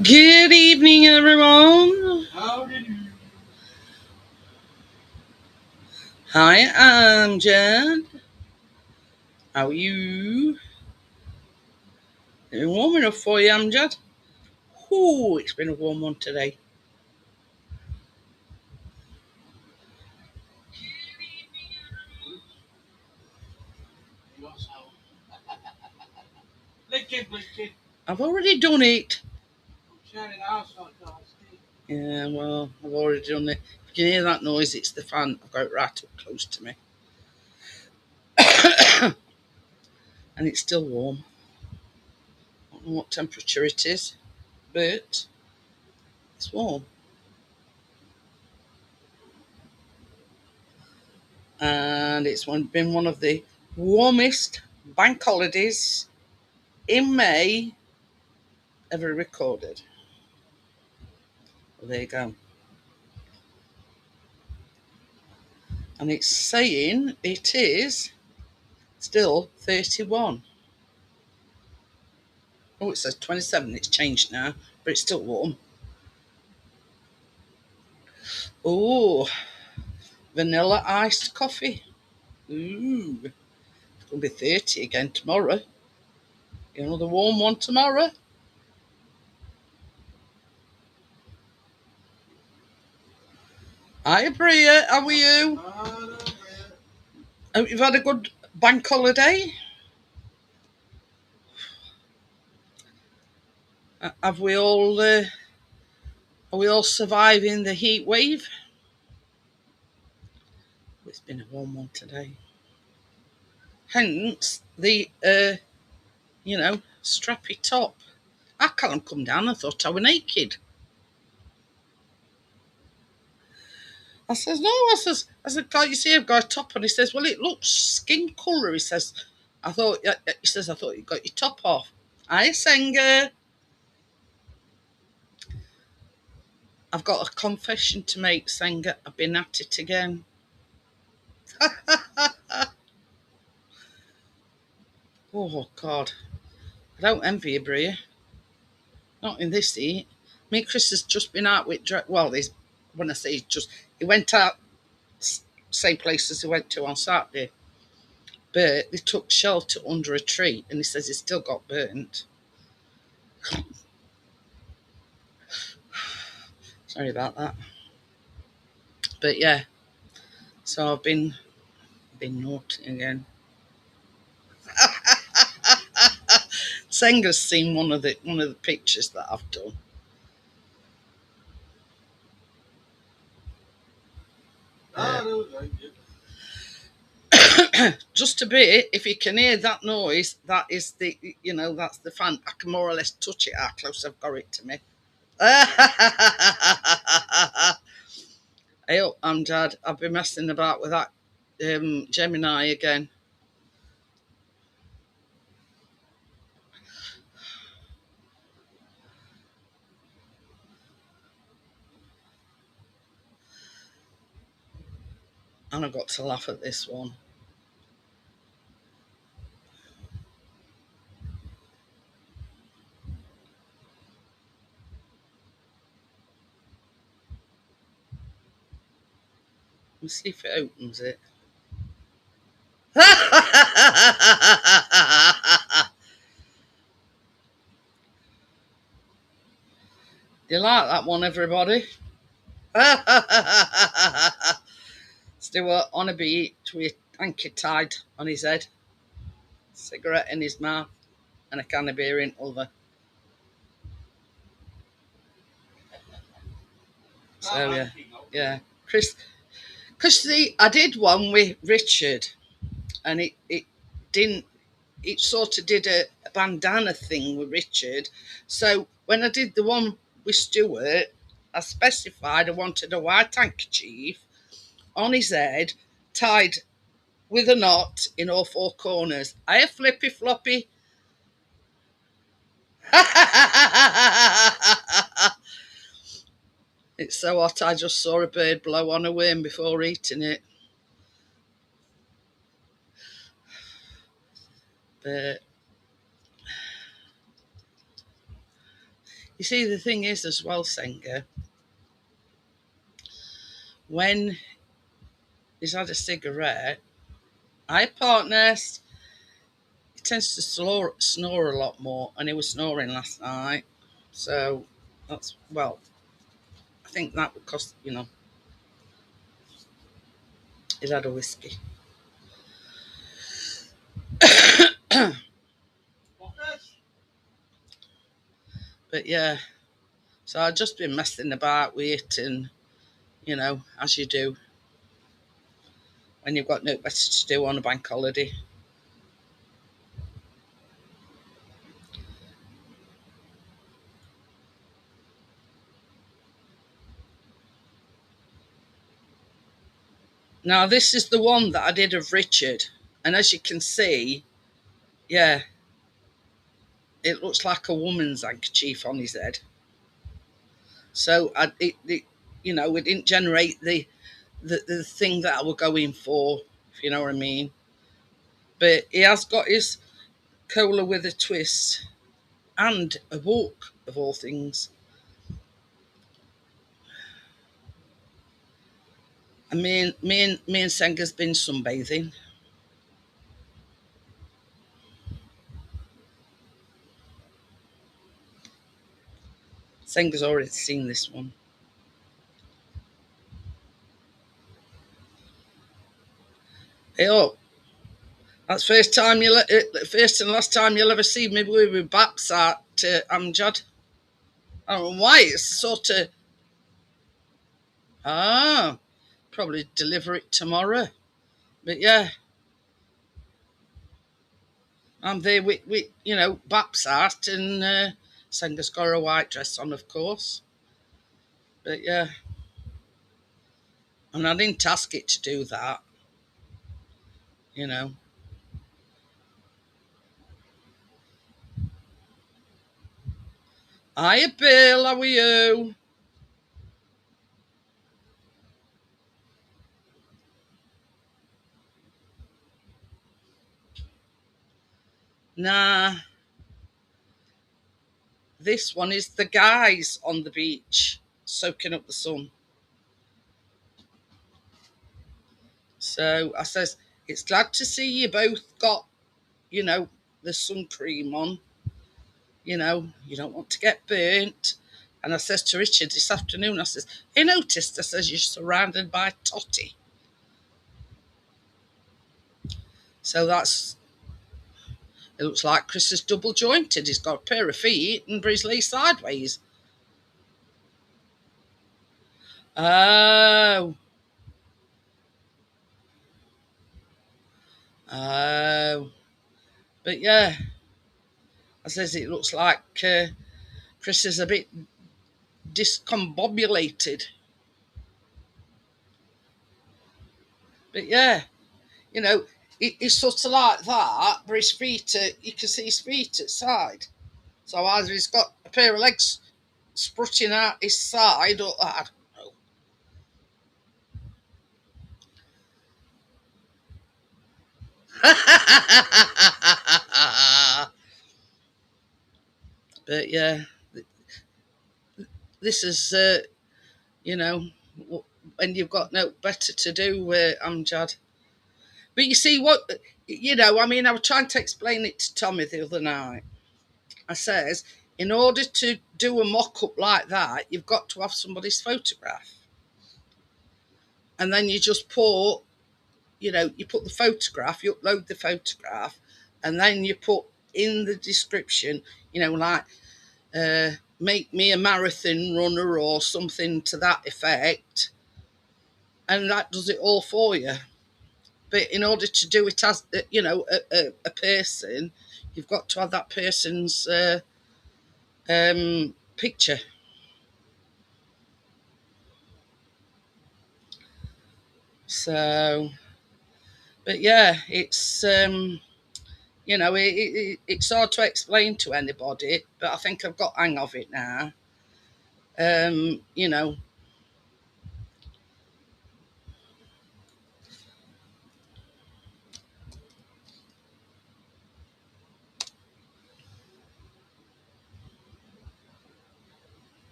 Good evening, everyone. Hi, Amjad. How are you? Is it warm enough for you, Amjad? Ooh, it's been a warm one today. I've already done it. Yeah, well, I've already done it. If you can hear that noise, it's the fan. I've got it right up close to me. And it's still warm. I don't know what temperature it is, but it's warm. And it's been one of the warmest bank holidays in May ever recorded. Well, there you go. And it's saying it is still 31. Oh, it says 27. It's changed now, but it's still warm. Oh, vanilla iced coffee. Ooh, it's going to be 30 again tomorrow. Another warm one tomorrow. Hi, Bria. How are you? Hope you've had a good bank holiday. Have we all? Are we all surviving the heat wave? It's been a warm one today. Hence the strappy top. I can't come down. I thought I was naked. I says, no. I said, can't you see I've got a top on? He says, well, it looks skin colour. He says, I thought you got your top off. Hi, Senga. I've got a confession to make, Senga. I've been at it again. Oh, God. I don't envy you, Bria. Not in this heat. Me and Chris has just been out with, when I say he went out same place as he went to on Saturday. But they took shelter under a tree, and he says he still got burnt. Sorry about that. But yeah, so I've been naughty again. Senga's seen one of the pictures that I've done. Just a bit. If you can hear that noise, that is that's the fan. I can more or less touch it how close I've got it to me. Hey up, Dad. I've been messing about with that Gemini again. And I've got to laugh at this one. Let's see if it opens it. You like that one, everybody? Stuart on a beach with a hanky tied on his head, cigarette in his mouth, and a can of beer in other. So yeah, Chris. Because see, I did one with Richard, and it didn't. It sort of did a bandana thing with Richard. So when I did the one with Stuart, I specified I wanted a white handkerchief on his head, tied with a knot in all four corners. I have flippy floppy. It's so hot I just saw a bird blow on a worm before eating it. But you see, the thing is as well, Senga, when he's had a cigarette, I partners, he tends to snore a lot more, and he was snoring last night. So that's, well, I think that would cost, he'd had a whiskey. But yeah, so I've just been messing about with it, and, as you do when you've got no better to do on a bank holiday. Now, this is the one that I did of Richard, and as you can see, yeah, it looks like a woman's handkerchief on his head. So it didn't generate the thing that I was going for, if you know what I mean. But he has got his cola with a twist and a walk of all things. And me and Senga's been sunbathing. Senga's already seen this one. Hey, oh, that's first and last time you'll ever see me with Baps at Amjad. I don't know why it's sort of probably deliver it tomorrow. But yeah, I'm there with Baps at, and Senga's got a white dress on, of course. But yeah, and I didn't ask it to do that, you know. Hiya, Bill. How are you? Nah, this one is the guys on the beach soaking up the sun. So I says, it's glad to see you both got, the sun cream on. You don't want to get burnt. And I says to Richard this afternoon, I says, I noticed, I says, you're surrounded by totty. So it looks like Chris is double jointed. He's got a pair of feet and Brisley sideways. Oh. Oh. But yeah, I says it looks like Chris is a bit discombobulated. But yeah, he's sort of like that, but his feet, you can see his feet at side. So either he's got a pair of legs sprutting out his side, or I don't know. But yeah, this is, you know, when you've got no better to do, Amjad. But you see I mean, I was trying to explain it to Tommy the other night. I says, In order to do a mock-up like that, you've got to have somebody's photograph. And then you just put, you put the photograph, you upload the photograph, and then you put in the description, like, make me a marathon runner or something to that effect. And that does it all for you. But in order to do it as, a person, you've got to have that person's picture. So, but yeah, it's it's hard to explain to anybody, but I think I've got hang of it now. Um, you know,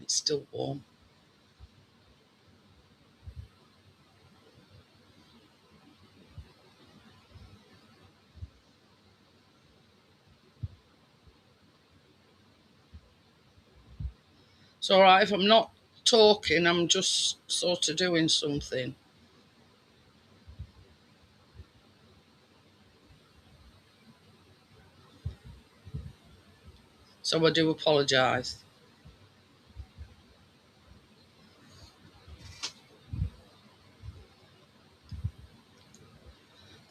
it's still warm. It's all right if I'm not talking. I'm just sort of doing something. So I do apologise.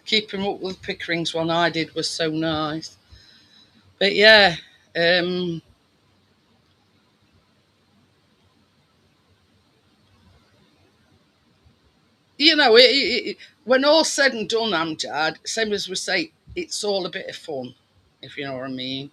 Keeping up with Pickering's one I did was so nice. But yeah, um, when all's said and done, Amjad, same as we say, it's all a bit of fun, if you know what I mean.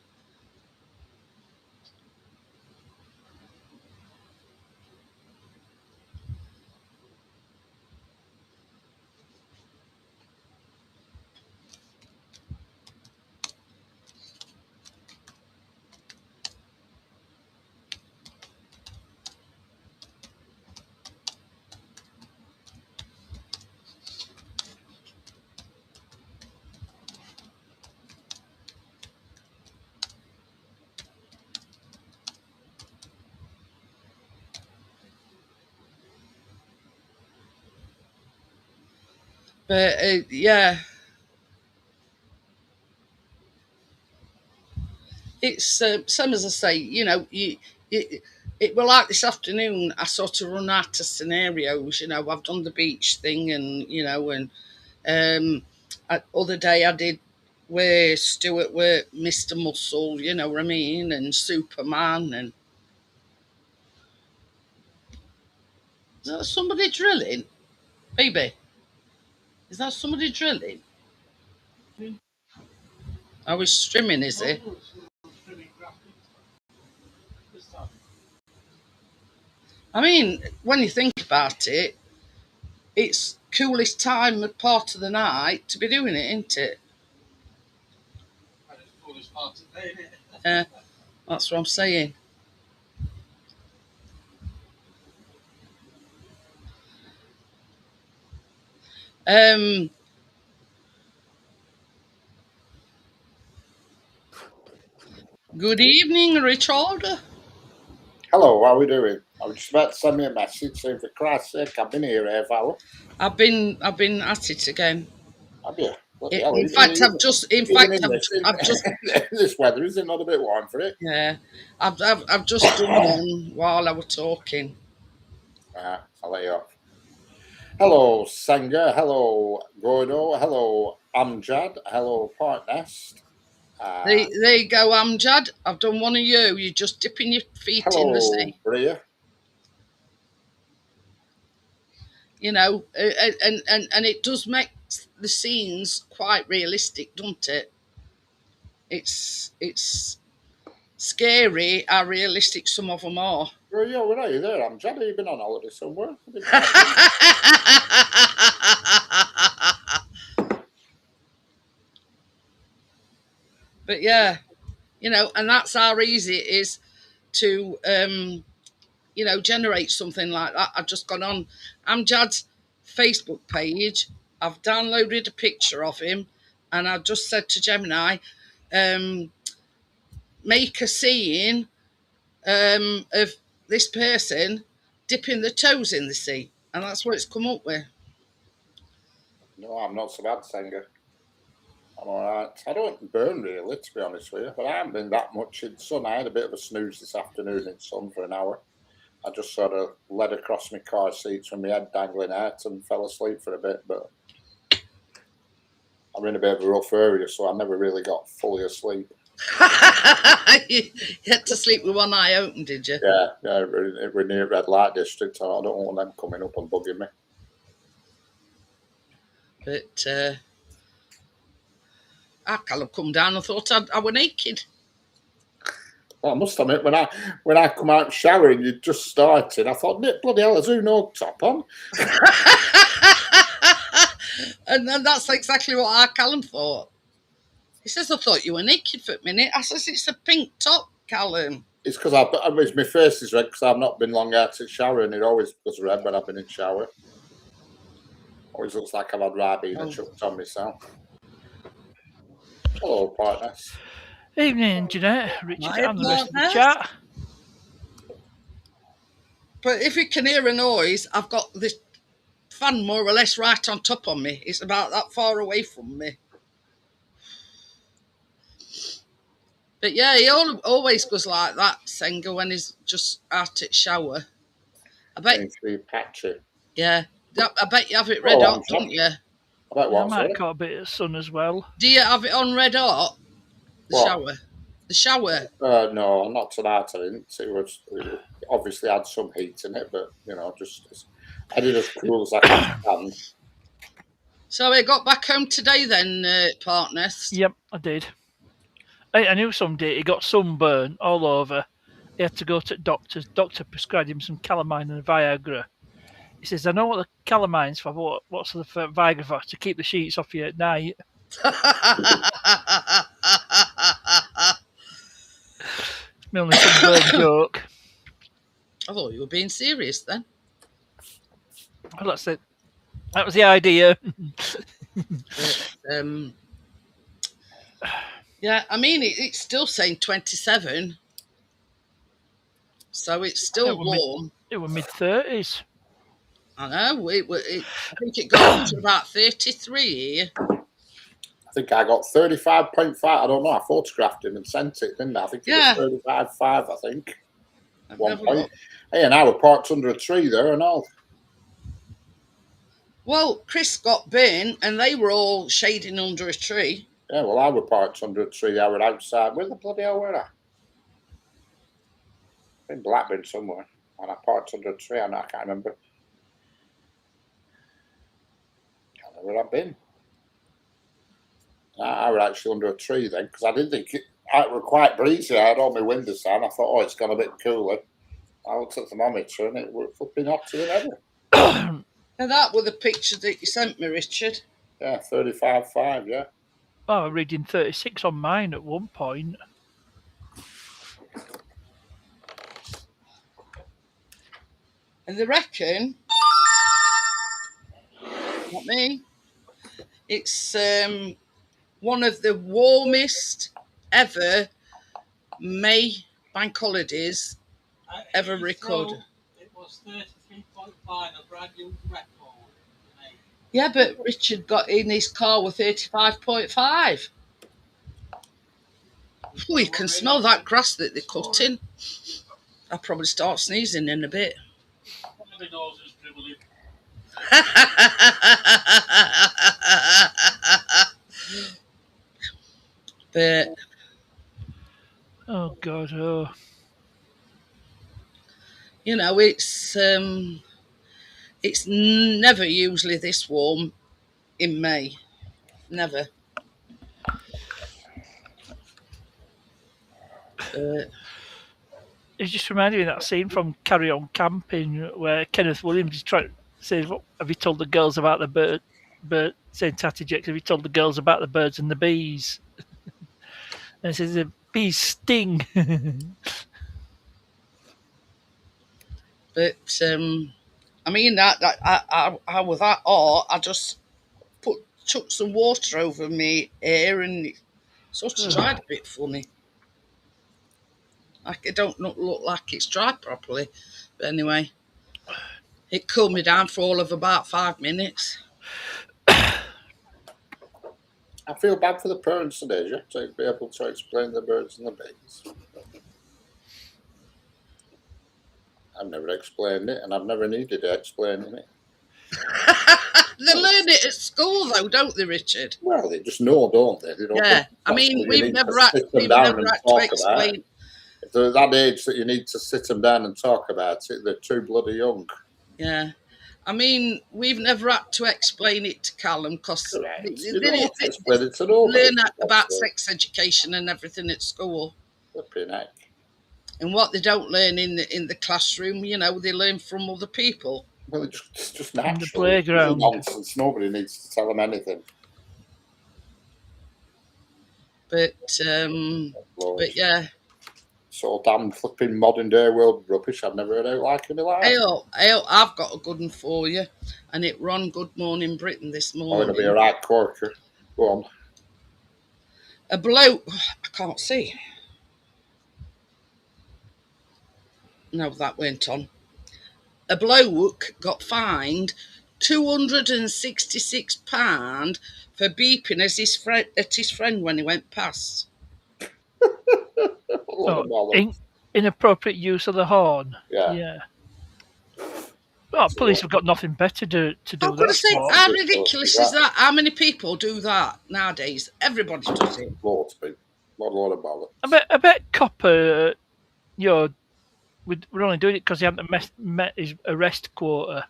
But yeah, it's same as I say. It, it well, like this afternoon, I sort of run out of scenarios. I've done the beach thing, and other day I did where Stuart were Mr. Muscle, you know what I mean, and Superman, and is that somebody drilling, baby? Is that somebody drilling? I was streaming, is it? I mean, when you think about it, it's coolest time of part of the night to be doing it, isn't it? Uh, that's what I'm saying. Um, Good evening, Richard. Hello, how are we doing? I was just about to send me a message saying, for Christ's sake, I've been here, hour. I've been at it again. Have you? Bloody hell, In fact, even in this, I've just, this weather, is it not a bit warm for it? yeah, I've just done one while I was talking. I'll let you off. Hello, Senga. Hello, Gordo. Hello, Amjad. Hello, Partnest. There you go, Amjad. I've done one of you. You're just dipping your feet in the Hello, sea. Bria. And it does make the scenes quite realistic, doesn't it? It's scary how realistic some of them are. Bria, where are you there, Amjad? Have you been on holiday somewhere? But yeah, and that's how easy it is to generate something like that. I've just gone on Amjad's Facebook page, I've downloaded a picture of him, and I've just said to Gemini, make a scene of this person dipping their toes in the sea, and that's what it's come up with. No, I'm not so bad, Singer. I'm all right. I don't burn really, to be honest with you, but I haven't been that much in sun. I had a bit of a snooze this afternoon in sun for an hour. I just sort of led across my car seats with my head dangling out and fell asleep for a bit, but I'm in a bit of a rough area, so I never really got fully asleep. You had to sleep with one eye open, did you? Yeah, we're near red light district, so I don't want them coming up and bugging me. But I kind of come down and thought I were naked. Well, I must admit, when I come out showering, you just started. I thought, bloody hell, there's no top on. And then that's exactly what our Callum thought. He says, I thought you were naked for a minute. I says, it's a pink top, Callum. It's because my face is red because I've not been long out in shower, and it always goes red when I've been in shower. Always looks like I've had Ribena chucked on myself. Hello, partners. Evening, Jeanette, Richard, Hi, and the rest of the partners. chat. But if you can hear a noise, I've got this fan more or less right on top of me. It's about that far away from me. But yeah, he always goes like that, Senga, when he's just out at shower. I bet. Seems to be patchy. Yeah, I bet you have it red hot, don't you? I bet I what? might have got a bit of sun as well. Do you have it on red hot? The What? shower. The shower. No, not tonight. I didn't. It obviously had some heat in it, but I did as cool as I can stand. So we got back home today then, partners. Yep, I did. I knew someday he got sunburn all over. He had to go to the doctor's. Doctor prescribed him some calamine and Viagra. He says, I know what the calamine's for, but what's the Viagra for? To keep the sheets off you at night. It's my only sunburn joke. I thought you were being serious then. Well, that's it. That was the idea. But, yeah, I mean, it's still saying 27. So it's still warm. It was mid-30s. I know. I think it got up to about 33 here. I think I got 35.5. I don't know. I photographed him and sent it, didn't I? I think it was 35.5, I think. I've 1 never point. looked. Hey, and I were parked under a tree there and all. Well, Chris got burnt and they were all shading under a tree. Yeah, well, I were parked under a tree. I were outside. Where the bloody hell were I? In Blackburn somewhere. And I parked under a tree. I can't remember. Can't remember where I've been. I were actually under a tree then because I didn't think it were quite breezy. I had all my windows down. I thought, it's gone a bit cooler. I looked at the thermometer and it was flipping hotter than ever. And that was the picture that you sent me, Richard. Yeah, 35.5, yeah. Oh, I was reading 36 on mine at one point. And they reckon, not me, it's one of the warmest ever May bank holidays ever recorded. It was 33.5, a brand new record. Yeah, but Richard got in his car with 35.5. Oh, you can smell that grass that they're cutting. I'll probably start sneezing in a bit. The nose is dribbling. But Oh, God, oh. you know, it's never usually this warm in May. Never. It just reminded me of that scene from Carry On Camping where Kenneth Williams is trying to say, have you told the girls about the bird saying Tatty Jex, have you told the girls about the birds and the bees? And he says, the bees sting. But I mean, I was that hot. I just took some water over me hair and it sort of dried a bit funny. Like it don't look like it's dried properly. But anyway, it cooled me down for all of about 5 minutes. I feel bad for the parents today, to be able to explain the birds and the bees. I've never explained it, and I've never needed to explain it. They learn it at school, though, don't they, Richard? Well, they just know, don't they? They don't Yeah, I mean, we've never had to explain. If they're at that age that you need to sit them down and talk about it, they're too bloody young. Yeah. I mean, we've never had to explain it to Callum because they learn about sex education and everything at school. Flipping heck. And what they don't learn in the classroom, you know, they learn from other people. Well, it's just natural. In the playground. Nonsense. Nobody needs to tell them anything. But yeah. So damn flipping modern day world rubbish. I've never heard out like in my life. I've got a good one for you, and it ran Good Morning Britain this morning. Oh, it'll be a right corker. Go on. A bloke, I can't see. No, that went on. A bloke got fined £266 for beeping at his friend when he went past. Inappropriate use of the horn. Yeah. Well, police have got nothing better to do. How ridiculous is that? How many people do that nowadays? Everybody does it. Loads of people. Not a lot of bother. I bet Copper, we're only doing it because he hadn't met his arrest quota.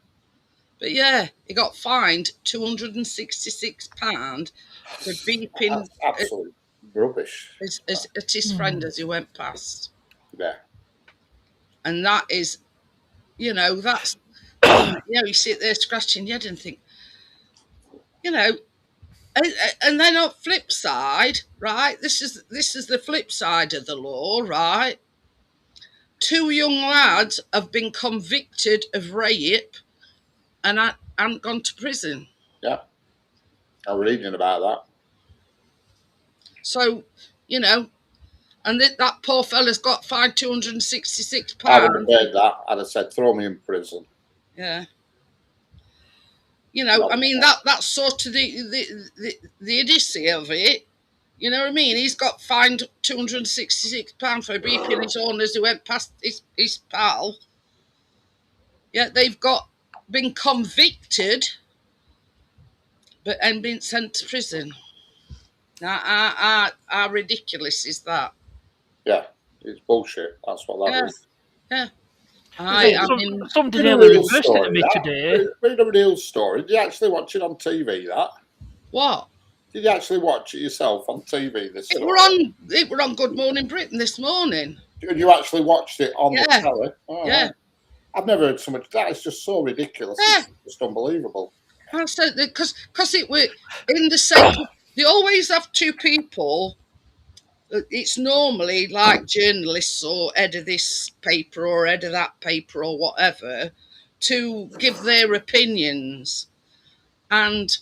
But yeah, he got fined £266 for beeping. That's absolute rubbish. At his friend as he went past. Yeah. And that is, that's, you sit there scratching your head and think, and then on flip side, right, this is the flip side of the law, right? 2 young lads have been convicted of rape and haven't gone to prison. Yeah. I'm reading about that. So, and that poor fella's got fined £266. I would have paid that. I'd have said, throw me in prison. Yeah. I mean, that's sort of the idiocy of it. You know what I mean? He's got fined £266 for beeping his horn as he went past his pal. Yeah, they've been convicted and been sent to prison. Now, how ridiculous is that? Yeah, it's bullshit. That's what that is. Yeah. Somebody nearly reversed it to me today. Read a real story. Did you actually watch it on TV, that? What? Did you actually watch it yourself on TV this It were on Good Morning Britain this morning. Did you actually watched it on the telly? Oh, yeah. I've never heard so much. That is just so ridiculous. Yeah. It's just unbelievable. Because it were in the same. They always have 2 people. It's normally like journalists or head of this paper or head of that paper or whatever to give their opinions. And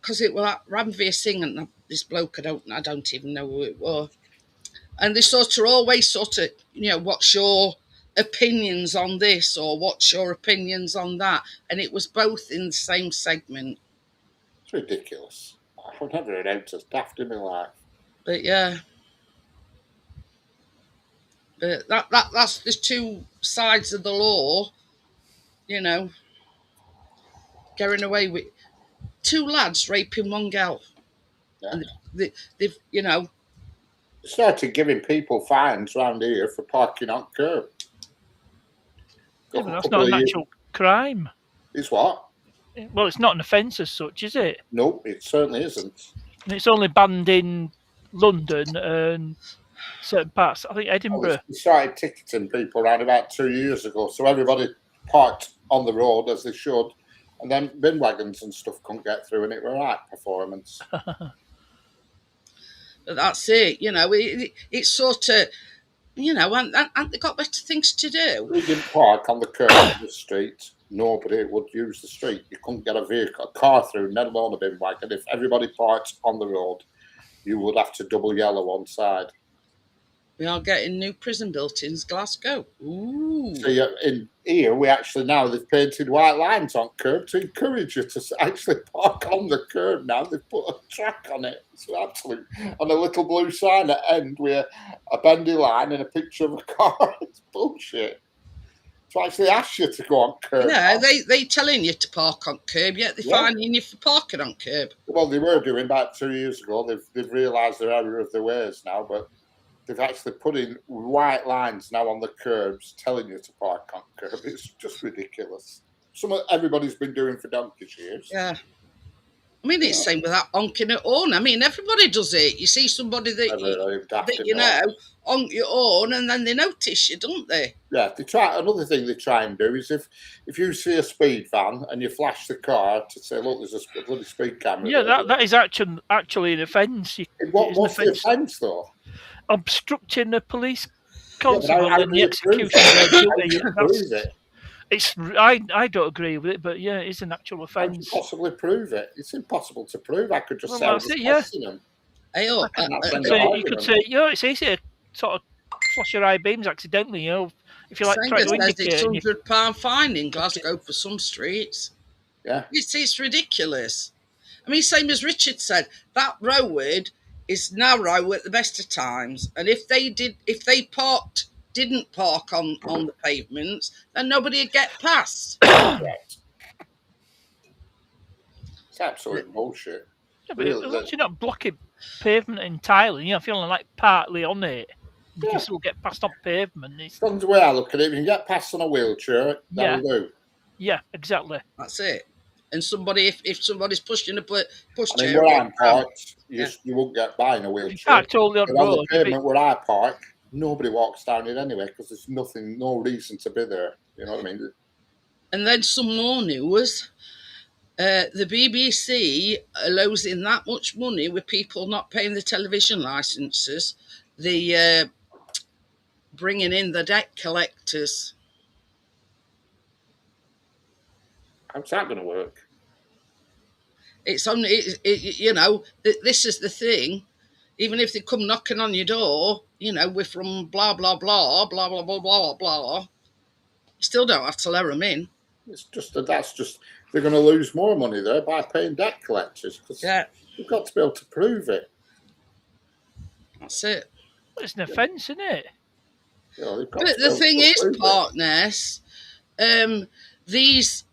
because it was like Ranveer Singh and this bloke, I don't even know who it was. And they always what's your opinions on this or what's your opinions on that? And it was both in the same segment. It's ridiculous. I've never heard out as daft in my life. But yeah. But that's the 2 sides of the law, getting away with 2 lads raping 1 girl. Yeah. And they've started giving people fines around here for parking on curb. Yeah, but that's not an actual crime. It's what? Well, it's not an offence as such, is it? No, it certainly isn't. And it's only banned in London and certain parts. I think Edinburgh. We started ticketing people around about 2 years ago, so everybody parked on the road as they should, and then bin wagons and stuff couldn't get through, and it was right performance. But that's it, it's sort of, and they got better things to do. We didn't park on the curb of the street. nobody would use the street. You couldn't get a car through, let alone a bin wagon. If everybody parked on the road, you would have to double yellow one side. We are getting new prison built in Glasgow. Ooh. So in here, we actually now they've painted white lines on curb to encourage you to actually park on the curb. Now they've put a track on it. It's absolute on a little blue sign at end with a bendy line and a picture of a car. It's bullshit. To actually ask you to go on curb. No, they telling you to park on curb, yet they're fining you for parking on curb. Well, they were doing about 2 years ago. They've realised their error of their ways now, but they've actually put in white lines now on the curbs telling you to park on curb. It's just ridiculous. Everybody's been doing for donkey's years. Yeah. I mean, it's the same with that honking at horn. I mean, everybody does it. You see somebody that you know honk your horn, and then they notice you, don't they? Yeah, they try. Another thing they try and do is if you see a speed van and you flash the car to say, "Look, there's a bloody speed camera." Yeah, that is actually an offence. What's the offence though? Obstructing a police constable Yeah, in the execution of their duty. I don't agree with it, but yeah, it's an actual offence. Possibly prove it. It's impossible to prove. I could just say that's it, yeah. them. You could say, it's easy to sort of flash your eye beams accidentally, if you like try to indicate. It's £100 fine in Glasgow for some streets. Yeah. It's ridiculous. I mean, same as Richard said, that road is narrow at the best of times, and if they didn't park on the pavements, then nobody would get past. It's absolute bullshit. Yeah, but as long as you're not blocking pavement entirely, feeling like partly on it, you can still get past on pavement. That's the way I look at it. If you can get past on a wheelchair, that'll do. Yeah, exactly. That's it. And if somebody's pushing a pushchair, where I'm parked, you won't get by in a wheelchair. Parked totally on the pavement where I park, nobody walks down it anyway because there's no reason to be there. You know what I mean? And then some more news. The BBC are losing that much money with people not paying the television licences. The bringing in the debt collectors. How's that going to work? It's on. This is the thing. Even if they come knocking on your door, we're from blah blah blah blah blah blah blah blah. You still don't have to let them in. It's just they're going to lose more money there by paying debt collectors because you've got to be able to prove it. That's it. It's an offence, isn't it? But the thing is, partners, these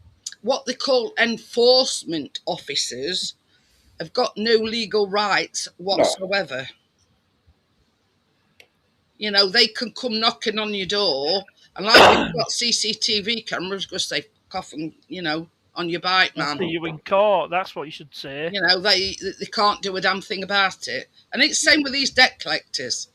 what they call enforcement officers have got no legal rights whatsoever. No. They can come knocking on your door, and like you've got CCTV cameras, because they cough and on your bike, man. See you in court. That's what you should say. They can't do a damn thing about it, and it's the same with these debt collectors.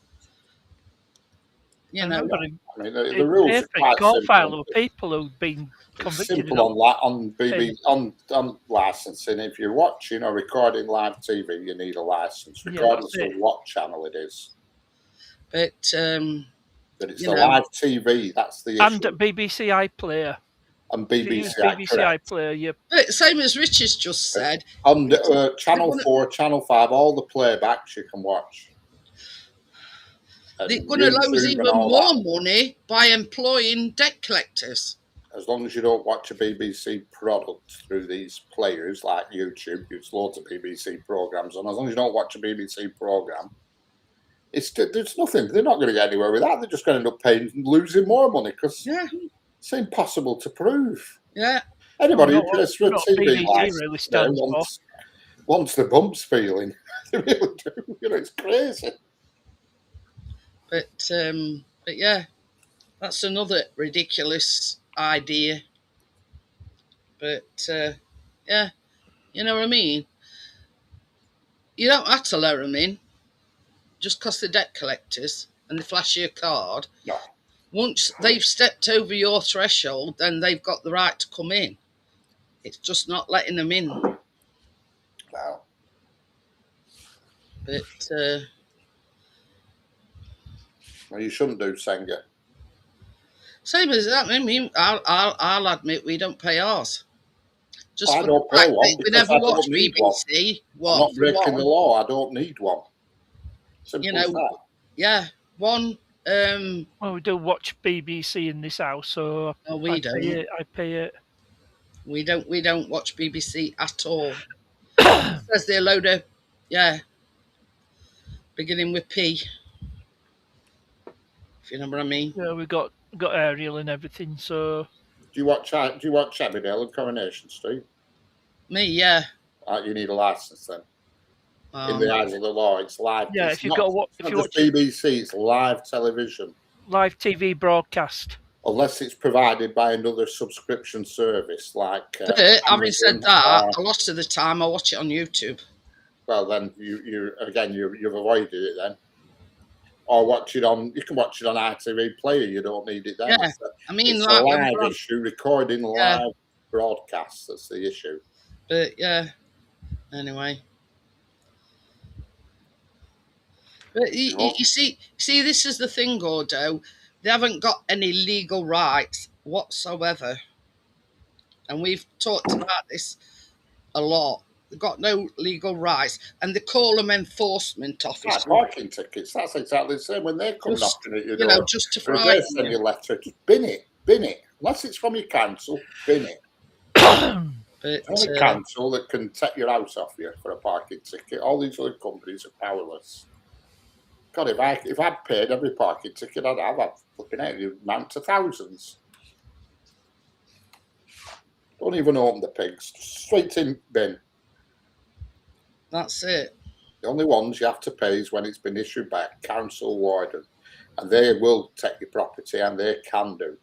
I mean, the rules are quite court file of people who've been convicted. Simple on licensing. If you're watching or recording live TV, you need a license, regardless of what channel it is. But it's the live TV. That's the issue. And BBC iPlayer. And BBC iPlayer, yeah. But same as Richard's just said. On Channel 4, Channel 5, all the playbacks you can watch. They're going to lose even more money by employing debt collectors. As long as you don't watch a BBC product through these players like YouTube, there's loads of BBC programs, and as long as you don't watch a BBC program, there's nothing. They're not going to get anywhere with that. They're just going to end up losing more money because it's impossible to prove. Yeah. Anybody who plays for a TV license wants the bumps feeling. They really do. It's crazy. But yeah, that's another ridiculous idea. But yeah, you know what I mean? You don't have to let them in just because they're debt collectors and they flash you a card. No. Once they've stepped over your threshold, then they've got the right to come in. It's just not letting them in. Wow. But well, you shouldn't do, Senga. Same as that. I mean, I'll admit we don't pay ours. Just I for don't the pay fact one that we because never I watch don't need one. BBC. I'm What not for breaking the one? law. I don't need one. Simple You as know, that. yeah, one. Well, we do watch BBC in this house, so No, we don't. I pay it. We don't watch BBC at all. Says they're a load of, yeah, beginning with P. If you know what I mean. Yeah, we got aerial and everything, so Do you watch Emmerdale and Coronation Street? Me, yeah. You need a license then. In the No. eyes of the law, it's live. yeah. It's If you not, got it's if not you just watch it BBC, it's live television. live TV broadcast, Unless it's provided by another subscription service like. But having said that, or, a lot of the time I watch it on YouTube. well, then you've avoided it then. Or watch it on. You can watch it on ITV Player. You don't need it then. Yeah, I mean, it's like a when live we're on- issue, recording Yeah. live broadcasts. That's the issue. But yeah, anyway. But you see, this is the thing, Gordo. They haven't got any legal rights whatsoever, and we've talked about this a lot. They've got no legal rights, and they call them enforcement Like officers. parking tickets. That's exactly the same. When they come Just, knocking at your you know, door, just to if they frighten send you you. a letter, just bin it. Unless it's from your council, bin it. But Only council that can take your house off you for a parking ticket. All these other companies are powerless. God, if I'd paid every parking ticket, I'd have flipping out. You'd amount to thousands. Don't even open the pigs. Straight in bin. that's it. The only ones you have to pay is when it's been issued by a council warden. And they will take your property, and they can do.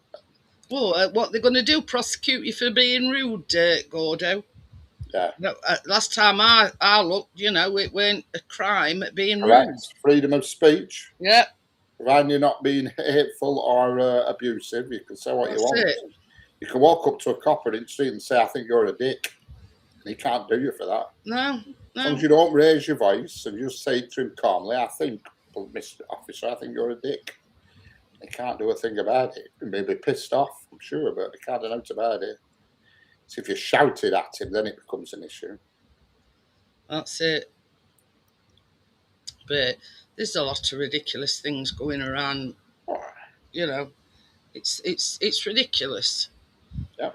Well, what they're going to do? Prosecute you for being rude, Gordo? Yeah. No, last time I looked, you know, it weren't a crime at being Correct. rude. Freedom of speech. Yeah, Providing you're not being hateful or abusive, you can say what you that's want. it. You can walk up to a copper in the street and say, I think you're a dick. And he can't do you for that. No, As long no. as you don't raise your voice and you just say it to him calmly, I think, Mr. Officer, I think you're a dick. They can't do a thing about it. He may be pissed off, I'm sure, but they can't do nothing about it. So if you shouted at him, then it becomes an issue. That's it. But there's a lot of ridiculous things going around. You know, it's ridiculous. Yeah.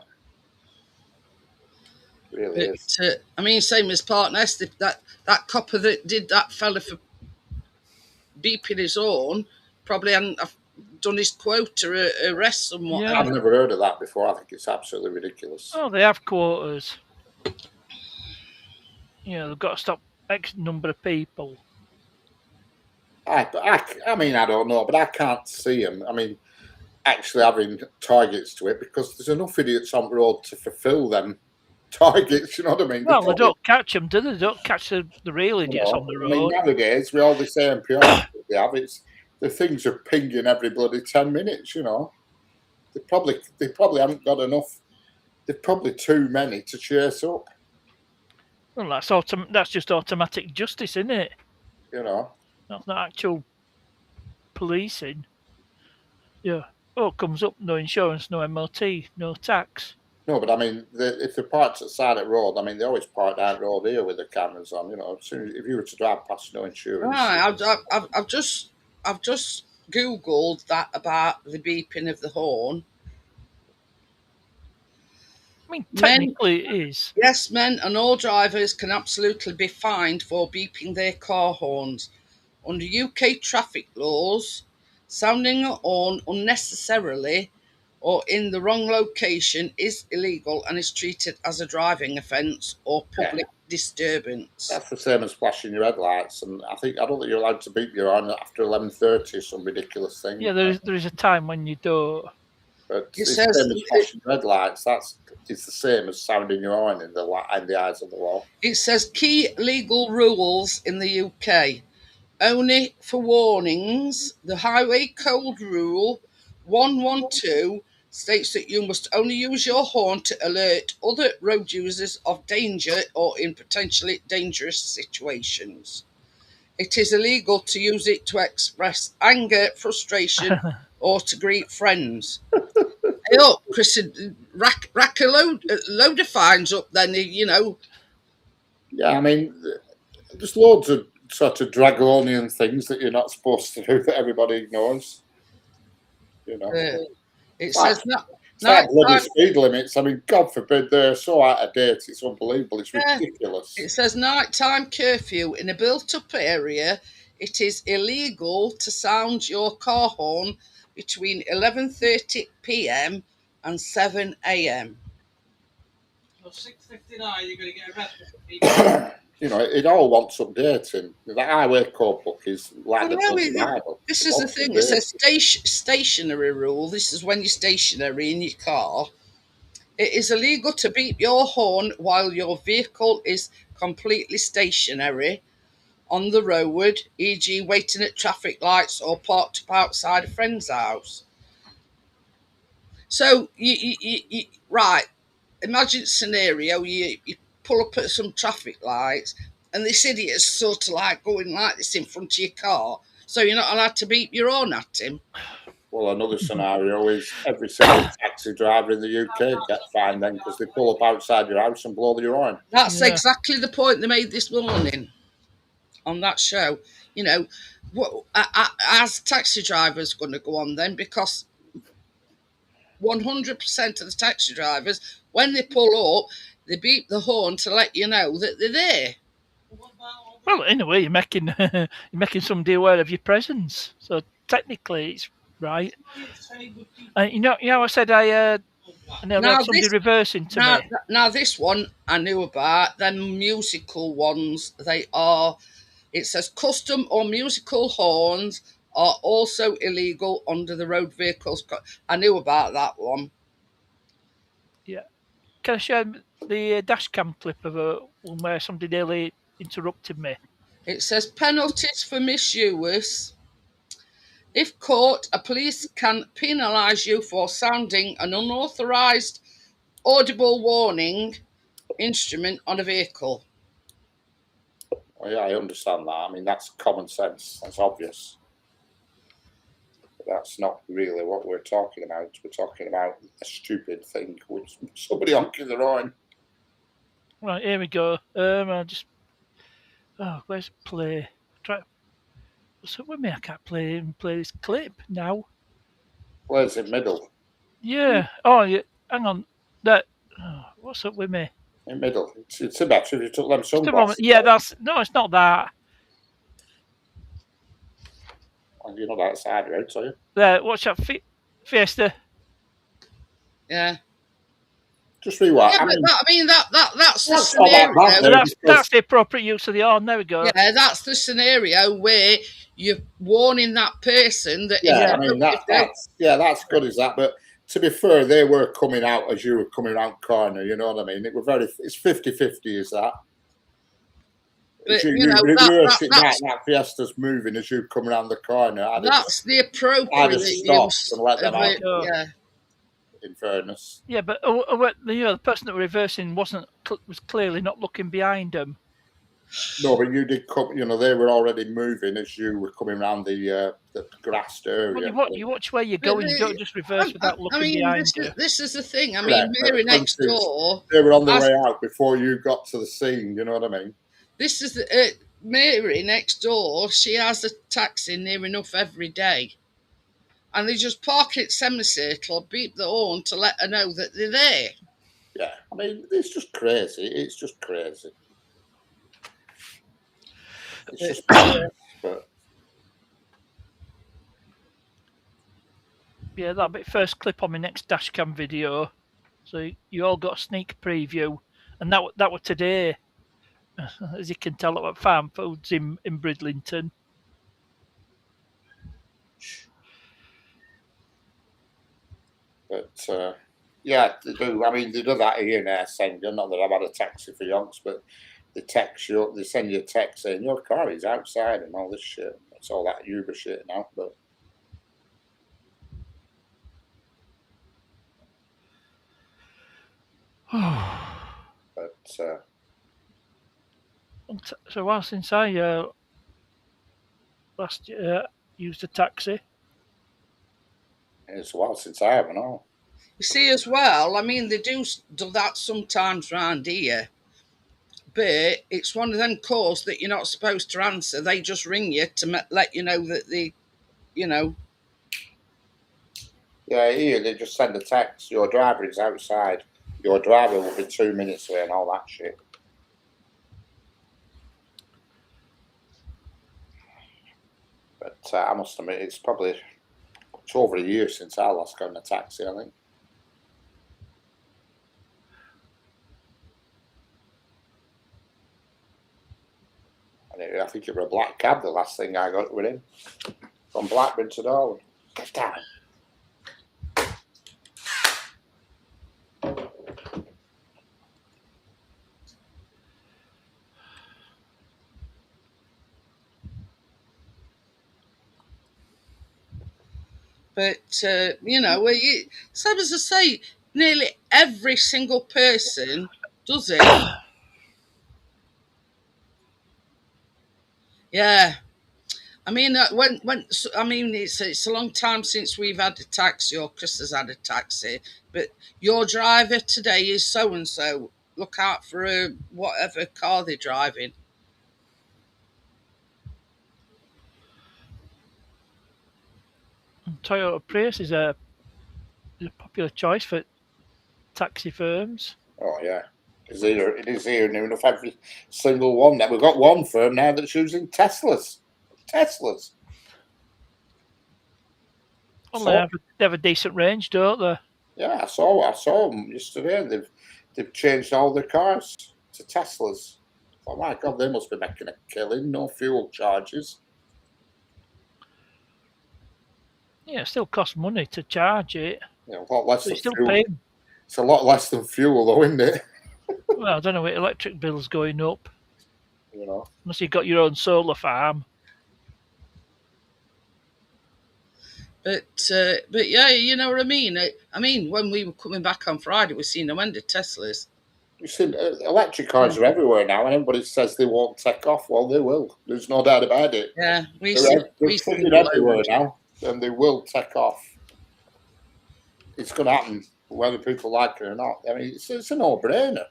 It really is. But I mean, same as Partner S, that copper that did that fella for beeping his horn probably hadn't done his quota arrests and whatever. Yeah. I've never heard of that before. I think it's absolutely ridiculous. oh, they have quotas. You know, they've got to stop X number of people. I mean, I don't know, but I can't see them. I mean, actually having targets to it because there's enough idiots on the road to fulfil them targets. You know what I mean? Well, they don't catch them, do they? They don't catch the real idiots on the I mean, road. nowadays with all this ANPR they have, the things are pinging every bloody 10 minutes. You know, they probably haven't got enough. They're probably too many to chase up. Well, that's just automatic justice, isn't it? You know. That's not actual policing. Yeah. Oh, it comes up, no insurance, no MOT, no tax. No, but I mean, if they're parked at the side of the road, I mean, they always park down the road here with the cameras on. You know, as soon as, if you were to drive past no insurance. Right, I've just googled that about the beeping of the horn. I mean, technically it is. Yes, men and all drivers can absolutely be fined for beeping their car horns. Under UK traffic laws, sounding a horn unnecessarily or in the wrong location is illegal and is treated as a driving offence or public disturbance. That's the same as flashing your headlights, and I don't think you're allowed to beep your horn after 11:30. Some ridiculous thing. Yeah, there is a time when you don't. But It it's says- the same as flashing red lights. It's the same as sounding your horn in the eyes of the law. It says key legal rules in the UK. Only for warnings, the Highway Code Rule 112 states that you must only use your horn to alert other road users of danger or in potentially dangerous situations. It is illegal to use it to express anger, frustration, or to greet friends. Hey, up, Chris, rack a load of fines up then, you know. Yeah, I mean, there's loads of sort of draconian things that you're not supposed to do that everybody ignores. You know, It it's like says that it's like bloody nighttime. speed limits. I mean, God forbid they're so out of date. It's unbelievable. It's Yeah, ridiculous. it says nighttime curfew in a built-up area. It is illegal to sound your car horn between 11:30 p.m. and 7 a.m. So 6:59, you're going to get arrested. You know, it all wants updating. The highway code book is like the Well, bloody Bible. this It is the wants thing. It says updating. stationary rule. This is when you're stationary in your car. It is illegal to beep your horn while your vehicle is completely stationary on the road, e.g., waiting at traffic lights or parked up outside a friend's house. So, right, imagine a scenario you pull up at some traffic lights and this idiot's sort of like going like this in front of your car, so you're not allowed to beep your horn at him. Well, another scenario is every single taxi driver in the UK get fined then because they pull up outside your house and blow your horn. That's Yeah. exactly the point they made this morning on that show. You know, as taxi drivers going to go on then, because 100% of the taxi drivers, when they pull up, they beep the horn to let you know that they're there. Well, in a way, you're making you're making somebody aware of your presence. So technically, it's right. You know, I said I nearly Now had somebody this, reversing to me. now this one I knew about. Them musical ones, they are. It says custom or musical horns are also illegal under the Road Vehicles I knew about that one. Yeah. Can I share the dash cam clip of one where somebody nearly interrupted me? It says penalties for misuse. If caught, a police can penalise you for sounding an unauthorised audible warning instrument on a vehicle. Well, yeah, I understand that. I mean, that's common sense. That's obvious. But that's not really what we're talking about. We're talking about a stupid thing, which somebody honking their horn. Right, here we go. I just where's play? Try. What's up with me? I can't play this clip now. Where's in middle? Yeah. Oh, yeah. Hang on. That. What's up with me? In middle. It's a better if you took them Just a moment. sunglasses. Yeah, that's no. It's not that. And you're not outside, right? So you. There. Watch that Fiesta. Yeah. Just rewind. Yeah, I but mean, that's the that's not scenario. that bad, though. That's the appropriate use of the arm. There we go. Yeah, that's the scenario where you're warning that person that Yeah, if I mean that's good as that. But to be fair, they were coming out as you were coming around corner. You know what I mean? It's 50-50, is that? But, You you know, reverse that's that Fiesta's moving as you come around the corner. that's the I'd appropriate have stopped use and let of them out. it. Yeah. In fairness, Yeah, but the person that were reversing was clearly not looking behind them. no, but you did come. You know, they were already moving as you were coming around the grassed area. Well, you watch where you're going. You don't just reverse without looking behind you. This is the thing. I Yeah, mean, but Mary the next point is, door. they were on their as- way out before you got to the scene. You know what I mean? This is the Mary next door. She has a taxi near enough every day, and they just park it semicircle, beep the horn to let her know that they're there. Yeah, I mean, it's just crazy. It's just crazy. It's just crazy. But Yeah, that'll be first clip on my next dashcam video. So you all got a sneak preview, and that was today. As you can tell, at Farm Foods in Bridlington. yeah, they do. I mean, they do that here now, saying, not that I've had a taxi for yonks, but they text you, they send you a text saying your car is outside and all this shit. It's all that Uber shit now, but. So while since I last used a taxi, It's a while since I have, I know. You see, as well, I mean, they do that sometimes round here, but it's one of them calls that you're not supposed to answer. They just ring you to let you know that you know. Yeah, here they just send a text. Your driver is outside. Your driver will be 2 minutes away and all that shit. But I must admit, it's over a year since I last got in a taxi, I think. And I think it was a black cab, the last thing I got with him. From Blackburn to Darwin. Damn. But same as I say, nearly every single person does it. Yeah. I mean, it's a long time since we've had a taxi or Chris has had a taxi. But your driver today is so and so. Look out for whatever car they're driving. Toyota Prius is a popular choice for taxi firms. Oh, yeah. It is here new enough every single one. Now we've got one firm now that's using Teslas. Well, So- they have a decent range, don't they? Yeah, I saw them yesterday. They've changed all their cars to Teslas. Oh my God, they must be making a killing. No fuel charges. Yeah, it still costs money to charge it. You know, a lot less So than you're still fuel. paying. It's a lot less than fuel, though, isn't it? Well, I don't know what electric bills going up. You know. Unless you've got your own solar farm. But yeah, you know what I mean. I mean, when we were coming back on Friday, we seen no end of Teslas. You see, electric cars are everywhere now, and everybody says they won't take off. Well, they will. There's no doubt about it. Yeah, They're freaking everywhere now, and they will take off. It's going to happen, whether people like it or not. I mean, it's a no-brainer.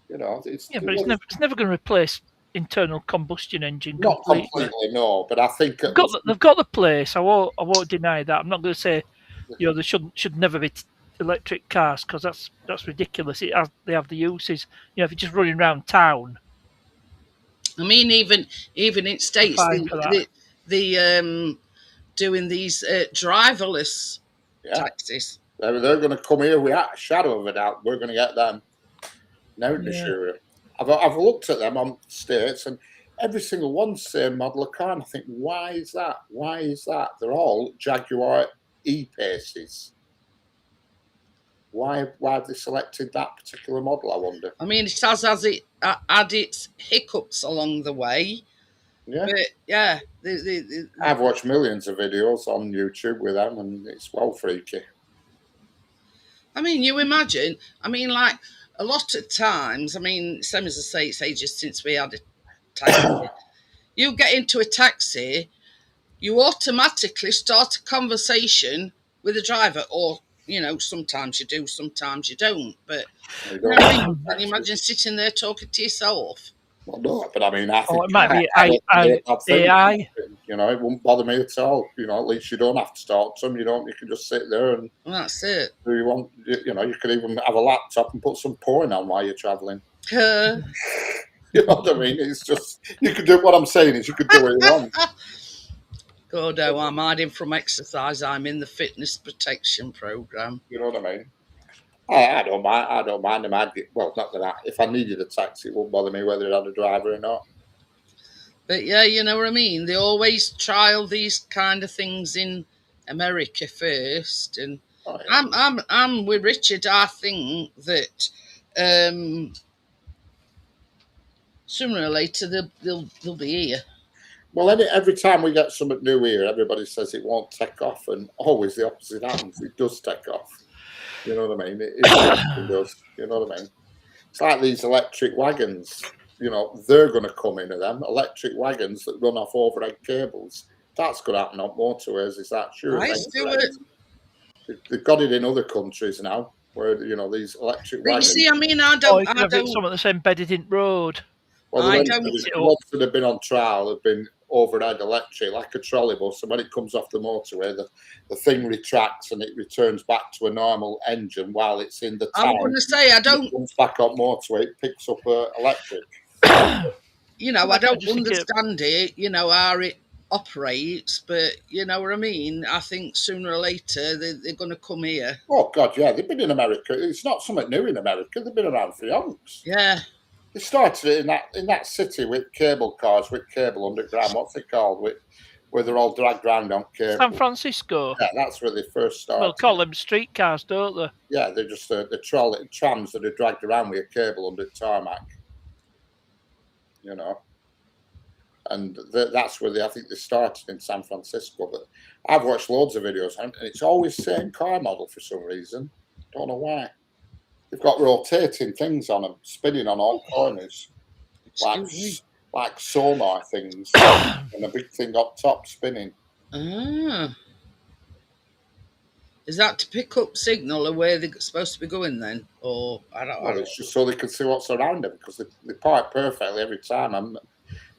You know, but it's never going to replace internal combustion engine completely. Not completely, no. But I think they've got the place. I won't deny that. I'm not going to say there should never be electric cars, because that's ridiculous. They have the uses. If you're just running around town. I mean, even in states, the doing these driverless taxis. They're going to come here without a shadow of a doubt. We're going to get them. Now to sure. I've looked at them on states, and every single one's same model of car, and I think, why is that? Why is that? They're all Jaguar E-Paces. Why have they selected that particular model, I wonder? I mean, it has had its hiccups along the way. Yeah. But yeah. I've watched millions of videos on YouTube with them, and it's well freaky. I mean, you imagine, like a lot of times, same as I say, it's ages since we had a taxi. You get into a taxi, you automatically start a conversation with the driver, or sometimes you do, sometimes you don't. But can you imagine sitting there talking to yourself? Well, no, but I mean, I think it might be AI. It wouldn't bother me at all. At least you don't have to talk to them. You can just sit there and. Well, that's it. Do you want? You could even have a laptop and put some porn on while you're traveling. You know what I mean? It's just you could do. What I'm saying is, you could do what you want. God, I'm hiding from exercise. I'm in the fitness protection program. You know what I mean? I don't mind. I don't mind them. Well, not that. If I needed a taxi, it wouldn't bother me whether it had a driver or not. But yeah, you know what I mean. They always trial these kind of things in America first, and I'm with Richard. I think that sooner or later they'll be here. Well, every time we get something new here, everybody says it won't take off, and always the opposite happens. It does take off. You know what I mean? It does. You know what I mean? It's like these electric wagons. They're going to come into them. Electric wagons that run off overhead cables. That's going to happen on motorways. Is that sure? Right, Stuart. They've got it in other countries now, where these electric But you wagons. see, I mean, I Or don't. you could I have don't. something that's embedded in road. Well, I the don't- ones that have been on trial have been overhead electric, like a trolley bus. And when it comes off the motorway, the thing retracts and it returns back to a normal engine while it's in the I'm town. going to say I It don't. comes back on motorway, it picks up electric. You know, Well, I don't just think it- understand it. You know how it operates, but you know what I mean. I think sooner or later they're going to come here. Oh God, yeah, they've been in America. It's not something new in America. They've been around for yonks. Yeah. They started it in that city with cable cars, with cable underground. What's it called? Where they're all dragged round on cable. San Francisco. Yeah, that's where they first started. Well, call them streetcars, don't they? Yeah, they're just the trams that are dragged around with a cable under tarmac. You know, and that's where I think they started in San Francisco. But I've watched loads of videos, and it's always the same car model for some reason. Don't know why. They've got rotating things on them, spinning on all corners, like sonar things, and a big thing up top spinning. Ah. Is that to pick up signal of where they're supposed to be going then? Or I don't Well, know. it's just so they can see what's around them because they park perfectly every time. And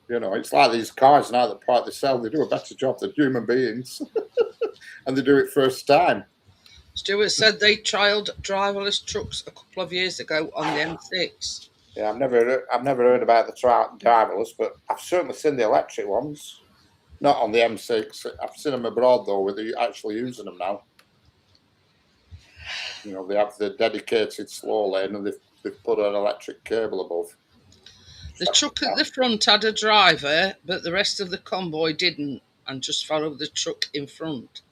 you know, it's like these cars now that park themselves. They do a better job than human beings, and they do it first time. Stuart said they trialled driverless trucks a couple of years ago on the M6. Yeah, I've never heard about the driverless, but I've certainly seen the electric ones. Not on the M6. I've seen them abroad though, where they're actually using them now. You know, they have the dedicated slow lane, and they've put an electric cable above. The truck at the front had a driver, but the rest of the convoy didn't, and just followed the truck in front.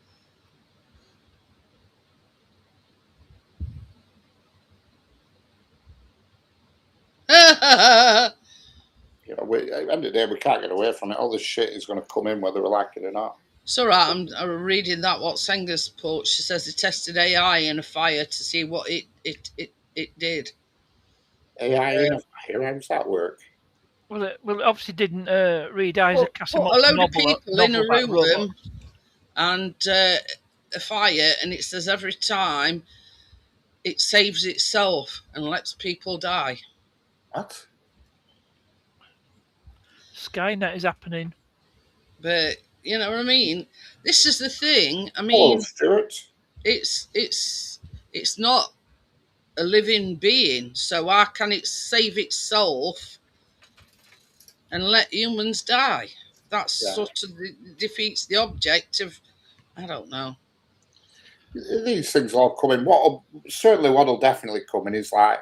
You know, at the end of the day, we can't get away from it. All this shit is going to come in whether we like it or not. It's all right. I'm reading that what Senga's put. She says they tested AI in a fire to see what it did. AI in a fire, how does that work? Well, it obviously didn't read Isaac Put Asimov's a load of novel people in a about room robots. and a fire, and it says every time it saves itself and lets people die. What? Skynet is happening. But you know what I mean? This is the thing. I Hello, mean, Stuart. it's not a living being, so how can it save itself and let humans die? That's sort of defeats the object of, I don't know. These things all come in. What'll definitely come in is like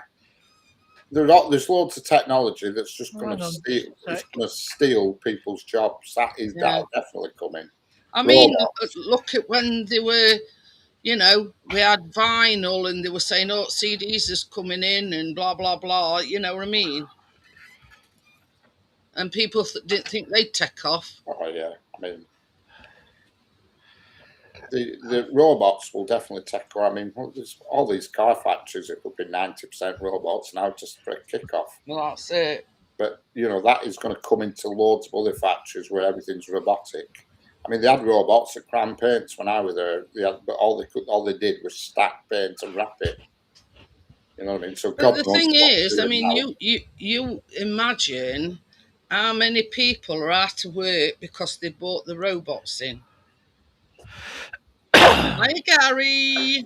there's loads of technology that's just going to steal people's jobs. That'll definitely come in. I mean, look at when they were, you know, we had vinyl and they were saying, oh, CDs is coming in and blah, blah, blah. You know what I mean? And people didn't think they'd take off. Oh, yeah. I mean, the robots will definitely take off. I mean, all these car factories, it will be 90% robots now just for a kickoff. Well, that's it. But, you know, that is going to come into loads of other factories where everything's robotic. I mean, they had robots at Crown Paints when I was there, but all they did was stack paint and wrap it. You know what I mean? So, but the thing is, I mean, you imagine how many people are out of work because they bought the robots in. Hi, Gary.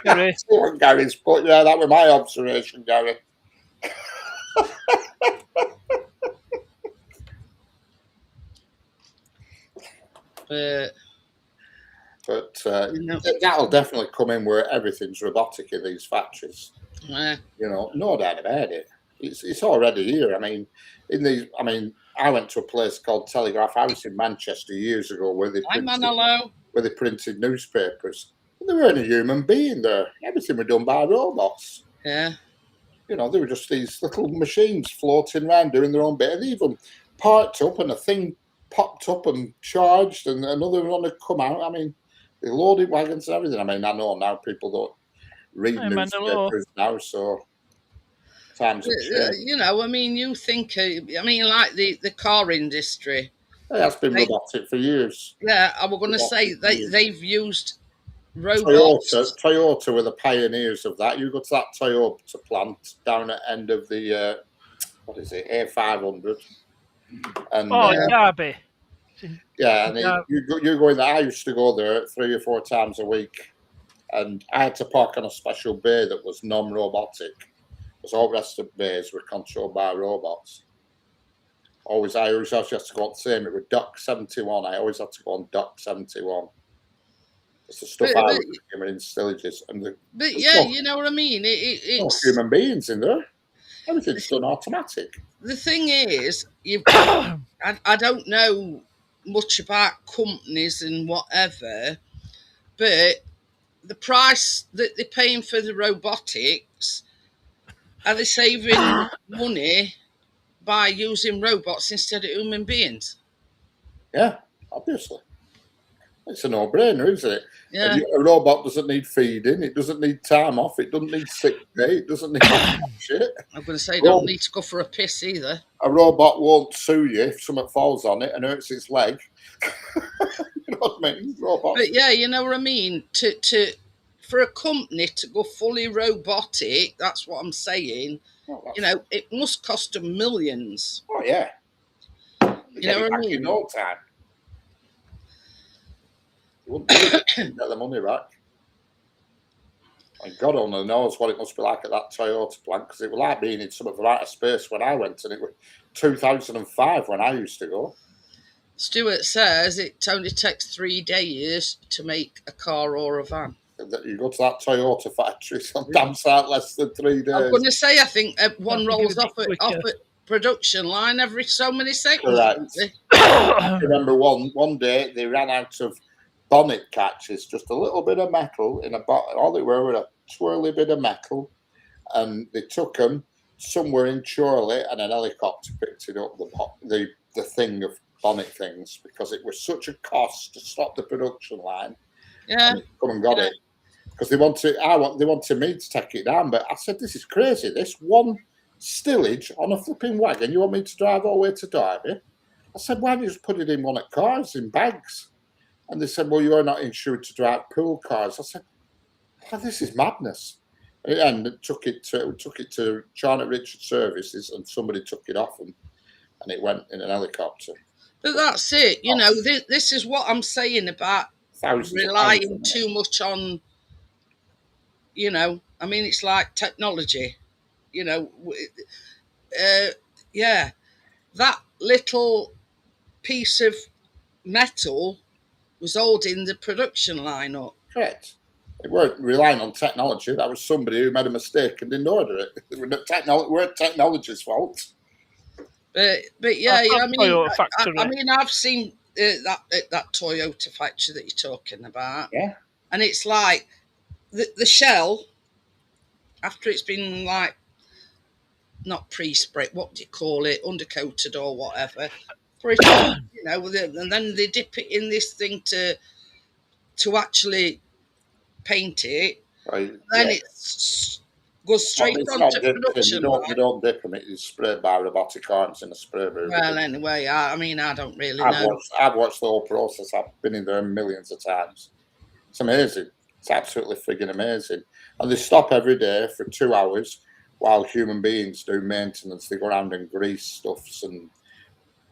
Gary. Gary's put, yeah, that was my observation, Gary. But that'll definitely come in where everything's robotic in these factories. Yeah. You know, no doubt about it. It's already here. I mean, I went to a place called Telegraph House in Manchester years ago where they printed newspapers. And there weren't a human being there. Everything was done by robots. Yeah. You know, they were just these little machines floating around doing their own bit. And they even parked up and a thing popped up and charged and another one had come out. I mean, they loaded wagons and everything. I mean, I know now people don't read newspapers now, so times have changed. You know, I mean, you think, I mean, like the car industry. It has been They- robotic for years. Yeah, I was going to say they've used robots. Toyota were the pioneers of that. You go to that Toyota plant down at end of the what is it, A500, and Derby. yeah, and you go in there. I used to go there 3 or 4 times a week, and I had to park on a special bay that was non-robotic, because all the rest of the bays were controlled by robots. I always had to go on the same. It was Dock 71. I always had to go on Dock 71. It's the stuff I was doing in Stillages. But yeah, you know what I mean? It's human beings in there. Everything's done automatic. The thing is, I don't know much about companies and whatever, but the price that they're paying for the robotics, are they saving money by using robots instead of human beings? Yeah, obviously. It's a no-brainer, isn't it? Yeah. A robot doesn't need feeding. It doesn't need time off. It doesn't need sick day. It doesn't need shit. I'm going to say, don't need to go for a piss either. A robot won't sue you if something falls on it and hurts its leg. You know what I mean? Robots. But yeah, you know what I mean? For a company to go fully robotic, that's what I'm saying. You know, it must cost them millions. Oh yeah. You know what I mean? In no time. You wouldn't get the money back. And God only knows what it must be like at that Toyota plant, because it was like being in some of the outer space when I went, and it was 2005 when I used to go. Stuart says it only takes 3 days to make a car or a van. You go to that Toyota factory, sometimes out less than 3 days. I'm going to say, I think one rolls off at production line every so many seconds. Correct. I remember one day they ran out of bonnet catches, just a little bit of metal in a bottle. All they were a twirly bit of metal, and they took them somewhere in Chorley, and an helicopter picked it up, the thing of bonnet things, because it was such a cost to stop the production line. Yeah, and come and got it, because they wanted me to take it down, but I said, this is crazy. This one stillage on a flipping wagon, you want me to drive all the way to Derby? I said, why don't you just put it in one of cars in bags? And they said, well, you're not insured to drive pool cars. I said, oh, this is madness. And took it to Charnock Richard Services, and somebody took it off them, and it went in an helicopter. But that's it. You know, this is what I'm saying about relying too much on, you know, I mean, it's like technology, you know, yeah, that little piece of metal was holding the production line up. Correct. They weren't relying on technology. That was somebody who made a mistake and didn't order it. It weren't technology's fault. But yeah, I mean, I've seen that Toyota factory that you're talking about. Yeah. And it's like the shell, after it's been like not pre-sprayed, what do you call it, undercoated or whatever, you know, and then they dip it in this thing to actually paint it. Right. Then it goes straight onto production. You don't dip them. It is sprayed by robotic arms in a spray room. Well, anyway, I mean, I don't really know. I've watched the whole process. I've been in there millions of times. It's amazing. It's absolutely frigging amazing. And they stop every day for 2 hours while human beings do maintenance. They go around and grease stuffs and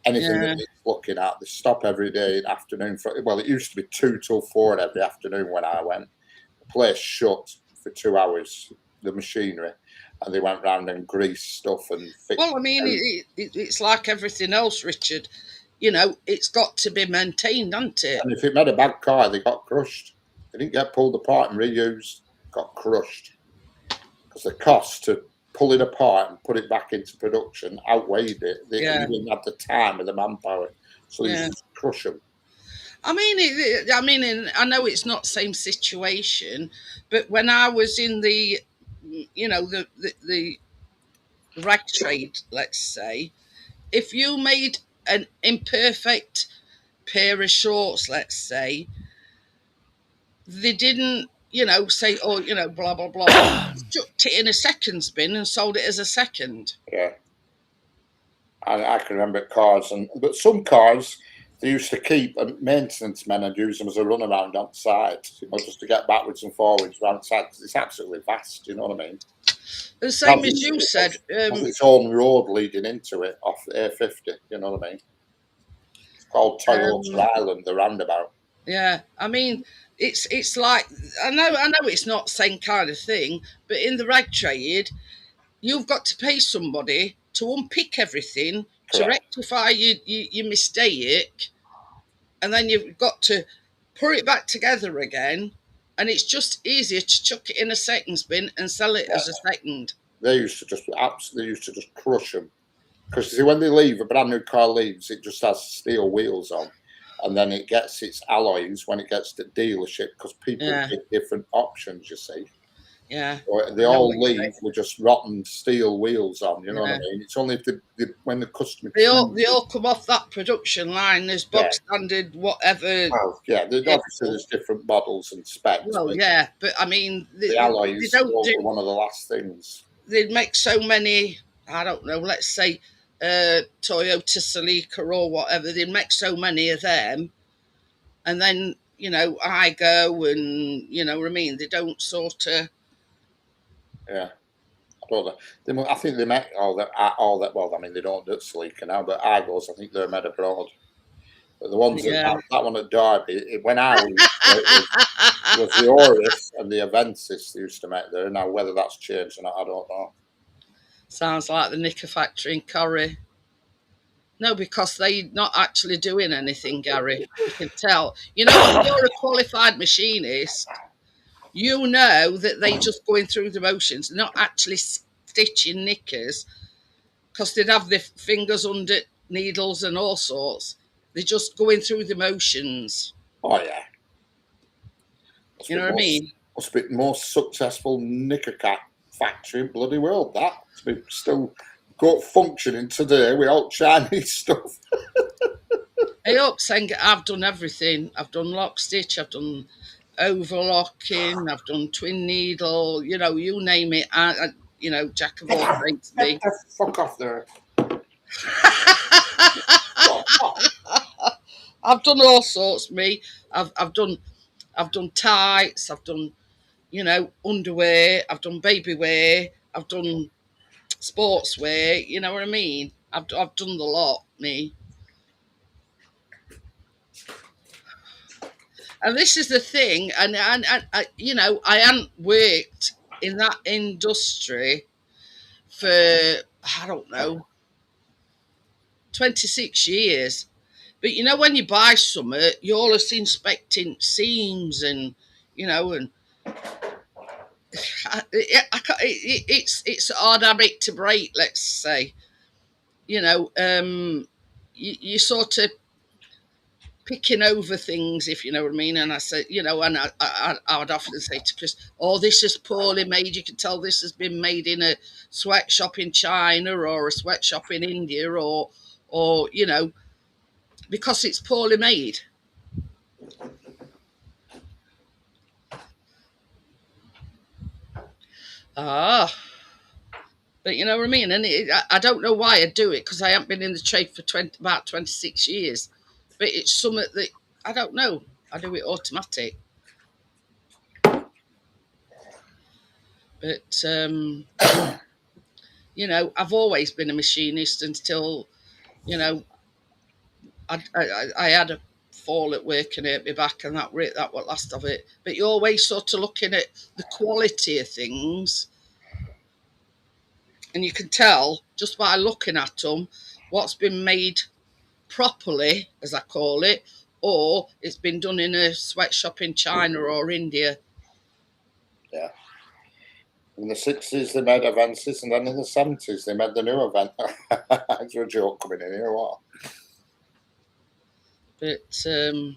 anything that needs looking at. They stop every day in the afternoon. It used to be 2 till 4 every afternoon when I went. The place shut for 2 hours, the machinery, and they went round and greased stuff and fixed. Well, I mean, it's like everything else, Richard. You know, it's got to be maintained, hasn't it? And if it made a bad car, they got crushed. They didn't get pulled apart and reused, got crushed. Because the cost to pull it apart and put it back into production outweighed it. They didn't have the time or the manpower, so they just crush them. I mean, I know it's not the same situation, but when I was in the, you know, the rag trade, let's say, if you made an imperfect pair of shorts, let's say, they didn't, you know, say, oh, you know, blah, blah, blah. Chucked it in a seconds bin and sold it as a second. Yeah. I can remember cars, but some cars, they used to keep maintenance men and use them as a runaround on site, just to get backwards and forwards around site. It's absolutely vast, you know what I mean? The same as you said. Has its own road leading into it off the A50, you know what I mean? It's called Toyota Island, the roundabout. Yeah, I mean, it's like I know it's not the same kind of thing, but in the rag trade, you've got to pay somebody to unpick everything, to rectify your mistake, and then you've got to put it back together again. And it's just easier to chuck it in a seconds bin and sell it as a second. They used to just crush them, because when they leave, a brand new car leaves, it just has steel wheels on, and then it gets its alloys when it gets to dealership, because people get different options, you see. Yeah. So they all leave with just rotten steel wheels on, you know what I mean? It's only if when the customer... They all come off that production line. There's bog standard, whatever. Well, yeah, obviously there's different models and specs. Well, yeah, but I mean... The alloys are one of the last things. They'd make so many, I don't know, let's say Toyota Celica or whatever, they'd make so many of them. And then, I go and, what I mean? They don't sort of... Yeah. I think they make all that. Well, I mean, they don't do Celica now, but Argos, I think they're made abroad. But the ones that one at Derby, when I was the Auris and the Avensis they used to make there. Now, whether that's changed or not, I don't know. Sounds like the Nicker factory in Corrie. No, because they're not actually doing anything, Gary. You can tell. When you're a qualified machinist, you know that they're just going through the motions, not actually stitching knickers, because they'd have their fingers under needles and all sorts. They're just going through the motions. Oh, yeah. You know what I mean? Must be the most successful knicker factory in bloody world, that. To be still got functioning today with all Chinese stuff. Hey up, Senga, I've done everything. I've done lock stitch, I've done overlocking, I've done twin needle, you name it. Jack of all trades. Get the fuck off there. I've done all sorts, me. I've done tights, I've done, underwear, I've done baby wear, I've done sportswear, you know what I mean? I've done the lot, me. And this is the thing, and I hadn't worked in that industry for, I don't know, 26 years. But when you buy something, you're always inspecting seams and, and it's a hard habit to break, let's say. You sort of picking over things, if you know what I mean. And I said, and I would often say to Chris, oh, this is poorly made. You can tell this has been made in a sweatshop in China or a sweatshop in India or because it's poorly made. But you know what I mean? And I don't know why I do it, because I haven't been in the trade for about 26 years. But it's something that, I don't know. I do it automatic. But, I've always been a machinist until, I had a fall at work and hurt my back, and that was last of it. But you're always sort of looking at the quality of things, and you can tell just by looking at them what's been made properly, as I call it, or it's been done in a sweatshop in China or India. Yeah. In the 60s, they made Avensis, and then in the 70s, they made the new Avent. Is there a joke coming in here or what? But see,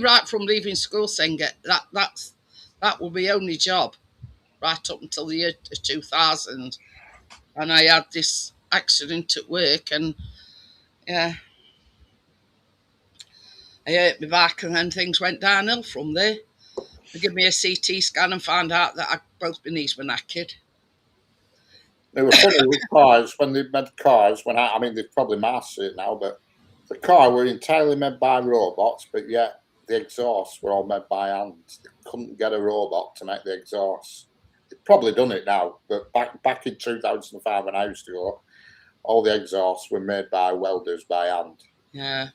right from leaving school, saying that will be only job right up until the year 2000, and I had this accident at work, and I hurt my back, and then things went downhill from there. They gave me a CT scan and found out that both my knees were knackered. They were funny with cars when they made cars. I mean, they've probably mastered it now, but the car were entirely made by robots, but yet the exhausts were all made by hand. They couldn't get a robot to make the exhausts. They've probably done it now, but back in 2005 when I used to go, all the exhausts were made by welders by hand. Yeah.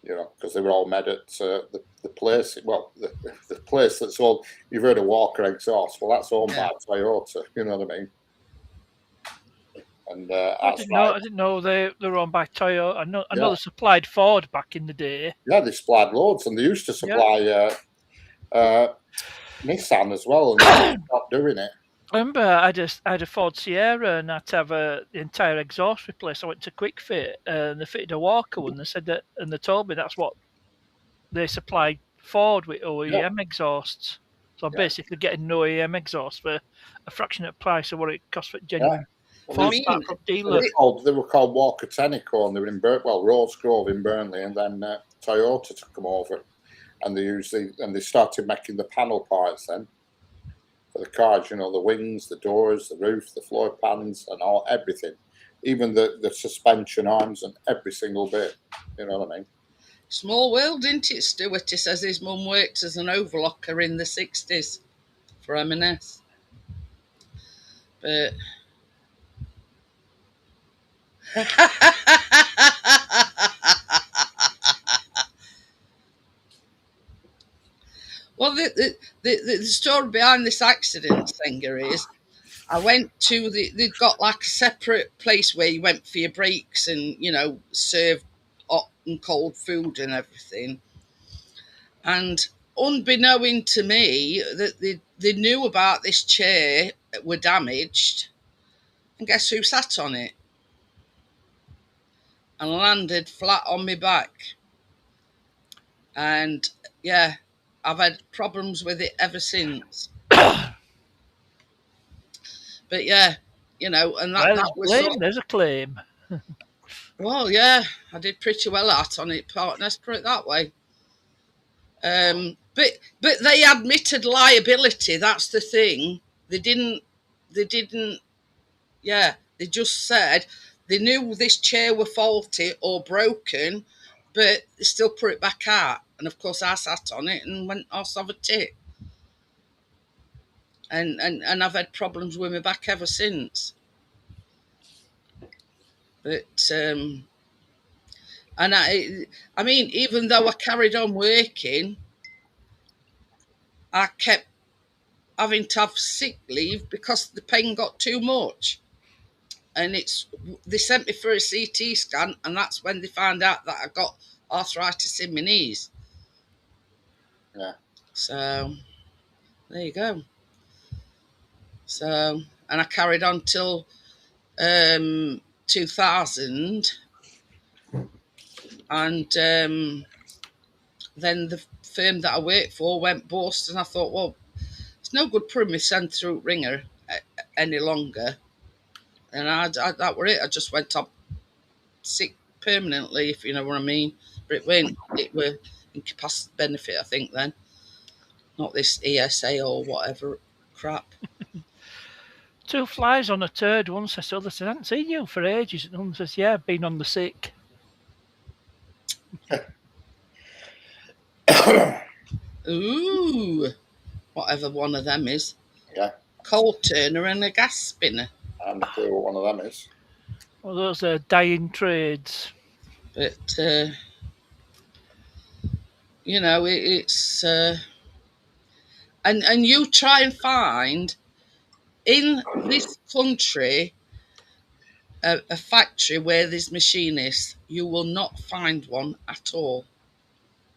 You know, because they were all made at the place. Well, the place that's all, you've heard of Walker Exhaust. Well, that's owned by Toyota. You know what I mean? And I didn't know they were owned by Toyota. I know they supplied Ford back in the day. Yeah, they supplied loads, and they used to supply Nissan as well, and they stopped doing it. I remember I had a Ford Sierra, and I had to have the entire exhaust replaced. I went to Quick Fit, and they fitted a Walker one. They said that, and they told me that's what they supplied Ford with OEM exhausts. So I'm basically getting an OEM exhaust for a fraction of the price of what it costs for genuine Ford from dealer. They were called Walker Tenneco, and they were in Rose Grove in Burnley, and then Toyota took them over, and they started making the panel parts then. For the cars, you know, the wings, the doors, the roof, the floor pans, and everything, even the suspension arms and every single bit. You know what I mean? Small world, isn't it, Stuart? He says his mum worked as an overlocker in the 60s for M&S. But well, the story behind this accident, Singer, is I went to they've got like a separate place where you went for your breaks and, you know, served hot and cold food and everything. And unbeknown to me, that they knew about this chair were damaged. And guess who sat on it? And landed flat on my back. And yeah, I've had problems with it ever since. But yeah, you know, and that was there's a claim. Well, yeah, I did pretty well on it, partners, put it that way. But they admitted liability. That's the thing. They didn't. Yeah, they just said they knew this chair were faulty or broken, but they still put it back out. And of course, I sat on it and went off of a tit. And I've had problems with my back ever since. But and I mean, even though I carried on working, I kept having to have sick leave because the pain got too much. And they sent me for a CT scan, and that's when they found out that I got arthritis in my knees. Yeah. So there you go. So, and I carried on till 2000, and then the firm that I worked for went bust, and I thought, well, it's no good putting my son through ringer any longer. And that were it. I just went up sick permanently, if you know what I mean. But it were incapacity benefit, I think, then. Not this ESA or whatever crap. Two flies on a turd. One says, "Oh, I haven't seen you for ages." And one says, "Yeah, I've been on the sick." Ooh, whatever one of them is. Yeah. Coal turner and a gas spinner. I'm not sure what one of them is. Well, those are dying trades. But you know, it's and you try and find in this country a factory where there's machinists. You will not find one at all.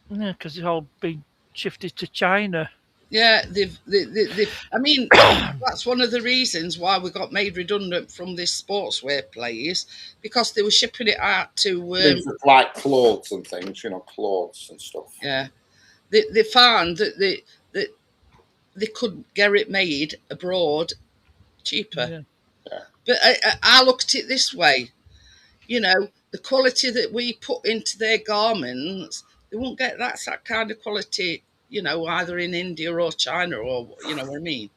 Yeah, because it's all been shifted to China. Yeah, they've I mean, that's one of the reasons why we got made redundant from this sportswear place, because they were shipping it out to like clothes and things, you know, clothes and stuff. Yeah, they found that they could get it made abroad cheaper. Yeah. But I look at it this way, you know, the quality that we put into their garments, they won't get that kind of quality, you know, either in India or China, or you know what I mean.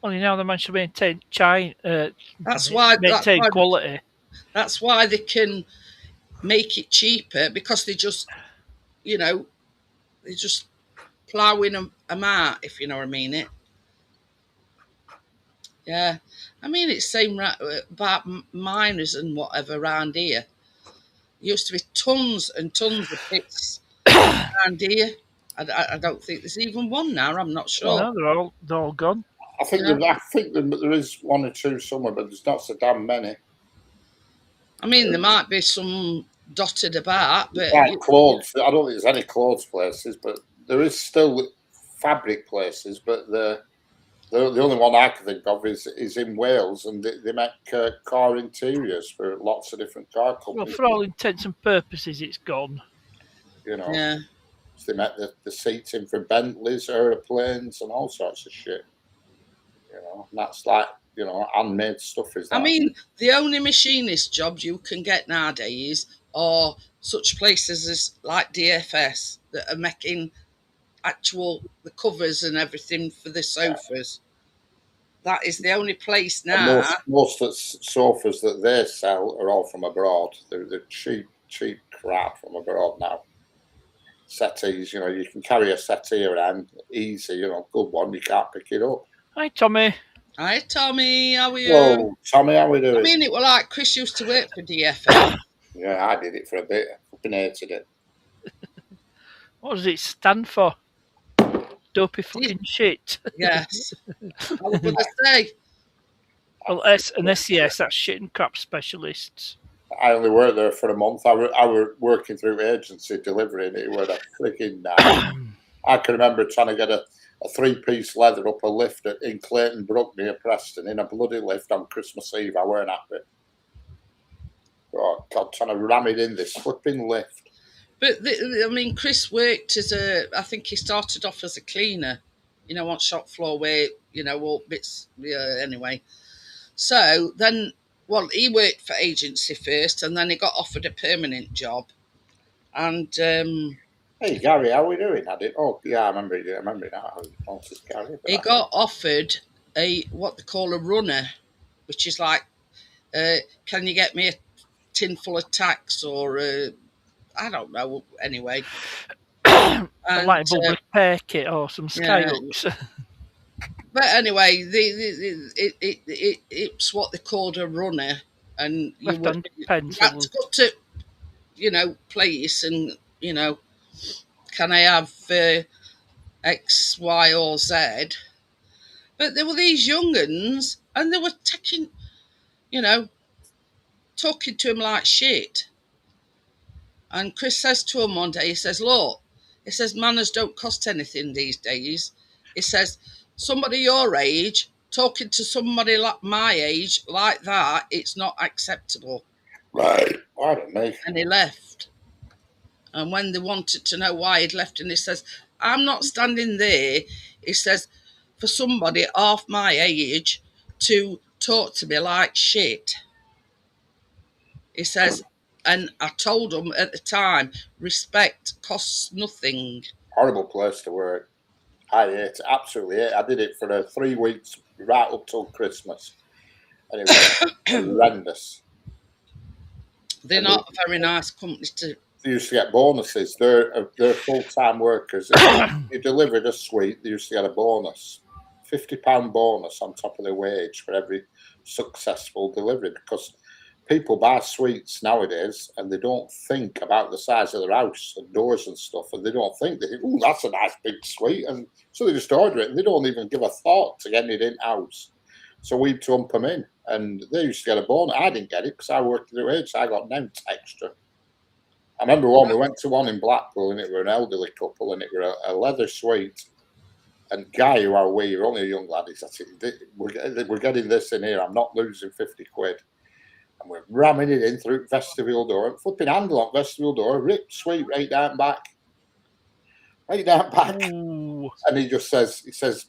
Well, you know, they managed to maintain quality. That's why they can make it cheaper because they just, they're just ploughing them out, if you know what I mean. Yeah. I mean, it's same about miners and whatever around here. There used to be tons and tons of pits around here. I don't think there's even one now. I'm not sure. No, they're all gone. I think there is one or two somewhere, but there's not so damn many. I mean, there might be some dotted about, but Like clothes, I don't think there's any clothes places, but there is still fabric places. But the only one I can think of is in Wales, and they make car interiors for lots of different car Well, companies. for all intents and purposes, it's gone. You know, yeah. so they make the seating for Bentleys, aeroplanes, and all sorts of shit. You know, and that's like, handmade stuff. Is that? I mean, the only machinist jobs you can get nowadays are such places as like DFS that are making the covers and everything for the sofas. That is the only place now. Most of the sofas that they sell are all from abroad. They're cheap crap from abroad now. Settees, you can carry a settee around easy, good one, you can't pick it up. Hi, Tommy. Hi, Tommy. How are you? Hello, Tommy, how are we doing? I mean, it was like Chris used to work for DFS. Yeah, I did it for a bit. I fucking hated it. What does it stand for? Dopey fucking shit. Yes. I was going to say. Well, SES, that's shit and crap specialists. I only worked there for a month. I were working through agency delivering. It was a freaking nightmare. I can remember trying to get a 3-piece leather up a lift in Clayton Brook near Preston in a bloody lift on Christmas Eve. I weren't happy. Oh, God, trying to ram it in this flipping lift. But, Chris worked I think he started off as a cleaner, on shop floor where, all bits, anyway. So then, he worked for agency first and then he got offered a permanent job. And hey, Gary, how are we doing? Oh, yeah, I remember it now. Gary, he got offered what they call a runner, which is like, can you get me a tin full of tacks or I don't know, anyway. A light bulb repair kit or some skyhooks. But anyway, it's what they called a runner, and you had to go to, place and, can I have X, Y, or Z? But there were these young uns, and they were taking, talking to him like shit. And Chris says to him one day, he says, look, manners don't cost anything these days. He says, somebody your age, talking to somebody like my age like that, it's not acceptable. Right. I don't know. And he left. And when they wanted to know why he'd left, and he says, I'm not standing there, he says, for somebody half my age to talk to me like shit. He says, and I told him at the time, respect costs nothing. Horrible place to work. I hate it, absolutely hate it. I did it for 3 weeks, right up till Christmas. And it was horrendous. They're not a very nice company to... They used to get bonuses. They're full-time workers. If you delivered a suite, they used to get a bonus. £50 bonus on top of their wage for every successful delivery, because people buy suites nowadays and they don't think about the size of their house and doors and stuff, and they don't think, oh, that's a nice big suite, and so they just order it and they don't even give a thought to getting it in-house. So we trump them in, and they used to get a bonus. I didn't get it because I worked through age, so I got no extra. I remember we went to one in Blackpool, and it were an elderly couple, and it were a leather suite. And Guy, who are we, you're only a young lad, he said, we're getting this in here, I'm not losing 50 quid. And we're ramming it in through vestibule door, and flipping handle on vestibule door, ripped sweet right down back. Right down back. Ooh. And he says,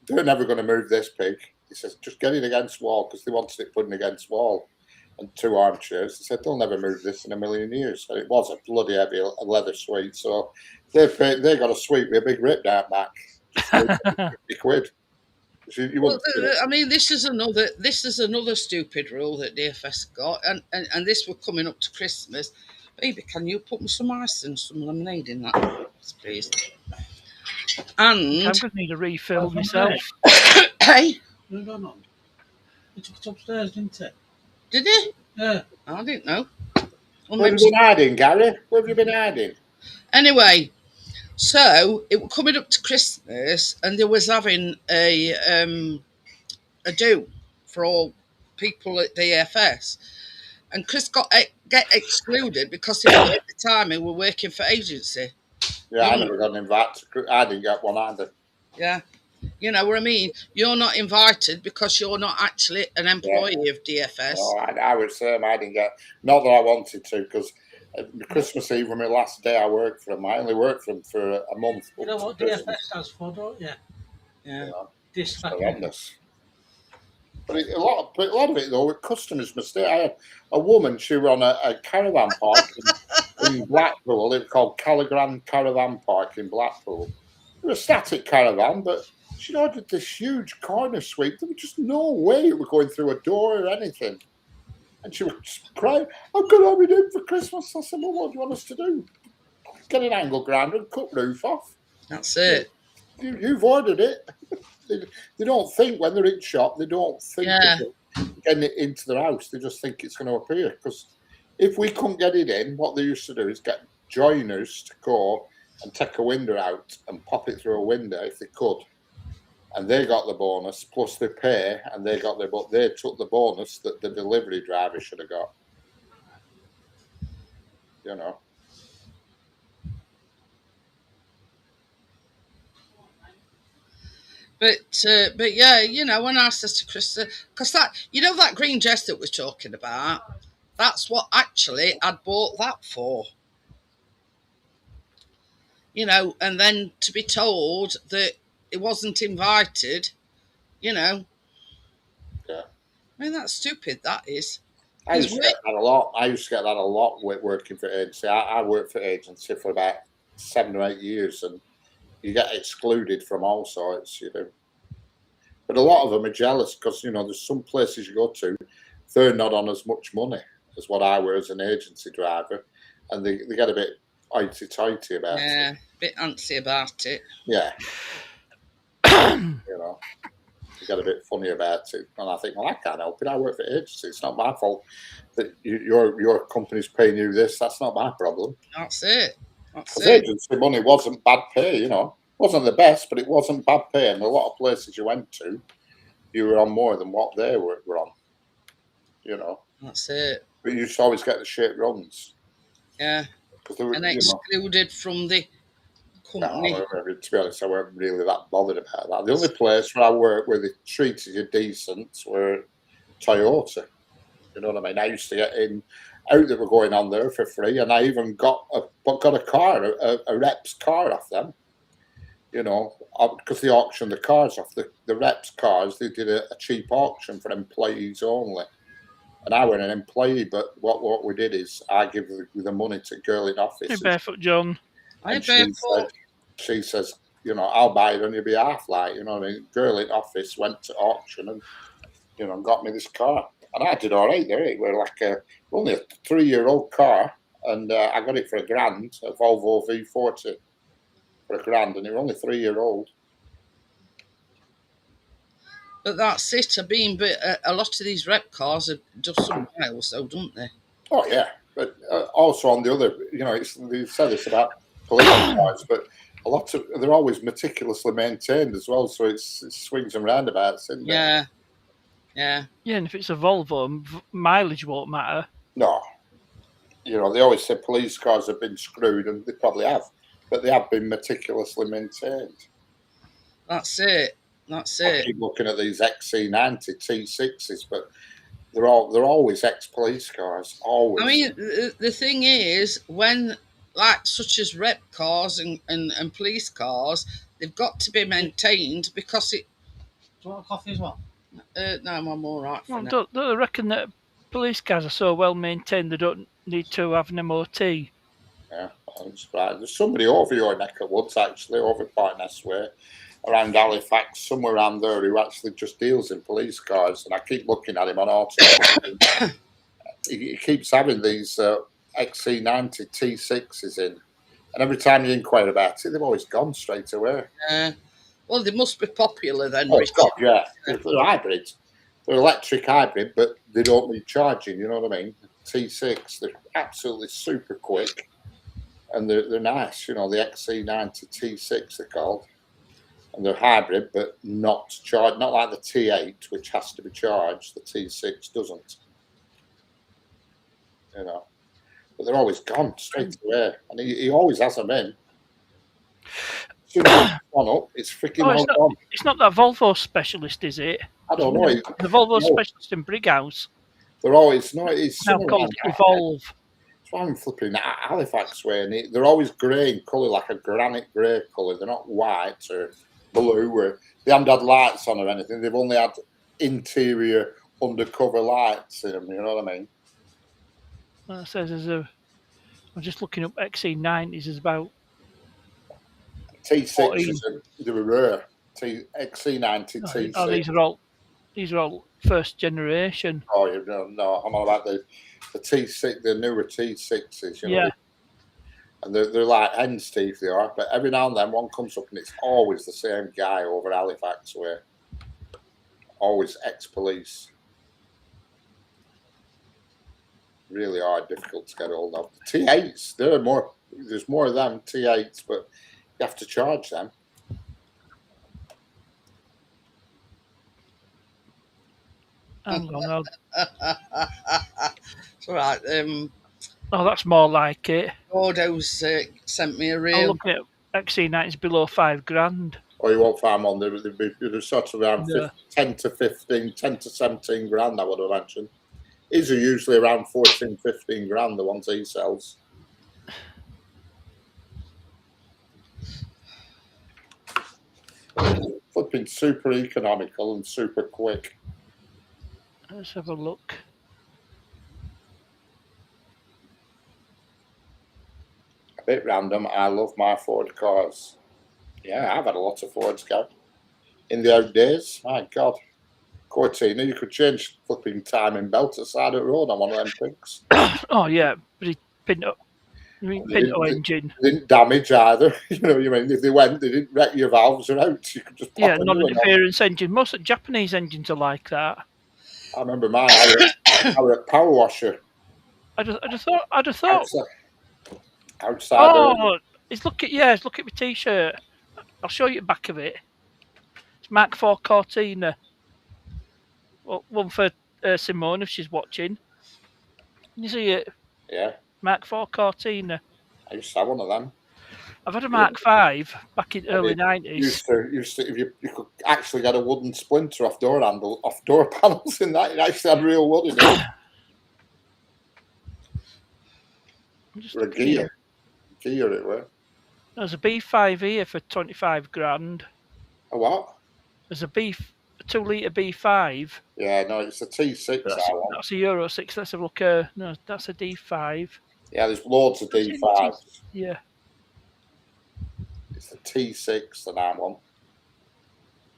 they're never going to move this pig. He says, just get it against wall, because they wanted it putting against wall. And 2 armchairs. He said, they'll never move this in a million years. And it was a bloody heavy leather suite. So they got a suite with a big rip down back. 50 quid. I mean, this is another stupid rule that DFS got, and this was coming up to Christmas. Baby, can you put me some ice and some lemonade in that, please? And I'm going to need a refill From myself. hey, No, no, no. He took it upstairs, didn't he? did he? Yeah. I didn't know. Well, Where have maybe- you been hiding, Gary? Where have you been hiding? Anyway, so it was coming up to Christmas, and they was having a do for all people at DFS, and Chris get excluded because at the time he were working for agency. Yeah, I never got invited. I didn't get one either. Yeah, you know what I mean. You're not invited because you're not actually an employee of DFS. No, I was saying I didn't get. Not that I wanted to, because Christmas Eve was my last day I worked for them. I only worked for them for a month. You know what DFS stands for, don't you? Yeah. You know, it's Dispatch. horrendous. But a lot of it though, with customers' mistake. I had a woman. She was on a caravan park in Blackpool. It was called Callagran Caravan Park in Blackpool. It was a static caravan, but she ordered this huge corner suite. There was just no way it was going through a door or anything. And she was crying, "I'm going to have it in for Christmas." I said, "Well, what do you want us to do? Get an angle grinder and cut roof off? That's it. You've ordered it." They don't think when they're in shop, they don't think of getting it into their house. They just think it's going to appear. Because if we couldn't get it in, what they used to do is get joiners to go and take a window out and pop it through a window if they could. And they got the bonus, plus they pay, and they got but they took the bonus that the delivery driver should have got. You know. But yeah, you know, when I said to Chris, because that green dress that we're talking about, that's what actually I'd bought that for. You know, and then to be told that it wasn't invited, you know. Yeah. I mean, that's stupid, that is. I used to get that a lot. I used to get that a lot with working for agency. I worked for agency for about 7 or 8 years, and you get excluded from all sorts, you know. But a lot of them are jealous because, you know, there's some places you go to, they're not on as much money as what I were as an agency driver, and they get a bit hoity-toity about it. Yeah, a bit antsy about it. Yeah. You know, they get a bit funny about it. And I think, well, I can't help it. I work for agency. It's not my fault that your company's paying you this. That's not my problem. That's it. That's Because it. agency money wasn't bad pay, you know. Wasn't the best, but it wasn't bad pay. And a lot of places you went to, you were on more than what they were on, you know. That's it. But you used to always get the shit runs. Yeah. They were, And excluded from the company. To be honest, I weren't really that bothered about that. The only place where I worked where they treated you decent were Toyota. You know what I mean? I used to get in out that were going on there for free, and I even got a car, a rep's car off them. You know, because they auctioned the cars off the reps' cars. They did a cheap auction for employees only, and I were an employee. But what we did is I give the money to girl in office. Hey, Barefoot John. Hi, Barefoot. She says, you know, I'll buy it on your behalf. Like, you know what I mean? Girl in office went to auction and, you know, got me this car, and I did all right there. It were like only a 3-year-old car, and I got it for £1,000, a Volvo V40. For £1,000, and you're only 3-year-old. But that's it. But a lot of these rep cars are just some miles, though, don't they? Oh yeah, but also on the other, you know, they said this about police cars, but a lot of they're always meticulously maintained as well. So it swings and roundabouts, isn't it? Yeah, yeah. Yeah, and if it's a Volvo, mileage won't matter. No, you know, they always say police cars have been screwed, and they probably have. But they have been meticulously maintained. That's it. That's I it. keep looking at these XC90 T6s, but they're always ex-police cars. Always. I mean, the thing is, when like such as rep cars and police cars, they've got to be maintained because it. Do you want a coffee as well? No, I'm all right for Well, now. don't they reckon that police cars are so well maintained they don't need to have an MOT? Yeah, that's right. There's somebody over your neck of woods, actually, over Poyness Way, around Halifax, somewhere around there, who actually just deals in police cars. And I keep looking at him on auto. He keeps having these XC90 T6 is in. And every time you inquire about it, they've always gone straight away. Well, they must be popular then. Oh, Richard. God, yeah. They're hybrids. They're electric hybrid, but they don't need charging, you know what I mean? T6, they're absolutely super quick. And they're nice, you know, the XC90 T6 they're called. And they're hybrid, but not charged, not like the T8, which has to be charged. The T6 doesn't. You know. But they're always gone straight away. And he always has them in. As soon as it's one up, it's freaking all gone. It's not that Volvo specialist, is it? I don't know. The Volvo specialist in Brighouse. They're always, no, it's now called Evolve. That's why I'm flipping Halifax way. And they're always grey in colour, like a granite grey colour. They're not white or blue. Or they haven't had lights on or anything. They've only had interior undercover lights in them. You know what I mean? Well, it says I'm just looking up XC90s. There's about T6 they were rare. XC90 T6. Oh, these are all first generation. Oh, you don't know. I'm all about the T6, the newer T6s. You know. Yeah. And they're like hen's teeth, they are. But every now and then one comes up and it's always the same guy over Halifax way. Always ex-police. Really are difficult to get hold of. The T8s, there's more of them T8s, but you have to charge them. Hang on. It's all right. Oh, that's more like it. Gordo's sent me a reel. I'm looking at XC90s below $5,000. Or you won't find one. They're sort of around 10 to 15, 10 to 17 grand, I would imagine. These are usually around 14, 15 grand, the ones he sells. Flipping super economical and super quick. Let's have a look. A bit random. I love my Ford cars. Yeah, I've had a lot of Fords, go. In the old days, my God. Cortina, you could change flipping timing belt at the side of the road on one of them things. Oh, yeah. But Pinto engine. They didn't damage either. You know what I mean? If they went, they didn't wreck your valves or out. You could just pop non-interference engine. Most of Japanese engines are like that. I remember mine. I was a power washer. I'd have thought. Outside. Oh, look at my T-shirt. I'll show you the back of it. It's Mark IV Cortina. Well, one for Simone if she's watching. Can you see it? Yeah. Mark IV Cortina. I used to have one of them. I've had a Mark V back in early 90s. Used to, if you could actually get a wooden splinter off door panels in that, it actually had real wood in it. For a gear it were. There's a B5 here for 25 grand. A what? There's a 2-litre B5. Yeah, no, it's a T6. That's a Euro 6. Let's have a look. No, that's a D5. Yeah, there's loads of D5s. Yeah. It's a T6 that I want.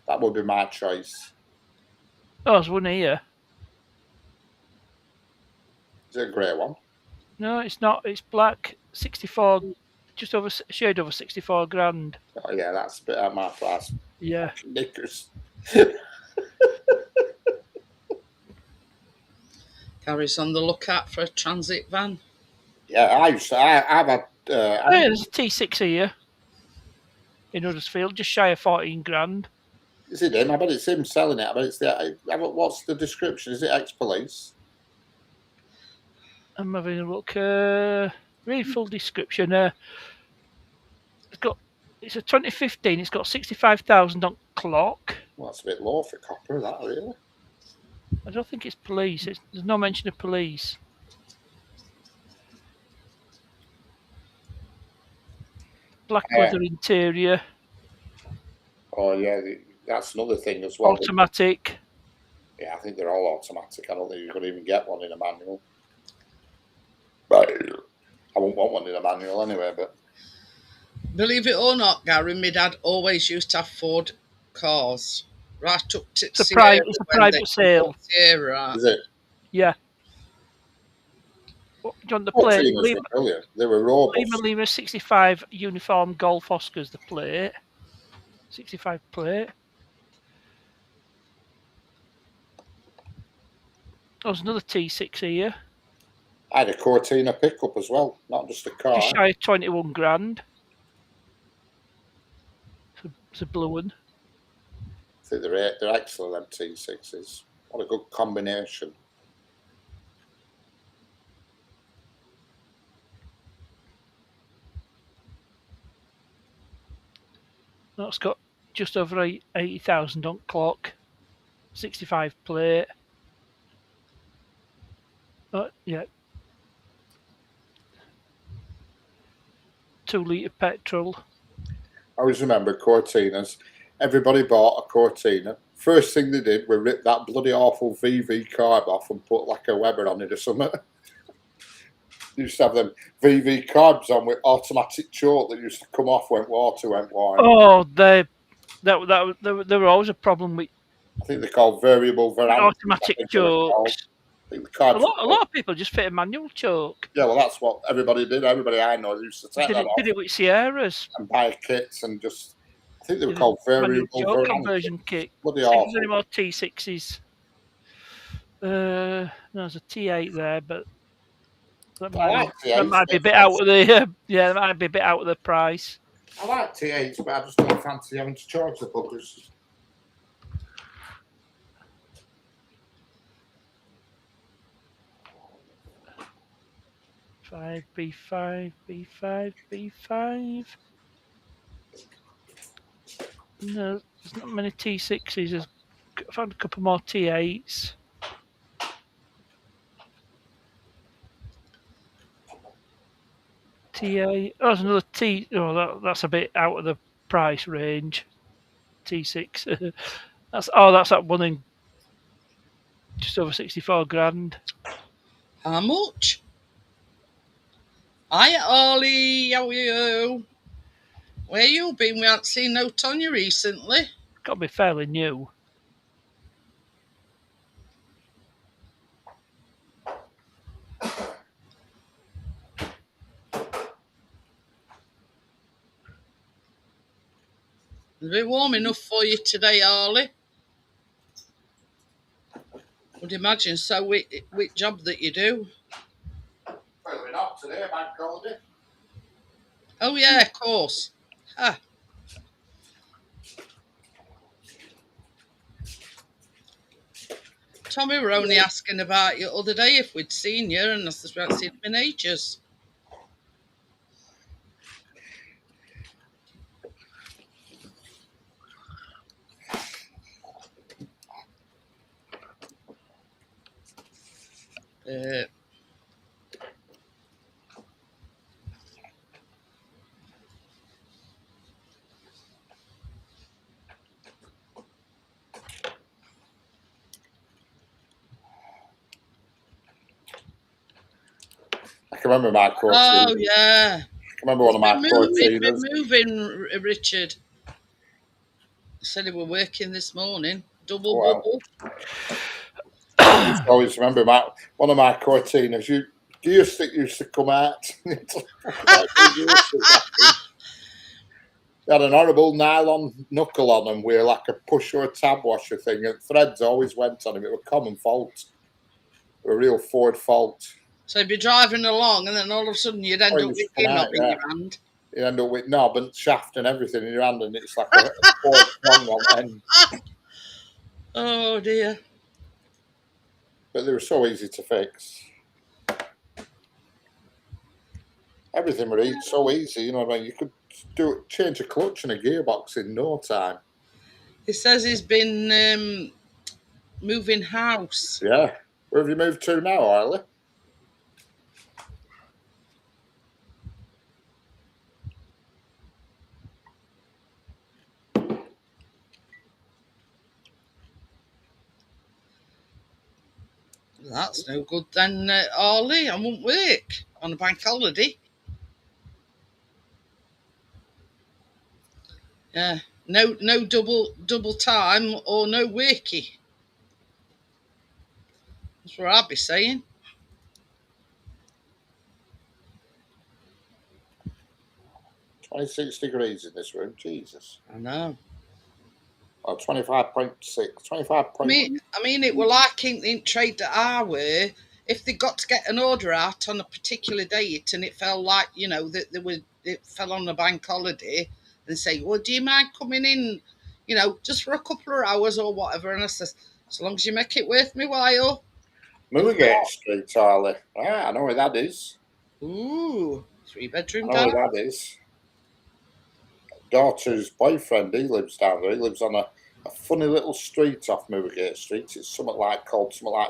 That would be my choice. Oh, there's one here. Is it a grey one? No, it's not. It's black. 64, just over, shade over 64 grand. Oh, yeah, that's a bit out of my price. Yeah. Knickers. Gary's on the lookout for a transit van. Yeah, I've had. There's a T6 here in Huddersfield, just shy of 14 grand. Is it him? I bet it's him selling it. I bet it's what's the description? Is it ex-police? I'm having a look. Read full description. It's a 2015. It's got 65,000 on clock. Well, that's a bit low for copper, that really. I don't think it's police. There's no mention of police. Black leather interior. Oh yeah, that's another thing as well. Automatic. Yeah, I think they're all automatic. I don't think you could even get one in a manual. But I won't want one in a manual anyway. But believe it or not, Gary, my dad always used to have Ford cars. Right up to it's a private sale. Sierra. Is it? Yeah. Do you want the plate? 14ers were brilliant. They were robust. Lima 65 uniform Golf Oscars, the plate. 65 plate. There's another T6 here. I had a Cortina pickup as well, not just a car. Just shy of 21 grand. It's a blue one. I think they're excellent, them T6s. What a good combination. That's got just over 80,000 on clock. 65 plate. Yeah. 2 litre petrol. I always remember Cortinas. Everybody bought a Cortina. First thing they did was rip that bloody awful VV carb off and put like a Weber on it or something. Used to have them VV carbs on with automatic choke that used to come off when water went wide. Oh, they were always a problem with I think they're called variable veranda. automatic chokes. I think the carbs A lot of people just fit a manual choke. Yeah, well, that's what everybody did. Everybody I know used to take that off Did it with Sierras. and buy kits and just. I think they were called variable choke conversion kit. Bloody There's awful. any more T6s. There's a T8 there, but that might be a bit out of the that might be a bit out of the price. I like T8s, but I just don't fancy having to charge the buggers. B5. No, there's not many T6s. I found a couple more T8s. T8. Oh, there's another T. Oh, that's a bit out of the price range. T6. that's that one in just over 64 grand. How much? Hi, Ollie. How are you? Where you been? We haven't seen no Tonya recently. Got to be fairly new. Is it warm enough for you today, Ollie? Would imagine so with job that you do. Well, we're not today, bank holiday. Oh yeah, of course. Ah. Tommy were only asking about you the other day if we'd seen you, and I said we haven't seen him in ages. I can remember my Cortina. Oh yeah. I can remember one of my Cortinas. Been moving, Richard. He said he were working this morning. Double bubble. I always remember one of my Cortinas. Gear stick used to come out. They had an horrible nylon knuckle on them with like a push or a tab washer thing, and threads always went on them. It was a common fault. A real Ford fault. So you'd be driving along, and then all of a sudden you'd end up with your knob in your hand. You end up with knob and shaft and everything in your hand, and it's like a Ford thong on end. Oh dear. But they were so easy to fix. Everything was so easy, you know what I mean? You could change a clutch and a gearbox in no time. He says he's been moving house. Yeah. Where have you moved to now, Arlie? That's no good then, Ollie. I won't work on a bank holiday. Yeah, no double time or no worky. That's what I'd be saying. 26 degrees in this room. Jesus. I know. Oh, 25.6. 25. I mean, it were like in trade that I were. If they got to get an order out on a particular date and it felt like, that it fell on a bank holiday, and say, well, do you mind coming in, just for a couple of hours or whatever? And I says, as long as you make it worth my while. Moorgate Street, Charlie. Ah, I know where that is. Ooh, I 3-bedroom know down. where that is. Daughter's boyfriend, he lives down there. He lives on a funny little street off Moorgate Street. It's something like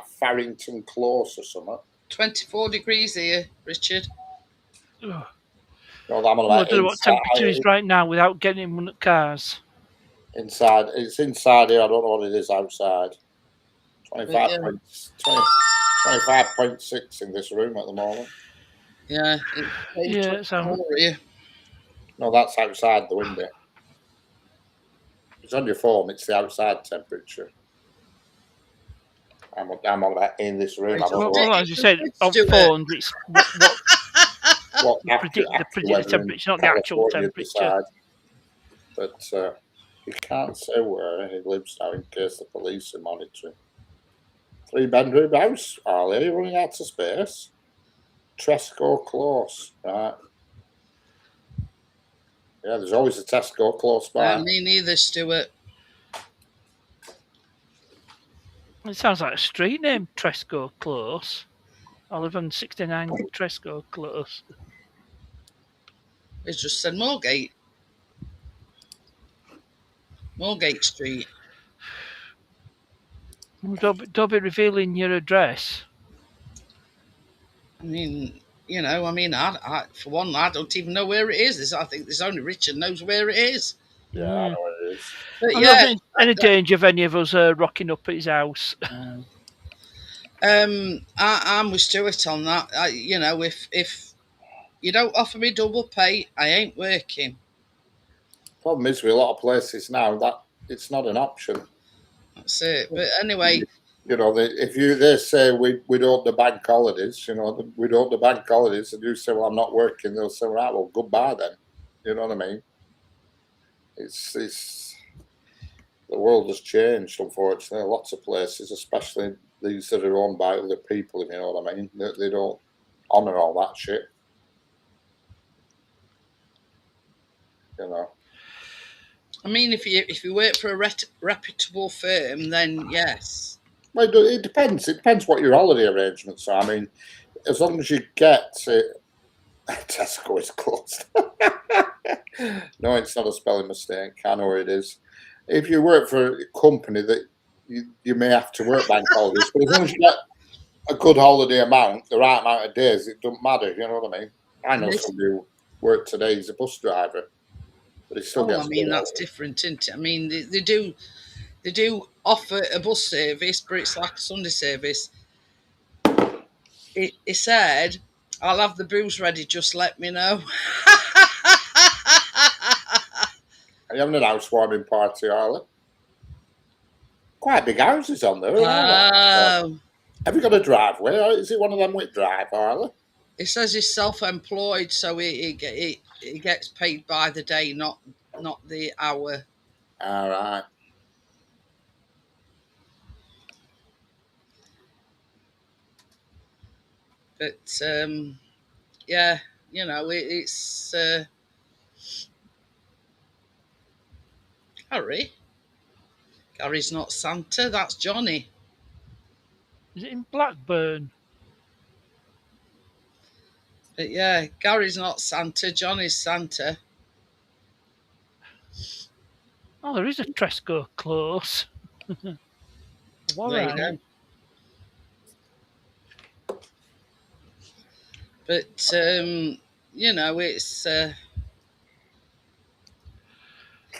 Farrington Close or something. 24 degrees here, Richard. Ugh. No, I'm on Well, I about don't know what temperature is right now without getting in one of the cars. inside. It's inside here. I don't know what it is outside. 25 Yeah. points. 25.6 in this room at the moment. Yeah. Yeah, so Here. No, that's outside the window. It's on your phone. It's the outside temperature. I'm on about in this room. I don't know well, what, as you said, on Stuart. phones, it's what you predict the weather in temperature, not the actual California temperature. decide. But you can't say where he lives now in case the police are monitoring. 3-bedroom house, Arlie. You're running out of space. Tesco Close, right? Yeah, there's always a Tesco close by. Me neither, Stuart. It sounds like a street name, Tresco Close. I live on 69 Tresco Close. It's just said Moorgate. Moorgate Street. Don't be revealing your address. I mean, I for one, I don't even know where it is. I think there's only Richard knows where it is. Yeah, I know where it is. But I'm yeah, not in any danger of any of us rocking up at his house. I'm with Stuart on that. If you don't offer me double pay, I ain't working. Problem is with a lot of places now that it's not an option. That's it. But anyway, If they say we don't the bank holidays, we don't the bank holidays, and you say, well, I'm not working, they'll say, right, well, goodbye then. You know what I mean? It's the world has changed, unfortunately. Lots of places, especially these that are owned by other people, if you know what I mean, they don't honour all that shit. I mean, if you work for a reputable firm, then yes. Well, it depends. It depends what your holiday arrangements are. I mean, as long as you get Tesco is closed. No, it's not a spelling mistake. I know where it is. If you work for a company that you may have to work bank holidays, but as long as you get a good holiday amount, the right amount of days, it doesn't matter. You know what I mean? I know somebody who worked today. He's a bus driver, but he still gets. I mean, that's different, isn't it? I mean, they do offer a bus service, but it's like a Sunday service. He said, I'll have the booze ready, just let me know. Are you having an housewarming party, Arlie? Quite big houses on there. Have you got a driveway, or is it one of them with drive, Arlie? It says he's self-employed, so he gets paid by the day, not the hour. All right. But yeah, it's Gary. Gary's not Santa. That's Johnny. Is it in Blackburn? But yeah, Gary's not Santa. Johnny's Santa. Oh, there is a Tresco Close. What There you go. But it's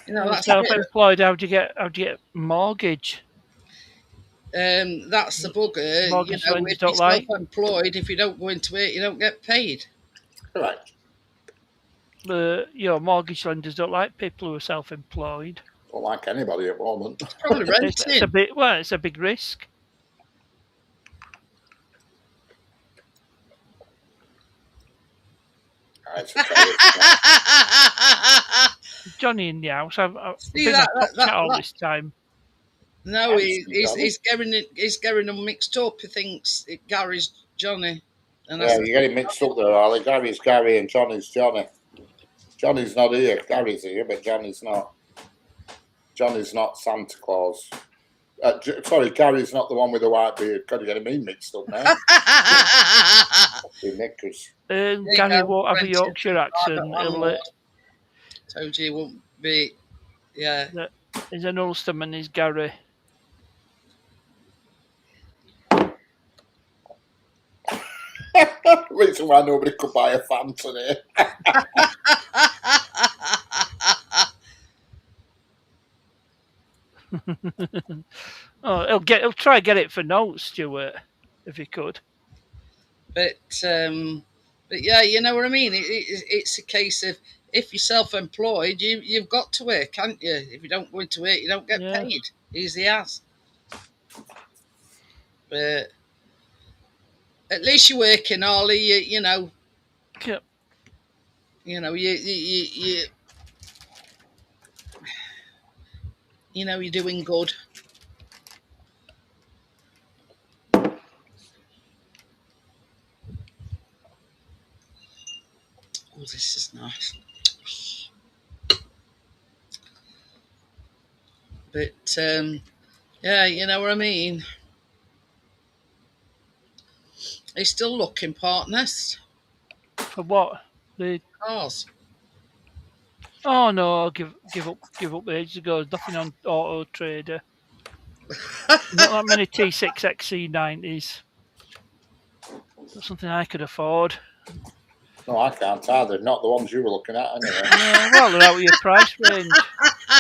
that's self-employed. How do you get mortgage? That's the bugger. Mortgage If lenders you're don't like. self-employed, if you don't go into it, you don't get paid. Correct. Mortgage lenders don't like people who are self-employed. Don't like anybody at the moment. It's probably renting. It's a big risk. Johnny in the house. I've See been that, a top chat all that- this time. No, I've he's seen Johnny. he's getting them mixed up. He thinks Gary's Johnny. And I Yeah, said, you get it mixed up there, Ali. Gary's Gary and Johnny's Johnny. Johnny's not here. Gary's here, but Johnny's not. Johnny's not Santa Claus. Sorry, Gary's not the one with the white beard. God, you're getting me mixed up now. The knickers. you Gary go, won't have a French Yorkshire accent. private landlord. Told you he won't be. Yeah. He's an Ulsterman, he's Gary. Reason why nobody could buy a fan today. Oh, he'll try get it for notes, Stuart, if he could. But yeah, you know what I mean. It's a case of if you're self-employed, you've got to work, can't you? If you don't go into work, you don't get Yeah. paid. Easy as. But at least you're working, Ollie. You know. Yep. You know you know you're doing good. Oh, this is nice. But yeah, you know what I mean. He's still looking partners. For what? The Cars. Oh no, I'll give up ages ago. There's nothing on Auto Trader. Not that many T6 XC90s. Not something I could afford. No, I can't either. Not the ones you were looking at, anyway. Yeah, well, they're out of your price range.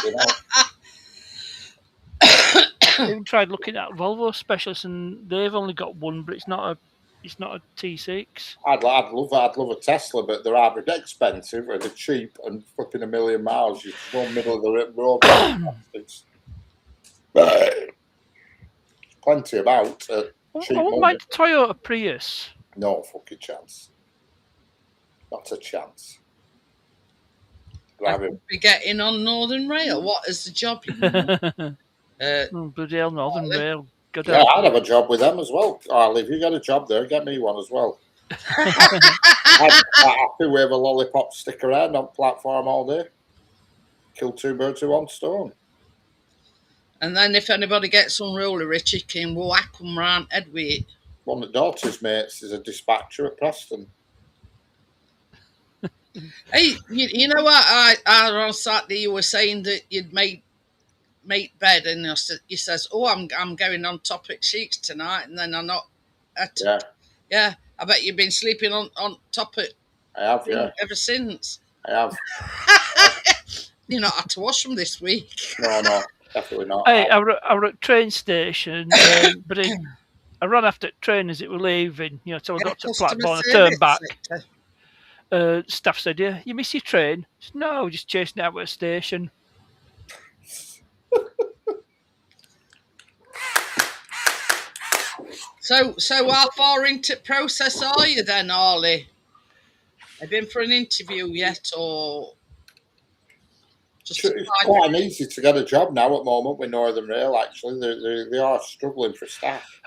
You know. I even tried looking at Volvo specialists, and they've only got one, but it's not a T6. I'd love a Tesla, but they're either expensive or they're cheap and flipping 1 million miles. You just go middle of the road. Plenty about. I wouldn't mind a Toyota Prius. No fucking chance. Not a chance. I could be getting on Northern Rail. What is the job? Bloody hell, Northern Rail. Good Yeah, I'd have a job with them as well. Carl, if you got a job there, get me one as well. I'd happy with a lollipop stick around on platform all day. Kill two birds with one stone. And then if anybody gets unruly, Richie can whack them round head with it. One of the daughter's mates is a dispatcher at Preston. Hey, you know what? I on Saturday you were saying that you'd made bed, and you says, "Oh, I'm going on Topic Sheets tonight," and then I'm not. Yeah. I bet you've been sleeping on top of. I have, yeah. Ever since. I have. You're not had to wash them this week. No, definitely not. Hey, I were at train station, but I ran after the train as it were leaving. You know, till I got to the platform, I turned back. Staff said, "Yeah, you miss your train?" I said, "No, just chasing it out at a station." So how far into process are you then, Ollie? Have you been for an interview yet, or just it's quite easy to get a job now at the moment with Northern Rail. Actually, they are struggling for staff.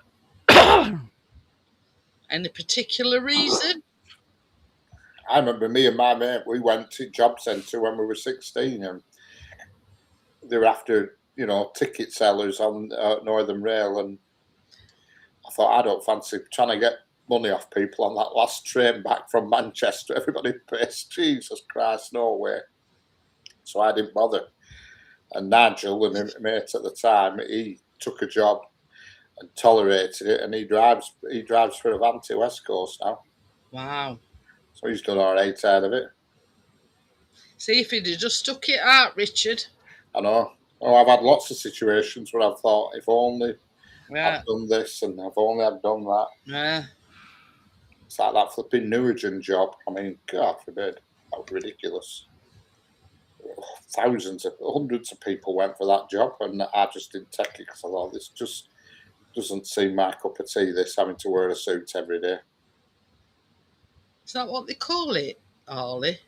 Any particular reason? I remember me and my mate, we went to job centre when we were 16, and they were after, ticket sellers on Northern Rail, and I thought, I don't fancy trying to get money off people on that last train back from Manchester. Everybody pissed. Jesus Christ, no way. So I didn't bother. And Nigel, and my mate at the time, he took a job and tolerated it, and he drives for Avanti West Coast now. Wow. So he's done all right out of it. See, if he'd have just stuck it out, Richard. I know. Oh, I've had lots of situations where I've thought, if only Yeah. I've done this and if only I've done that. Yeah. It's like that flipping Newgen job. I mean, God forbid. That was ridiculous. Hundreds of people went for that job, and I just didn't take it because I thought, this just doesn't seem my cup of tea, this having to wear a suit every day. Is that what they call it, Ollie?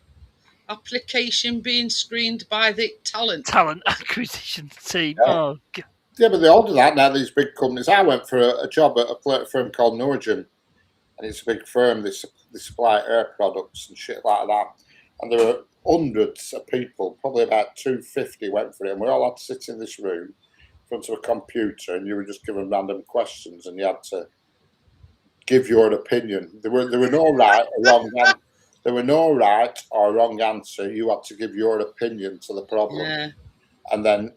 application being screened by the talent. Talent acquisition team. Yeah. Oh, God. Yeah, but they all do that now, these big companies. I went for a job at a firm called Norgen, and it's a big firm. They supply air products and shit like that. And there were hundreds of people, probably about 250 went for it. And we all had to sit in this room in front of a computer, and you were just given random questions, and you had to give your opinion. There were no right or wrong answer. There were no right or wrong answer. You had to give your opinion to the problem. Yeah. And then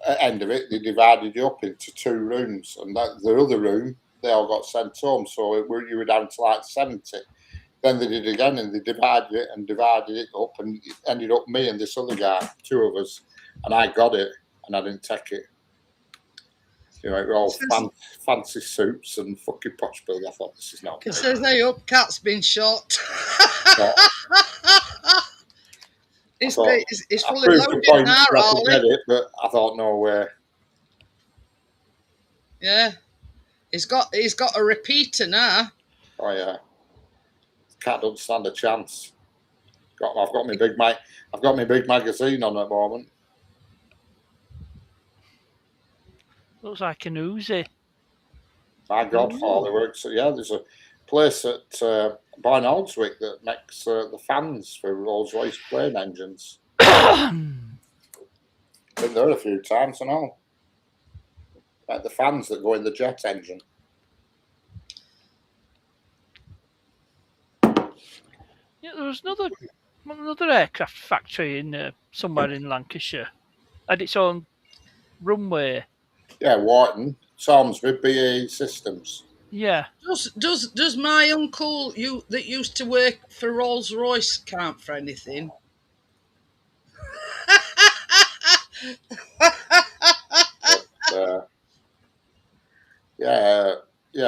at the end of it, they divided you up into 2 rooms, and the other room, they all got sent home. So you were down to like 70. Then they did again, and they divided it up, and it ended up me and this other guy, 2 of us, and I got it, and I didn't take it. You know, it were all fancy suits and fucking posh build. I thought, this is not It good. says, hey up, cat's been shot. It's I fully proved the loaded point now, that I could get Ollie. it, but I thought, no way. Yeah. He's got a repeater now. Oh yeah, cat don't stand a chance. I've got my big magazine on at the moment. Looks like an Uzi. My godfather works. Yeah, there's a place at Barn Aldswick that makes the fans for Rolls-Royce plane engines. Been there a few times and all. Like the fans that go in the jet engine. Yeah, there was another aircraft factory in somewhere in Lancashire. Had its own runway. Yeah, Wharton, Samsbury, BAE Systems. Yeah. Does my uncle that used to work for Rolls Royce count for anything? Yeah,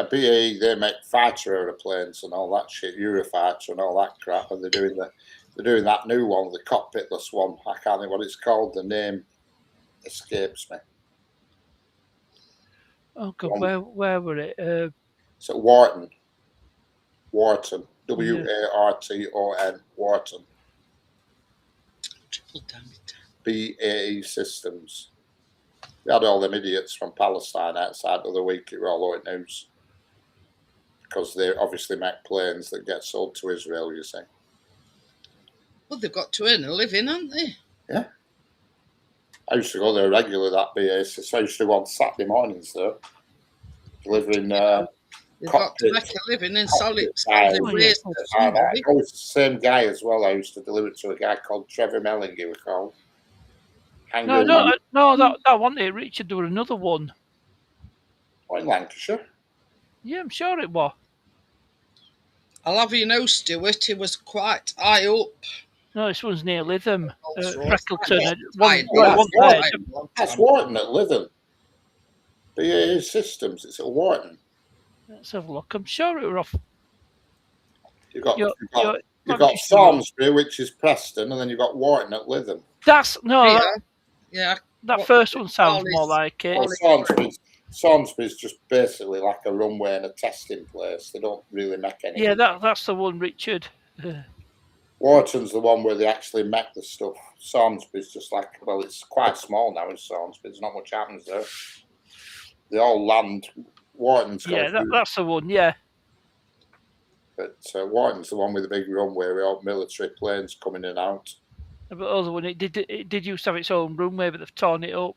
BAE, they make fighter aeroplanes and all that shit, Eurofighter and all that crap, and they're doing that new one, the cockpitless one. I can't think what it's called. The name escapes me. Oh God, where were it? It's at Wharton. Wharton. Warton. Wharton. Triple damn it. BAE Systems. We had all them idiots from Palestine outside the other week. It were all over news. Because they obviously make planes that get sold to Israel, you see. Well, they've got to earn a living, haven't they? Yeah. I used to go there regularly, that BAE. So I used to go on Saturday mornings there, delivering They've got to make a living in solid waste. I was the same guy as well. I used to deliver it to a guy called Trevor Melling, he was called. No, that one there, Richard, there was another one. What, in Lancashire? Yeah, I'm sure it was. I'll have you know, Stuart, he was quite high up. No, this one's near Lytham. Freckleton. That's Wharton at Lytham. BAE Systems, it's at Wharton. Let's have a look. I'm sure it was off. You've got Samsbury, which is Preston, and then you've got Wharton at Lytham. That first one sounds more like it. Well, Samsbury's just basically like a runway and a testing place. They don't really make anything. Yeah, that's the one, Richard. Wharton's the one where they actually make the stuff. Samsbury's just like, well, it's quite small now in Samsbury. There's not much happens there. They all land. Wharton's got that's the one, yeah. But Wharton's the one with the big runway with all military planes coming in and out. But the other one, it did used to have its own runway, but they've torn it up.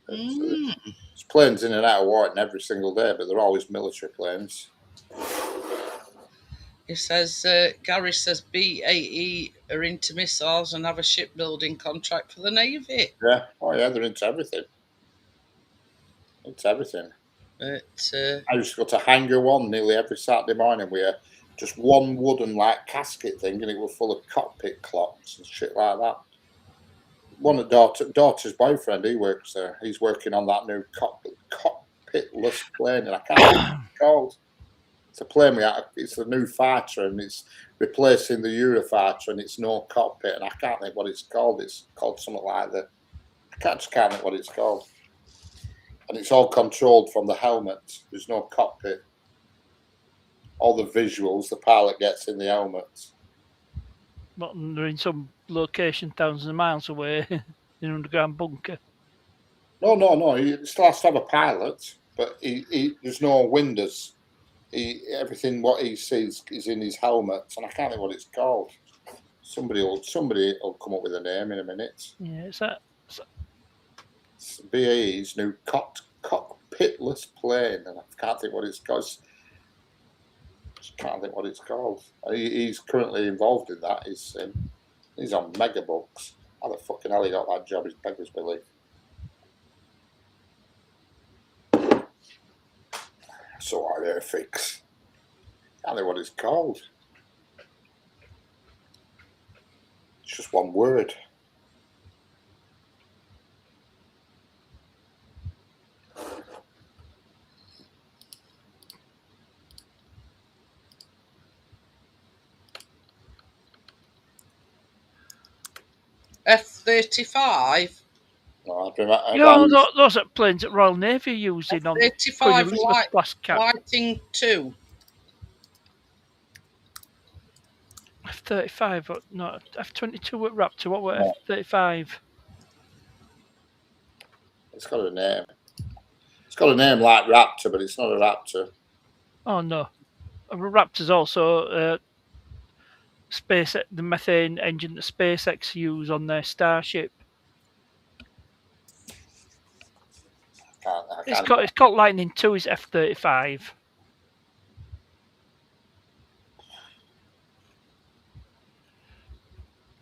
There's planes in and out of Wharton every single day, but they're always military planes. It says, Gary says BAE are into missiles and have a shipbuilding contract for the Navy. Yeah, oh yeah, they're into everything. It's everything. But I used to go to Hangar 1 nearly every Saturday morning with just one wooden casket thing, and it was full of cockpit clocks and shit like that. One of daughter's boyfriend, he works there. He's working on that new cockpitless plane, and I can't remember what it's called. It's a plane it's a new fighter, and it's replacing the Eurofighter, and it's no cockpit, and I can't think what it's called. It's called something like that. I just can't think what it's called. And it's all controlled from the helmet. There's no cockpit. All the visuals the pilot gets in the helmet. But they're in some location thousands of miles away in an underground bunker. No. He still has to have a pilot, but there's no windows. Everything what he sees is in his helmet, and I can't think what it's called. Somebody will come up with a name in a minute. Yeah, it's that. It's BAE's new cockpitless plane, and I can't think what it's called. Just can't think what it's called. He's currently involved in that. He's on Megabucks. How the fucking hell he got that job is beggars belief. So I there fix. Can't think what it's called. It's just one word. F-35. No, I Those are planes that Royal Navy are using on Queen 35 Elizabeth class cap. Lighting 2. F-35, no, F-22 at Raptor. What were F-35? It's got a name. It's got a name like Raptor, but it's not a Raptor. Oh no, Raptor's also the methane engine that SpaceX use on their Starship. I It's can't. called Lightning 2 is F-35.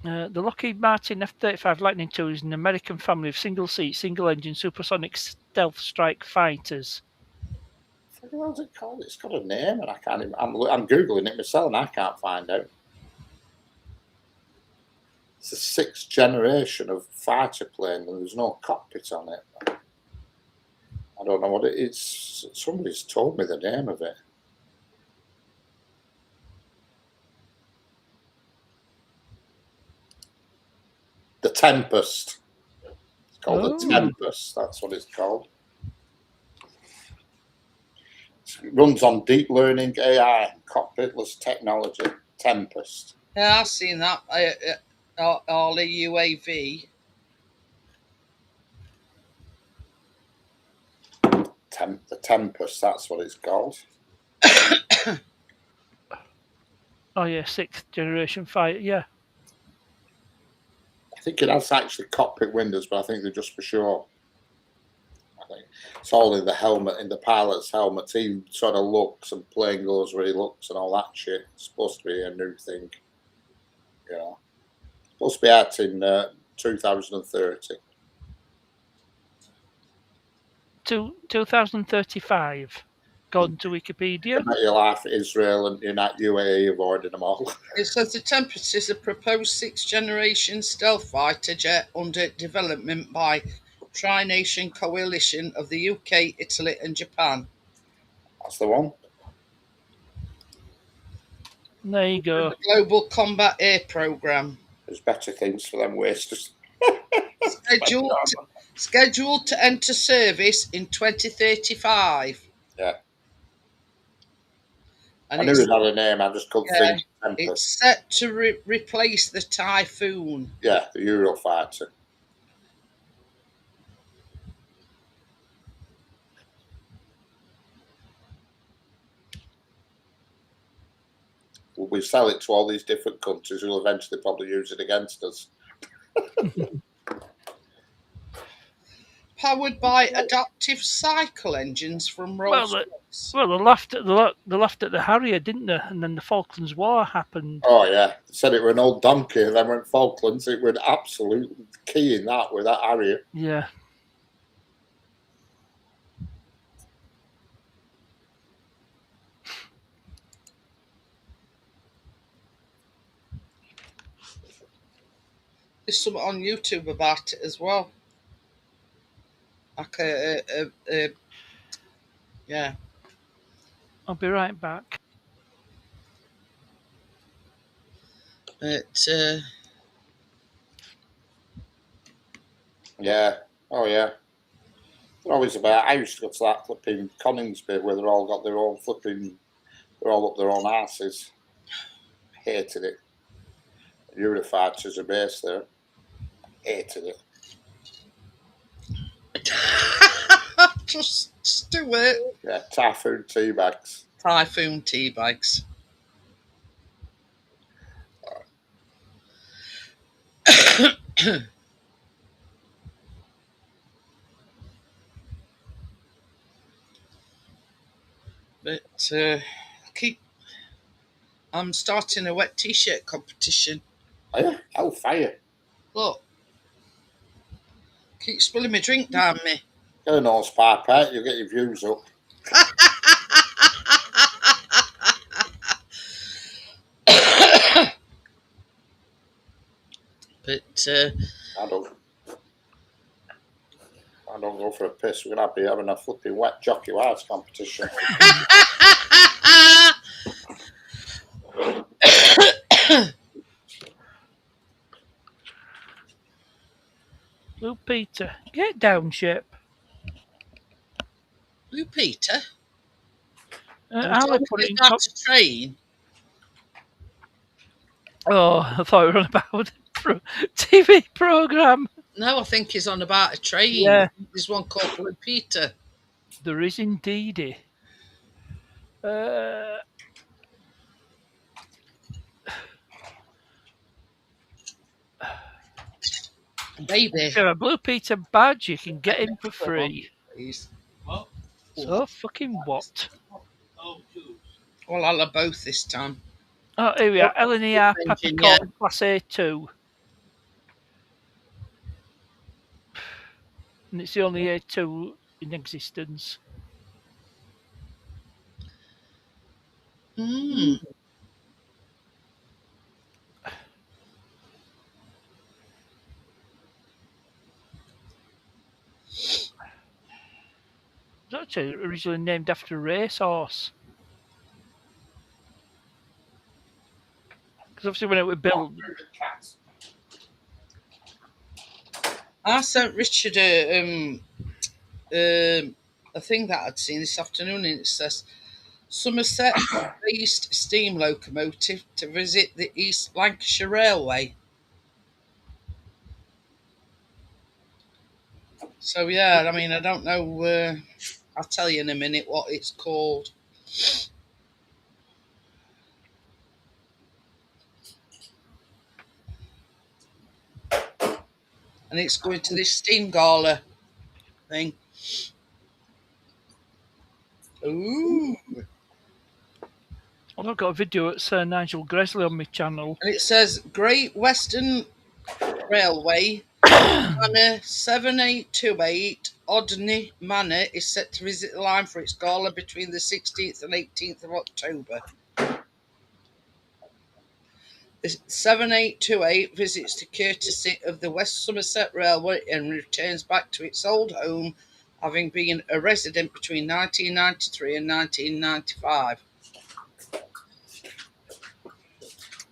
The Lockheed Martin F-35 Lightning II is an American family of single-seat, single-engine supersonic stealth strike fighters. What's it called? It's got a name, and I can't even. I'm googling it myself, and I can't find out. It's the 6th generation of fighter plane, and there's no cockpit on it. I don't know what it is. Somebody's told me the name of it. The Tempest. It's called the Tempest. That's what it's called. It runs on deep learning AI, cockpitless technology. Tempest. Yeah, I've seen that. All the UAV. The Tempest. That's what it's called. Oh yeah, 6th generation fighter. Yeah. I think it has actually cockpit windows, but I think they're just for show. I think it's all in the helmet, in the pilot's helmet. He sort of looks, and plane goes where he looks, and all that shit. It's supposed to be a new thing. You know, it's supposed to be out in 2030. 2035. Gone to Wikipedia. Your life, Israel, and UAE avoiding them all. It says the Tempest is a proposed 6th generation stealth fighter jet under development by Tri-Nation Coalition of the UK, Italy and Japan. That's the one. There you go. The Global Combat Air Programme. There's better things for them wasters. Scheduled to enter service in 2035. Yeah. And I knew it had a name, I just couldn't think. It's set to replace the Typhoon. Yeah, the Eurofighter. We sell it to all these different countries who will eventually probably use it against us. Powered by adaptive cycle engines from Rolls-Royce. Well, they laughed at the Harrier, didn't they? And then the Falklands War happened. Oh yeah, they said it were an old donkey, and then went Falklands. It was absolute key in that with that Harrier. Yeah. There's something on YouTube about it as well. Like yeah. I'll be right back. Yeah. Oh yeah. They're always about. I used to go to that flipping Coningsby where they're all got their own flipping. They're all up their own asses. Hated it. Eurofighters are based there. Hated it. Just do it. Yeah, typhoon tea bags. Typhoon tea bags. But I'm starting a wet t-shirt competition. Oh yeah, oh fire. Look, keep spilling my drink down me. Get a nose pipe out, you'll get your views up. But I don't go for a piss. We're gonna be having a flipping wet jockey wires competition. Blue Peter, get down, ship. Blue Peter? Ali put it in About to train? Oh, I thought we were on about a TV programme. No, I think he's on about a train. Yeah. There's one called Blue Peter. There is indeed. Baby. If you have a Blue Peter badge, you can get him for free. Please. What? So fucking what? Oh, shoes. Well, I'll have both this time. Oh, here we are. LNER Engine, Peppercorn Class A2. And it's the only A2 in existence. Mm. It was actually originally named after a racehorse. Because obviously when it was built... I sent Richard a thing that I'd seen this afternoon, and it says Somerset-based steam locomotive to visit the East Lancashire Railway. So yeah, I mean, I don't know. I'll tell you in a minute what it's called. And it's going to this steam gala thing. Ooh. I've got a video at Sir Nigel Gresley on my channel. And it says Great Western Railway Manor 7828 Odney Manor is set to visit the line for its gala between the 16th and 18th of October. The 7828 visits the courtesy of the West Somerset Railway and returns back to its old home, having been a resident between 1993 and 1995.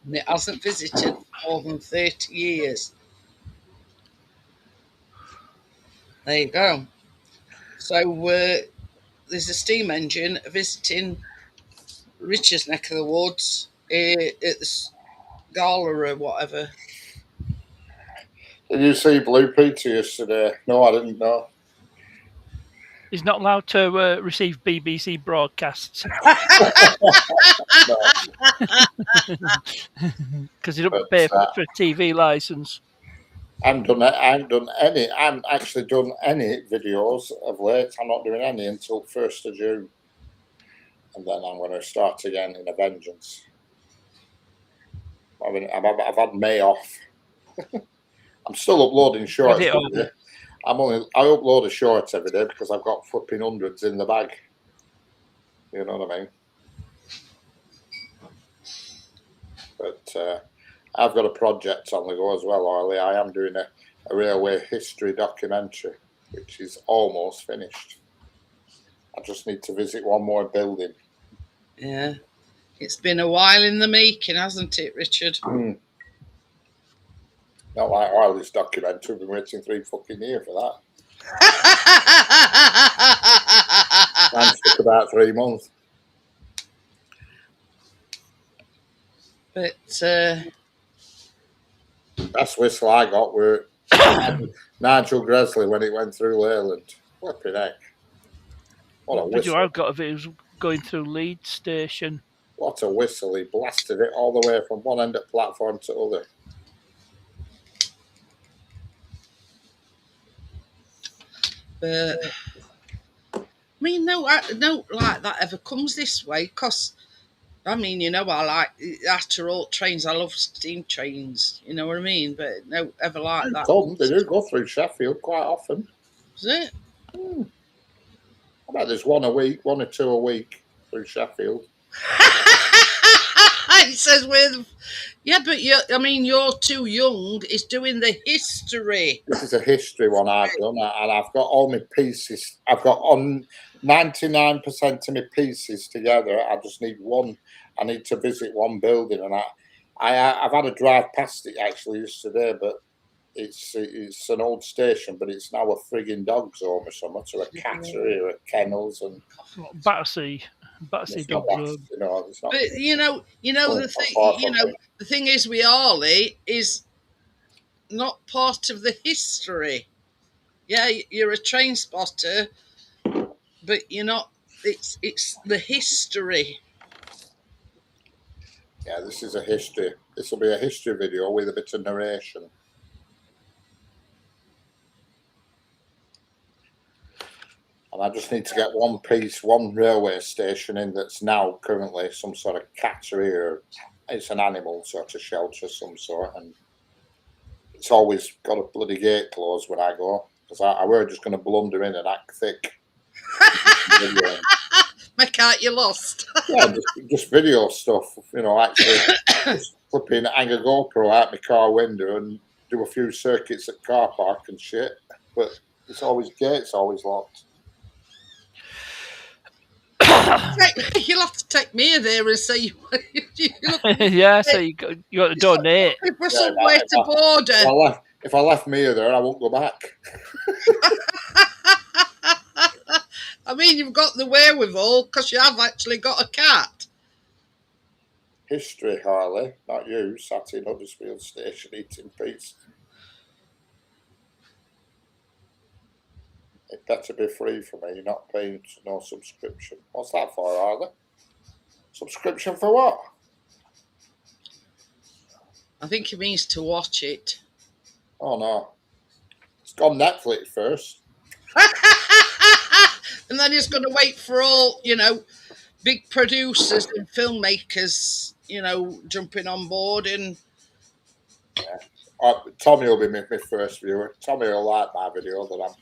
And it hasn't visited for more than 30 years. There you go. So there's a steam engine visiting Richard's neck of the woods at the gala or whatever. Did you see Blue Peter yesterday? No, I didn't know. He's not allowed to receive BBC broadcasts. Because he doesn't pay for a TV licence. I haven't actually done any videos of late. I'm not doing any until 1st of June. And then I'm going to start again in a vengeance. I've had May off. I'm still uploading shorts. I upload a short every day because I've got flipping hundreds in the bag. You know what I mean? But I've got a project on the go as well, Orly. I am doing a railway history documentary, which is almost finished. I just need to visit one more building. Yeah. It's been a while in the making, hasn't it, Richard? Not like Orly's documentary. We've been waiting 3 fucking years for that. Mine took about 3 months. But Best whistle I got were Nigel Gresley when it went through Leyland. Flipping heck. What a Video whistle. I've got of it was going through Leeds Station. What a whistle. He blasted it all the way from one end of the platform to the other. But I mean, no like that ever comes this way. Cause I mean, you know, I like after all trains. I love steam trains. You know what I mean? But no ever like that. They do go through Sheffield quite often. Is it? I bet there's one or two a week through Sheffield. It says with, yeah, but you're too young. It's doing the history. This is a history one I've done, and I've got all my pieces. I've got on 99% of my pieces together. I just need one. I need to visit one building, and I've had a drive past it actually yesterday, but it's an old station, but it's now a frigging dog's home or something, so a cattery or a kennels and Battersea Dog Road. You know, it's not. But the thing is with Harley is not part of the history. Yeah, you're a train spotter, but you're not. It's the history. Yeah, this is a history. This will be a history video with a bit of narration. And I just need to get one railway station in that's now currently some sort of cattery or it's an animal sort of shelter of some sort. And it's always got a bloody gate closed when I go because I were just going to blunder in and act thick. Make out you lost. Yeah, just video stuff, you know, actually just flipping hang a GoPro out my car window and do a few circuits at car park and shit. But it's always gates always locked. You'll have to take me there and say Yeah, so you got to donate. for somewhere to border. If I left Mia there, I won't go back. I mean, you've got the wherewithal because you have actually got a cat. History, Harley, not you, sat in Huddersfield Station eating pizza. It better be free for me, not paying no subscription. What's that for, Harley? Subscription for what? I think it means to watch it. Oh no. It's gone Netflix first. And then he's going to wait for all, big producers and filmmakers, jumping on board. And yeah. Tommy will be my first viewer. Tommy will like my video that I'm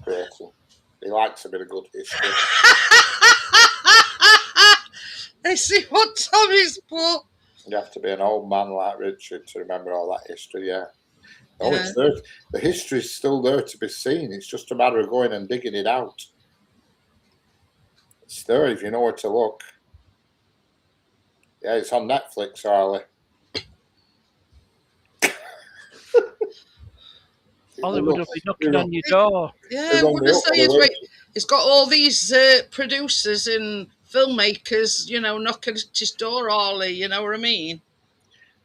creating. He likes a bit of good history. I see what Tommy's put. You have to be an old man like Richard to remember all that history, yeah. No, Yeah. it's there. The history's still there to be seen. It's just a matter of going and digging it out. It's there if you know where to look. Yeah, it's on Netflix, Harley. Hollywood will be knocking on your door. Yeah, what I say is, it's got all these producers and filmmakers, knocking at his door, Harley, you know what I mean?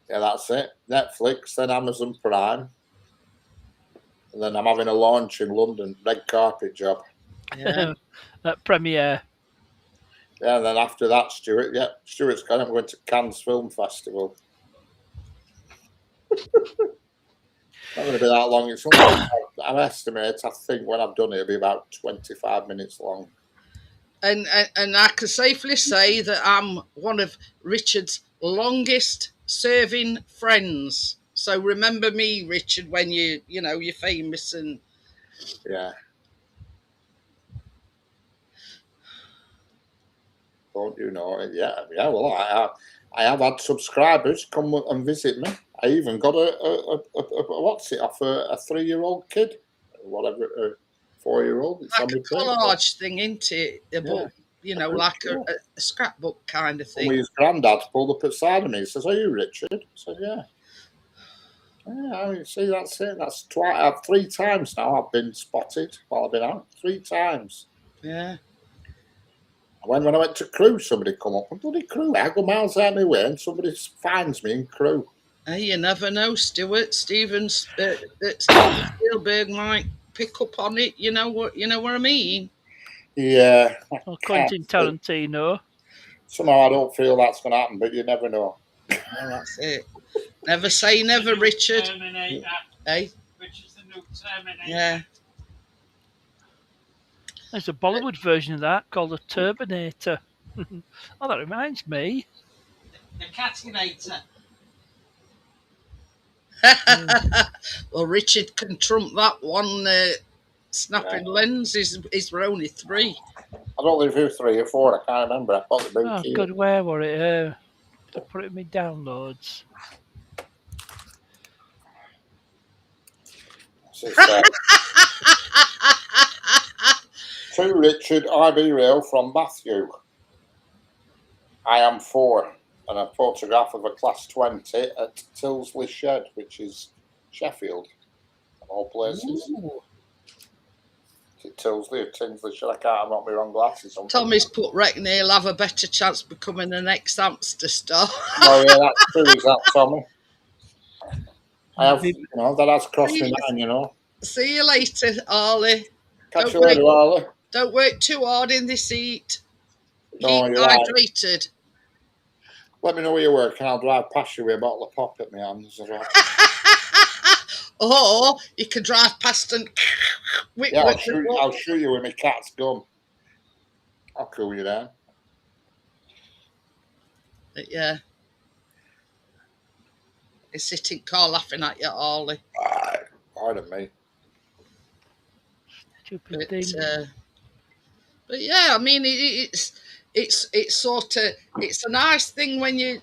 Yeah, that's it. Netflix, then Amazon Prime. And then I'm having a launch in London, red carpet job. Yeah. That premiere. Yeah, and then after that, Stuart's going. I'm going to Cannes Film Festival. Not going to be that long. It's only, I estimate, I think when I've done it, it'll be about 25 minutes long. And I can safely say that I'm one of Richard's longest serving friends. So remember me, Richard, when you're famous and yeah. Don't you know it? Yeah. Well, I have had subscribers come and visit me. I even got a what's it off a 3-year-old kid, whatever, a 4-year-old. It's like a collage thing, isn't it? A book, like a scrapbook kind of thing. And his granddad pulled up at side of me. He says, "Are you Richard?" I said, "Yeah." Yeah, see, that's it. That's 3 times now I've been spotted while I've been out. 3 times. Yeah. When I went to Crewe, somebody come up. Bloody Crewe. I go miles out of my way and somebody finds me in Crewe. Hey, you never know, Stuart. Steven Spielberg might pick up on it. You know what? You know what I mean? Yeah, I Or can't Quentin see. Tarantino. Somehow I don't feel that's going to happen, but you never know. Well, that's it. Never say never, Richard. Terminator, Hey, which is the new Terminator. yeah. There's a Bollywood version of that called The Turbinator. Oh, that reminds me. The Catinator. Well, Richard can trump that one. Snapping lens is we're only 3. I don't know if you're 3 or 4. I can't remember. I thought the book Oh, here. God, where were it? I put it in my downloads. To Richard I.B. Real from Matthew. I am 4. And a photograph of a class 20 at Tilsley Shed, which is Sheffield, of all places. Ooh. Is it Tilsley or Tinsley Shed? I can't, I've got my wrong glasses on. Tommy's put reckon he'll have a better chance becoming an ex-Amster star. Oh, yeah, that's true, is that, Tommy? I have, that has crossed my mind, See you later, Arlie. Catch you later, Arlie. Don't work too hard in this heat. No, Keep you're right. hydrated. Let me know where you work and I'll drive past you with a bottle of pop at my hands. Or you can drive past and Yeah, I'll shoot you with my cat's gun. I'll cool you down. But yeah. He's sitting car laughing at you, Arlie. Pardon me. Stupid thing. But yeah, I mean, it's sort of, it's a nice thing when you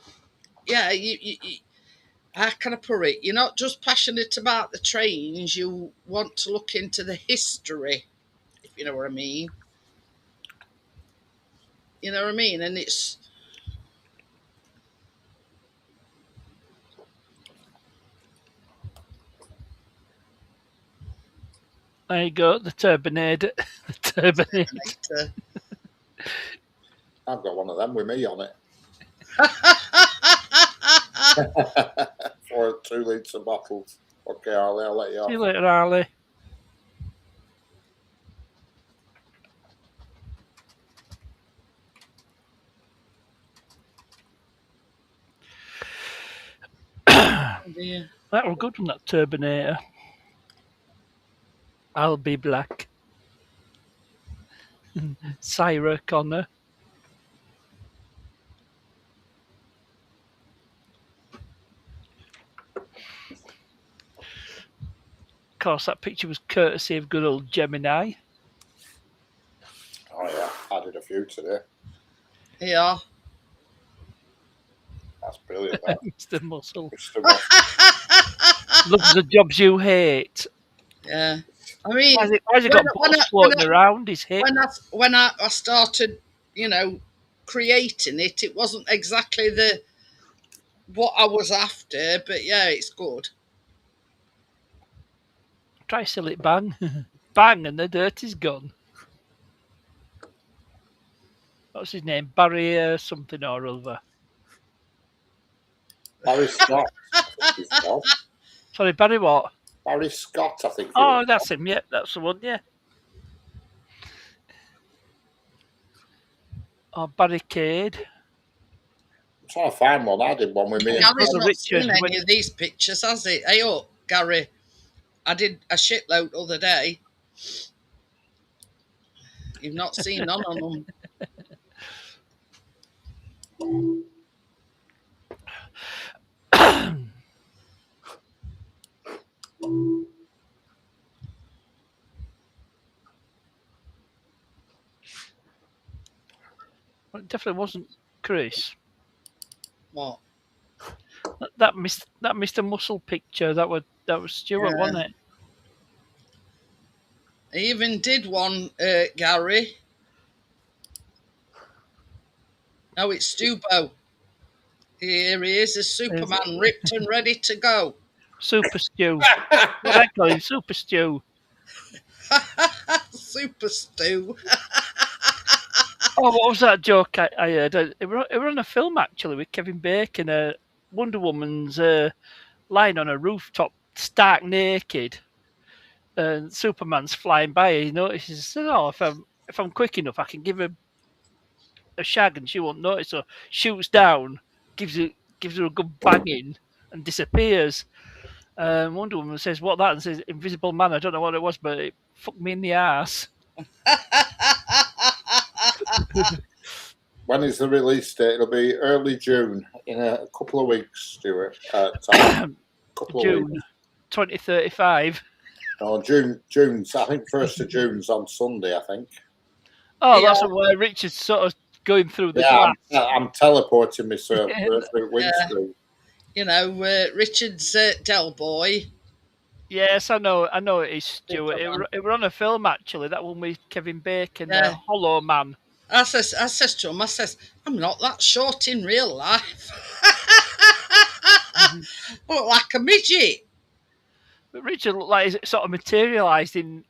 how can I put it? You're not just passionate about the trains. You want to look into the history, if you know what I mean. You know what I mean? And it's There you go, the Turbinator. The Turbinator. I've got one of them with me on it. 4 2-litre bottles. Okay, Arlie, I'll let you off. See you later, Arlie. That was good from that Turbinator. I'll be black. Sarah Connor. Of course, that picture was courtesy of good old Gemini. Oh, yeah. I did a few today. Yeah. That's brilliant. That. Mr. Muscle. Mr. Muscle. Loves the jobs you hate. Yeah. I mean, why has he got bottles floating around his hip? When I started, creating it, it wasn't exactly what I was after, but yeah, it's good. Try sell it, bang. Bang, and the dirt is gone. What's his name? Barry something or other. Barry Scott. Sorry, Barry what? Barry Scott, I think. Oh, that's him. Yeah, that's the one. Yeah. Oh, Barricade. I'm trying to find one. I did one with me. Gary's not seen any of these pictures, has he? Hey up, Gary. I did a shitload the other day. You've not seen none of them. Well, it definitely wasn't Chris. What? That Mr. Muscle picture. That was Stuart, wasn't it? I even did one, Gary. No, it's Stubo. Here he is, a Superman, ripped and ready to go. Super Stew. What I call him, Super Stew. Super Stew. Oh, what was that joke I heard? It was on a film actually with Kevin Bacon. Wonder Woman's lying on a rooftop, stark naked, and Superman's flying by. He notices, "Oh, if I'm quick enough, I can give her a shag and she won't notice." So shoots down, gives her a good banging, and disappears. Wonder Woman says, "What that?" and says, "Invisible Man." I don't know what it was, but it fucked me in the ass. When is the release date? It'll be early June, in a couple of weeks, Stuart. Couple of June weeks. 2035. No, June's, I think 1st of June's on Sunday, I think. Oh, Yeah. that's where Richard's sort of going through the Yeah, glass. I'm teleporting myself through windscreen. You know, Richard's Del Boy. Yes, I know it is, Stuart. It were on a film, actually, that one with Kevin Bacon, Yeah. Hollow Man. I says to him, I'm not that short in real life. I look like a midget. But Richard looked like he's sort of materialised in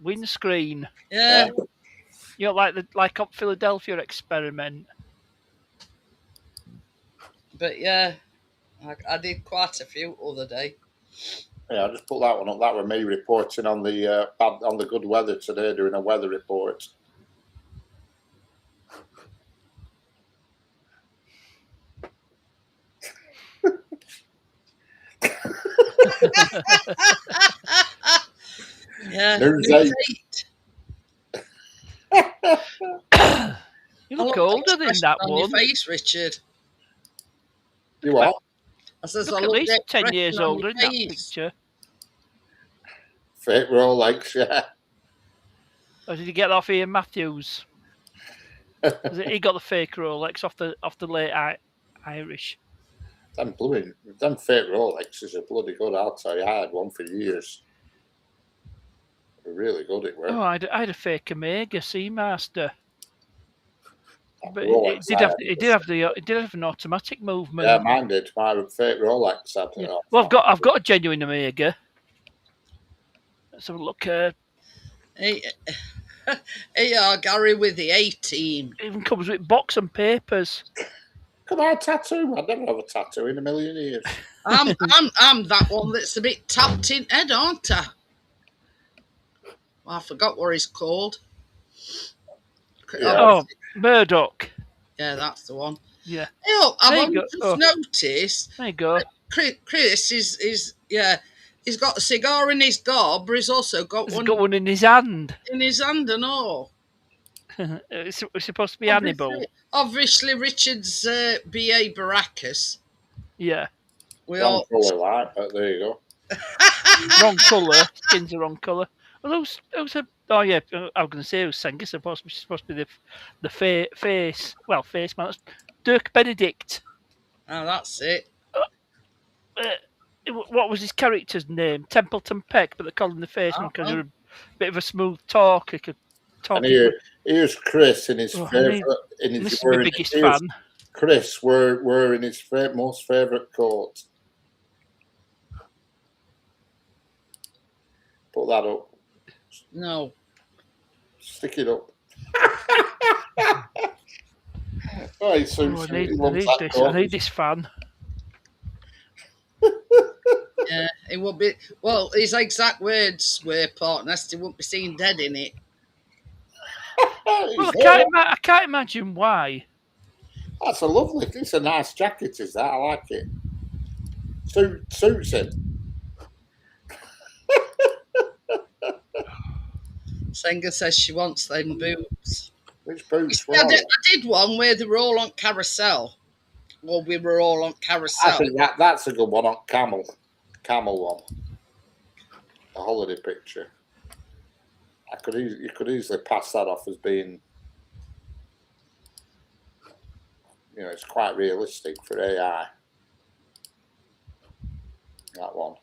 windscreen. Yeah. You know, like up Philadelphia experiment. But yeah, I did quite a few other day. Yeah, I just put that one up. That was me reporting on the good weather today, doing a weather report. Yeah. News News 8. 8. You look older than that on one. your face, Richard. You what? I says, Look I at love least the 10 years expression on older your in that face. picture. Fake Rolex, yeah. Or did you get that off Ian Matthews? He got the fake Rolex off the late Irish. Them fake Rolexes are bloody good, I'll tell you. I had one for years. They were really good, it were. Oh, I had a fake Omega Seamaster. But Rolex, it did have an automatic movement. Yeah, mine did. My fake Rolex had Yeah. Well, I've got a genuine Omega. Let's have a look. Hey, Gary with the 18. Even comes with box and papers. Could I have a tattoo? I'd never have a tattoo in a million years. I'm that one that's a bit tapped in head, aren't I? Well, I forgot what he's called. Yeah. Murdoch. Yeah, that's the one. Yeah. Oh, I've There you only go. just noticed There you go. Chris is he's got a cigar in his gob, but he's also got He's got one in his hand. in his hand and all. It's supposed to be Hannibal. Obviously, Richard's B.A. Baracus. Yeah. We Wrong all colour, right? But there you go. Wrong colour. Skin's the wrong colour. Well, oh yeah, I was going to say it was Senga. Supposed to be the face. Well, face man. That's Dirk Benedict. Oh, that's it. What was his character's name? Templeton Peck, but they called him the face man because Oh. he was a bit of a smooth talker. He could talk. And here's Chris in his Oh, favourite. This is my biggest fan. Chris were in his most favourite coat. Put that up. No. Stick it up. Oh, he Oh, I need this fan. Yeah, it would be. Well, his exact words were, "Port Nasty won't be seen dead in it." Well, I can't imagine why. That's a lovely. It's a nice jacket, is that? I like it. Suits him. Senga says she wants them boots. Which boots? I did one where they were all on carousel. Well, we were all on carousel. I think that's a good one on camel one. A holiday picture. You could easily pass that off as being, it's quite realistic for AI. That one.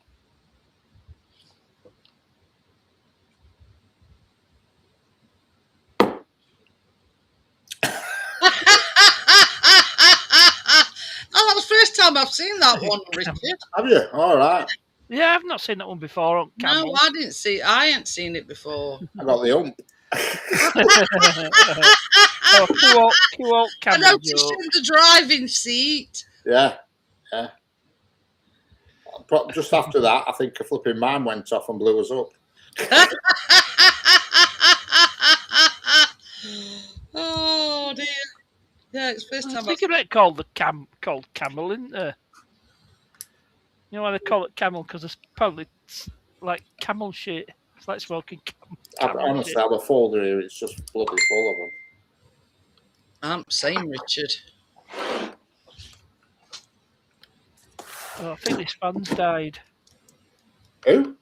Oh, that was the first time I've seen that one, Richard. Have you? All right. Yeah, I've not seen that one before on camel. No, I didn't see. I ain't seen it before. I got the hump. Cute old I camel noticed joke. in the driving seat. Yeah. Yeah. Just after that, I think a flipping mine went off and blew us up. Oh dear. Yeah, it's first I time think about it called camel, isn't there? You know why they call it camel? Because it's probably like camel shit. It's like smoking camel Honestly, shit. I have a folder here. It's just bloody full of them. I'm same, Richard. Oh, I think this fan's died. Who?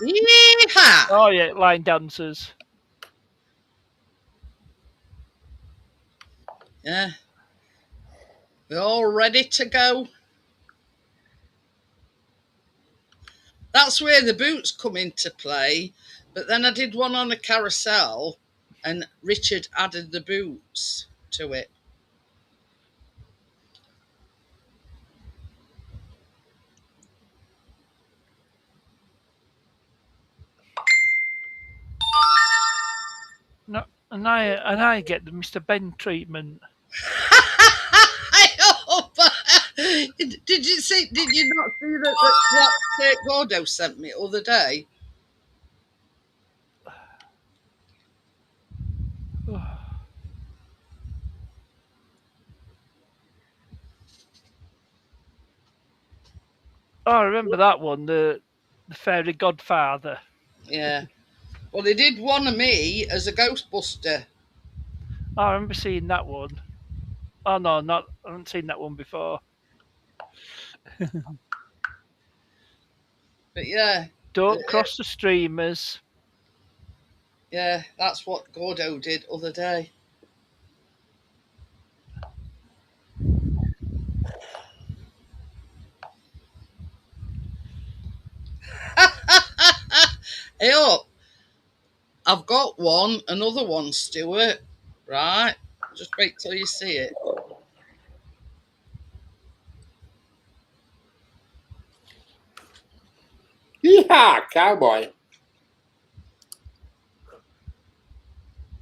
Yeehaw! Oh yeah, line dancers. Yeah. We're all ready to go. That's where the boots come into play. But then I did one on a carousel and Richard added the boots to it. No, and I get the Mr. Ben treatment. Did you see? Did you not see that Gordo sent me the other day? Oh, I remember that one, the fairy godfather. Yeah. Well, they did one of me as a Ghostbuster. Oh, I remember seeing that one. Oh no, I haven't seen that one before. But yeah, Don't cross the streamers. yeah, that's what Gordo did other day. Hey up, I've got another one, Stuart. Right, just wait till you see it. Yeah, cowboy.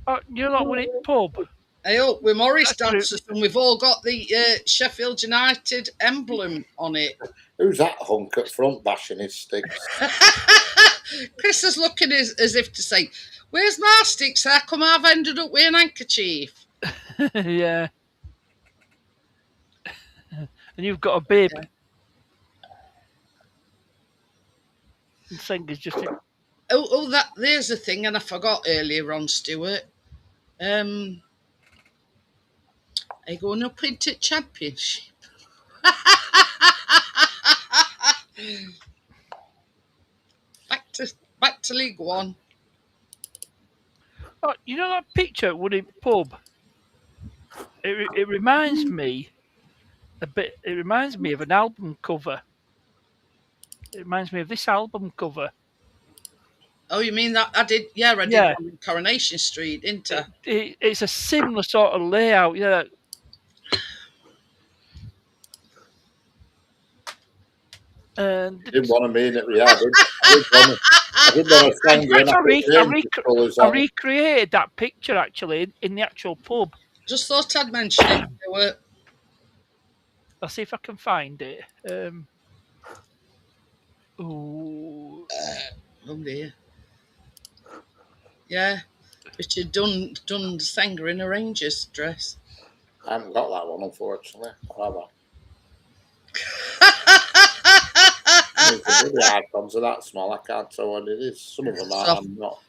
Oh, you're not winning pub. Hey up, we're Morris That's true. dancers, and we've all got the Sheffield United emblem on it. Who's that hunk at front bashing his sticks? Chris is looking as if to say, "Where's my sticks? How come I've ended up with an handkerchief?" Yeah. And you've got a bib. Yeah. And Senga's just There's the thing, and I forgot earlier on, Stuart. Are you going up into championship? back to League One. Oh, you know that picture at Wooding Pub? It reminds me a bit. It reminds me of an album cover. It reminds me of this album cover. Oh, you mean that? I did. Yeah, I did Yeah. one in Coronation Street, didn't I? It's a similar sort of layout. Yeah. And Didn't want to mean it, yeah. I did want to sing in fact, I I recreated that picture actually in the actual pub. Just thought I'd mention it, Stuart. I'll see if I can find it. Oh dear. Yeah, Richard done the Sanger in a Rangers dress. I haven't got that one, unfortunately. I'll have the icons are that small. I can't tell what it is. Some of them are. I'm not.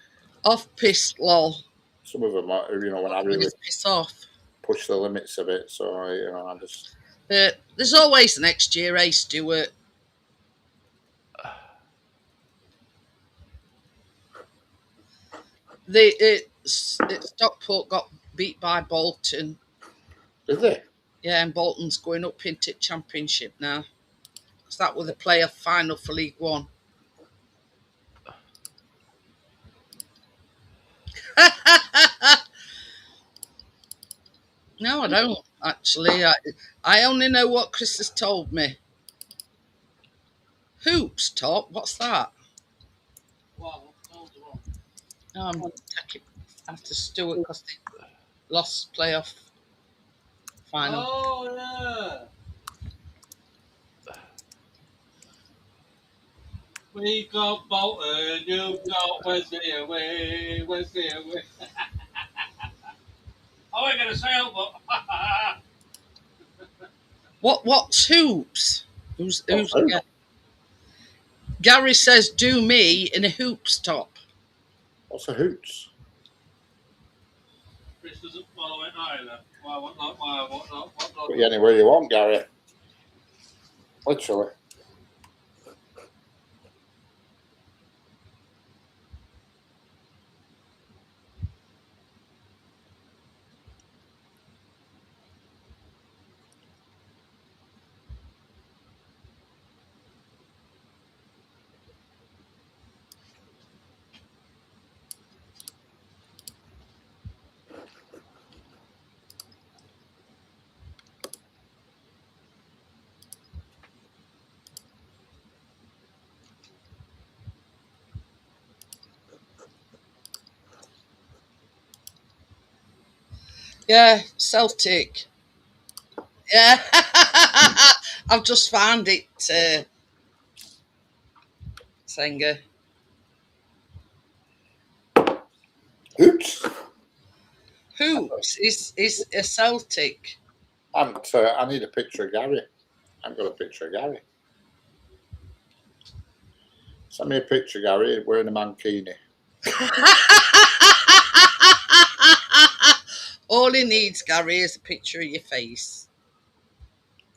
Off piss, lol. Some of them are, when I really piss off. Push the limits a bit. So, I just. There's always next year, eh, Stuart? Stockport got beat by Bolton. Did they? Yeah, and Bolton's going up into Championship now. So that was the playoff final for League One. No, I don't actually. I only know what Chris has told me. Hoops top? What's that? Wow, that was the one. I'm taking after Stewart because they lost playoff final. Oh, yeah. We got Bolton, you've got Wesley away, Wesley away. I wasn't going to say it, but What's hoops? Who's What's hoops? yeah. Gary says do me in a hoops top. What's a hoots? Chris doesn't follow it either. Why, what not, what not. Put you anywhere you want, Gary. Literally. Yeah, Celtic. Yeah, I've just found it, Senga. Hoots? Hoops is a Celtic. I need a picture of Gary. I've got a picture of Gary. Send me a picture, Gary, wearing a mankini. All he needs, Gary, is a picture of your face.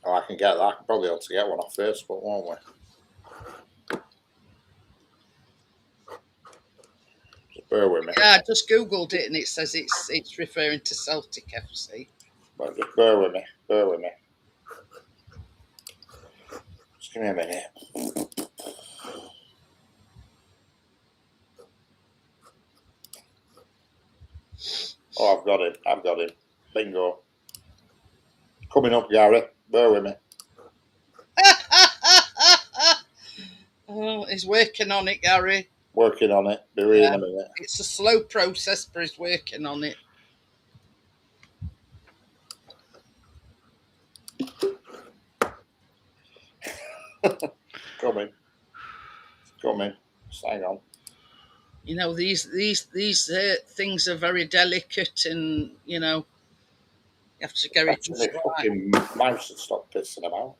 Oh, I can get that. I can probably ought to get one off Facebook, won't we? Just bear with me. Yeah, I just googled it and it says it's referring to Celtic FC. But just bear with me. Bear with me. Just give me a minute. Oh, I've got him. I've got him. Bingo. Coming up, Gary. Bear with me. Oh, he's working on it, Gary. Working on it. Be with you in a minute. It's a slow process, but he's working on it. Coming. Coming. Just hang on. You know, these things are very delicate, and you know, you have to get it just The right. fucking mouse should stop pissing about.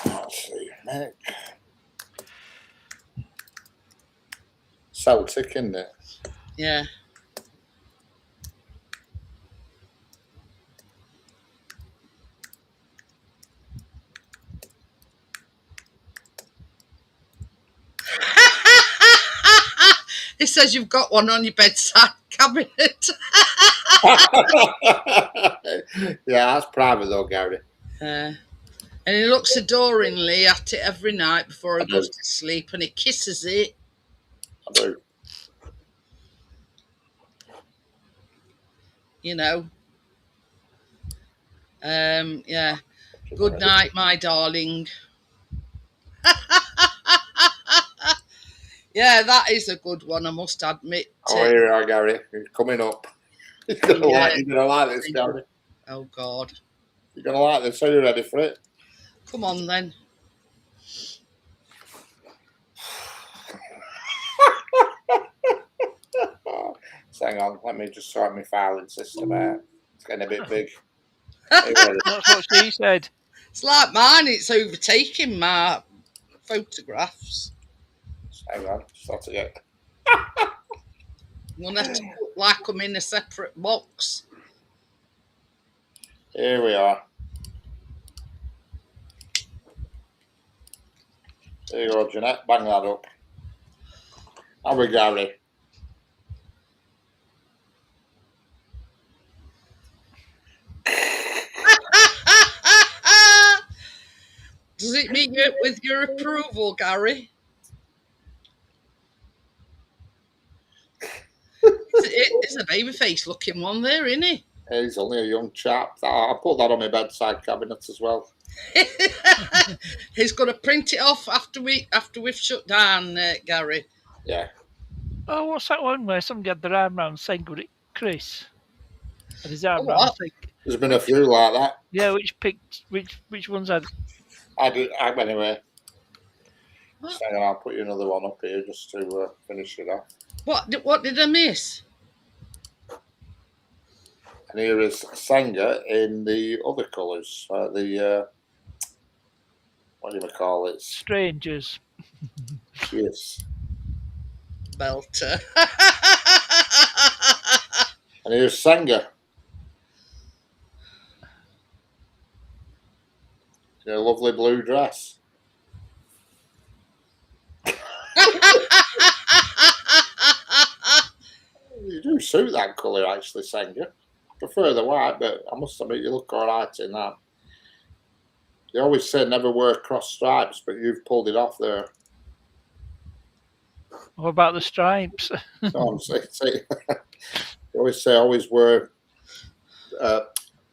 Let's see, Nick. Celtic, isn't it? Yeah. It says you've got one on your bedside cabinet. Yeah, that's private though, Gary. And he looks adoringly at it every night before he goes to sleep, and he kisses it. I do. You know. Yeah. Good night, my darling. Yeah, that is a good one, I must admit. Oh, here we are, Gary. He's coming up. You're gonna like this, Gary. Oh God. You're gonna like this. Are you ready for it? Come on then. So hang on, let me just sort my filing system out. It's getting a bit big. That's what she said. It's like mine, it's overtaking my photographs. Hang on, sort of get. I'm gonna have to put like them in a separate box. Here we are. There you go, Jeanette. Bang that up. Have we, Gary? Does it meet you with your approval, Gary? It's a baby face looking one there, isn't he? He's only a young chap. I'll put that on my bedside cabinet as well. He's going to print it off after we've shut down, Gary. Yeah. Oh, what's that one where somebody had their arm round saying, "Good, Chris"? Had his arm Oh, round what? saying, There's been a few like that. yeah, which ones had? Anyway. What? So I'll put you another one up here just to finish it off. What did I miss? And here is Senga in the other colours. The what do you call it? Strangers. Yes. Belter. And here's Senga. In a lovely blue dress. You do suit that colour, actually, Senga. I prefer the white, but I must admit you look all right in that. You always say never wear cross stripes, but you've pulled it off there. What about the stripes? No, I'm saying, you always say always wear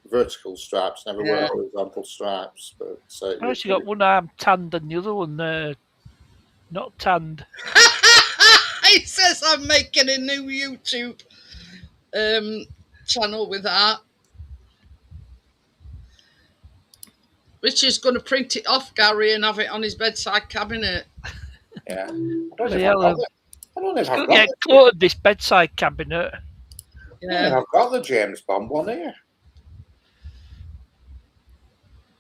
vertical stripes, never wear horizontal stripes. But I actually got one arm tanned and the other one not tanned. He says I'm making a new YouTube channel with that. Richard's going to print it off, Gary, and have it on his bedside cabinet. Yeah. I don't Yeah, know if I've got Get quoted this bedside cabinet. Yeah. I've got the James Bond one here.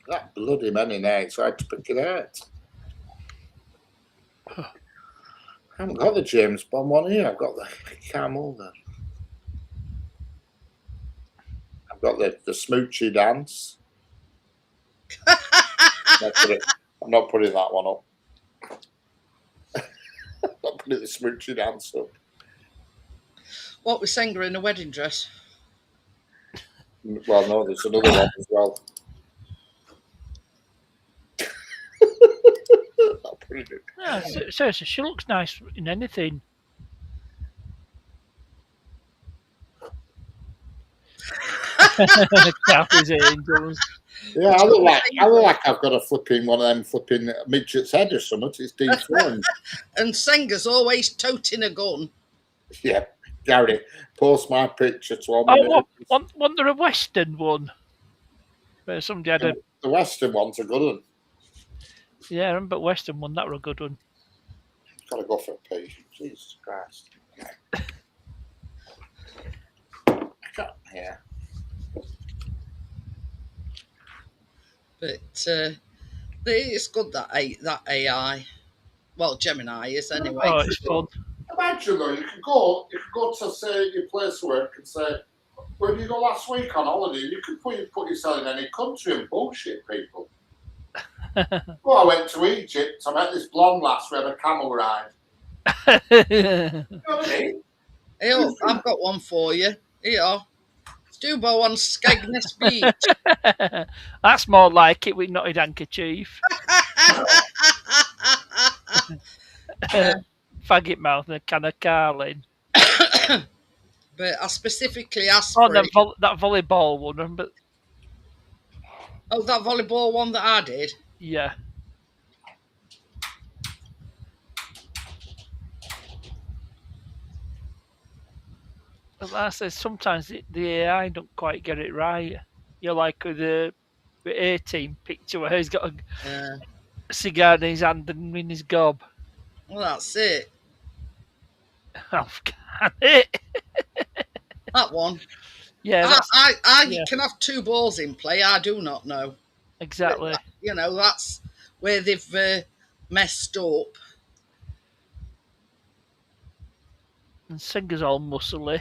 That bloody many nights, I had to pick it out. I haven't got the James Bond one here. I've got the camel there. I've got the smoochy dance. I'm not putting that one up. I'm not putting the smoochy dance up. What with Senga in a wedding dress? Well, no, there's another one as well. I'll put it in. Yeah, seriously, she looks nice in anything. Kathy's angels. Yeah, I look like I've got a flipping one of them flipping midget's head or something. It's deformed. And Senga's always toting a gun. Yeah, Gary, post my picture to all Oh, wasn't there a Western one? Where somebody had The Western one's a good one. Yeah, I remember Western one, that were a good one. Gotta go for a pee. Jesus Christ. Yeah. But it's good that AI. Well, Gemini is anyway. Oh, it's fun. Imagine though, you could go to say your place of work and say, where did you go last week on holiday? You could put yourself in any country and bullshit people. Well, I went to Egypt. I met this blonde lass. We had a camel ride. You know what I mean? Hey, I've got one for you. Here. Stubo on Skegness Beach. That's more like it with knotted handkerchief. Faggot mouth and a can of Carlin. But I specifically asked for that, it. that volleyball one. But oh, that volleyball one that I did? Yeah. But like I said, sometimes the AI don't quite get it right. You're like with the A-Team picture where he's got a cigar in his hand and in his gob. Well, that's it. It. That one. Yeah. I can have two balls in play. I do not know. Exactly. But, you know, that's where they've messed up. And Singer's all muscly.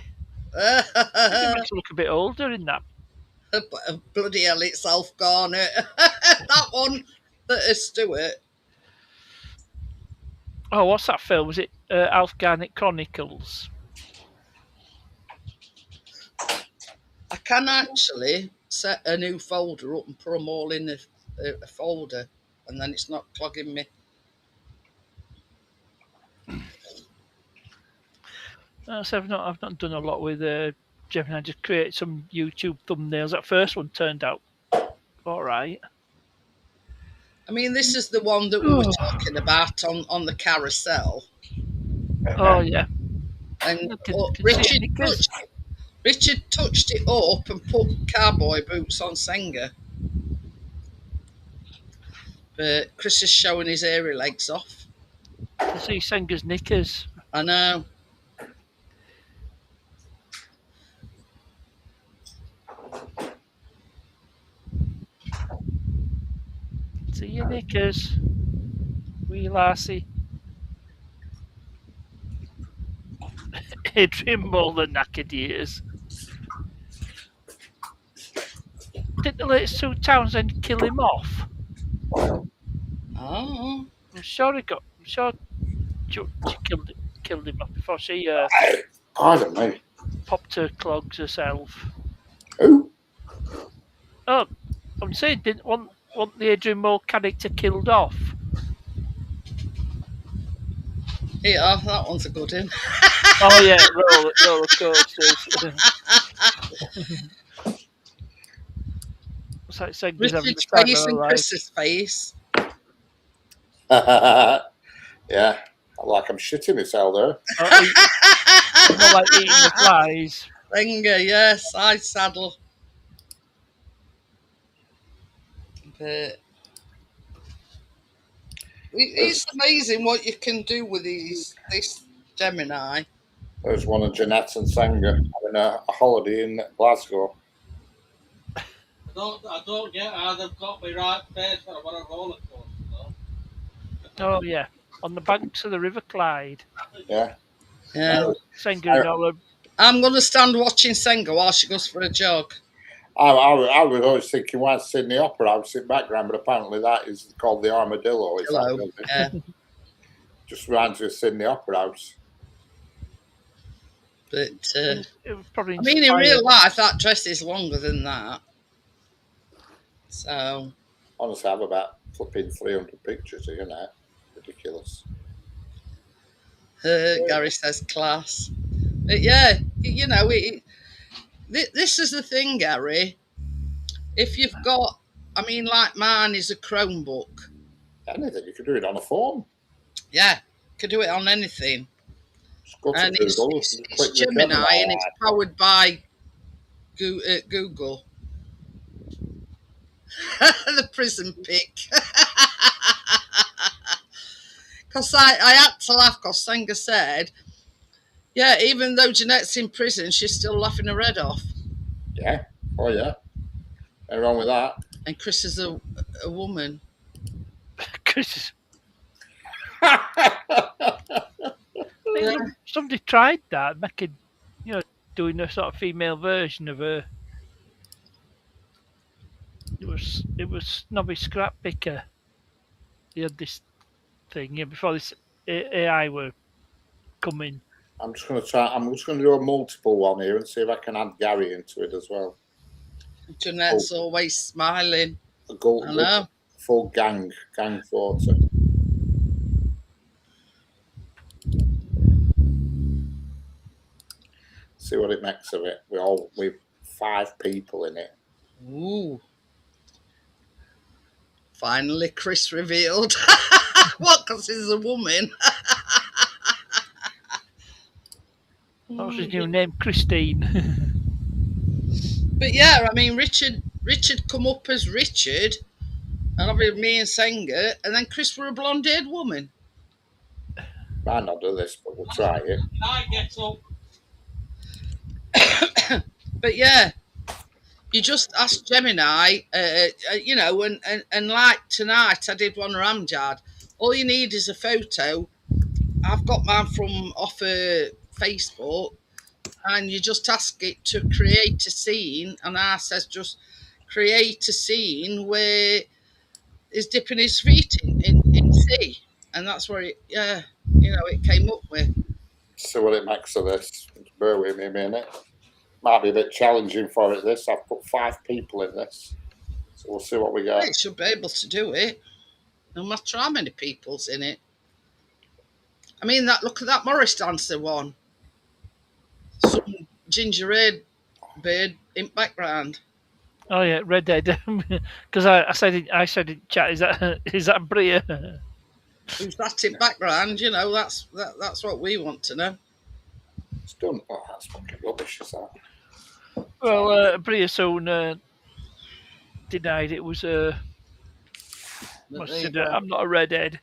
He makes her look a bit older in that. Bloody hell, it's Alf Garnett. That one, that is Stewart. Oh, what's that film? Was it Alf Garnett Chronicles? I can actually set a new folder up and put them all in a folder, and then it's not clogging me. So I've not done a lot with Gemini just create some YouTube thumbnails. That first one turned out all right. I mean, this is the one that we were talking about on the carousel. Oh yeah. And Can see it because Richard touched it up and put cowboy boots on Senga. But Chris is showing his hairy legs off. can see Senga's knickers. I know. See your knickers. Wee lassie. Adrian Muller knackered ears. Didn't the late Sue Townsend kill him off? Oh. I'm sure she killed him off before she Pardon me. popped her clogs herself. Who? Oh, I'm saying, didn't want the Adrian Mole character killed off? Yeah, that one's a good one. Oh yeah, roller coasters. It's like Senga's having the Richard's time face of her and life. Chris's face. Yeah, like I'm shitting myself there. More like eating the flies. Senga, yeah, side saddle. But it's amazing what you can do with this Gemini. There's one of Jeanette and Senga having a holiday in Glasgow. I don't get how they've got me right face when I'm on a roller coaster, though. Oh yeah, on the banks of the River Clyde. Yeah. Yeah. Senga and all her. I'm going to stand watching Senga while she goes for a jog. I was always thinking, why Sydney Opera House in background, but apparently that is called the Armadillo. Is Hello. that, Yeah. just reminds me of Sydney Opera House. But It was probably I mean, in real life, that dress is longer than that. So Honestly, I have about flipping 300 pictures here now. Ridiculous. Gary says class. But yeah, you know, this is the thing, Gary. If you've got, I mean, like mine is a Chromebook. Anything, you could do it on a phone. Yeah, could do it on anything. Just go to And Google, it's click the Gemini and it's powered by Google. The prison pic. Because I had to laugh because Senga said, yeah, even though Jeanette's in prison, she's still laughing her head off. Yeah. Oh, yeah. Nothing wrong with that. And Chris is a woman. Chris. Somebody tried that, making, doing a sort of female version of her. It was Snobby Scrap Picker. He had this thing before this AI were coming. I'm just going to do a multiple one here and see if I can add Gary into it as well. Jeanette's always smiling. A I know. full gang photo. See what it makes of it. We've 5 people in it. Ooh. Finally, Chris revealed. What? Because he's a woman. What was his new name? Christine. But yeah, I mean, Richard come up as Richard, and obviously me and Senga, and then Chris were a blonde-haired woman. Might not do this, but we'll try it. I get up. But yeah, you just ask Gemini, and like tonight I did one Ramjad. All you need is a photo. I've got mine from off Facebook, and you just ask it to create a scene, and I says just create a scene where he's dipping his feet in sea, and that's where it came up with. See what it makes of this. Bear with me a minute. Might be a bit challenging for it. This I've put 5 people in this, so we'll see what we get. It should be able to do it, no matter how many people's in it. I mean, look at that Morris Dancer one. Some ginger-haired bird in background. Oh yeah, redhead. Because I said in chat, is that Bria? Who's that in background? You know, that's what we want to know. It's done. Oh, that's fucking rubbish, is that? Well, Bria soon denied it was But must there you said, go. I'm not a redhead.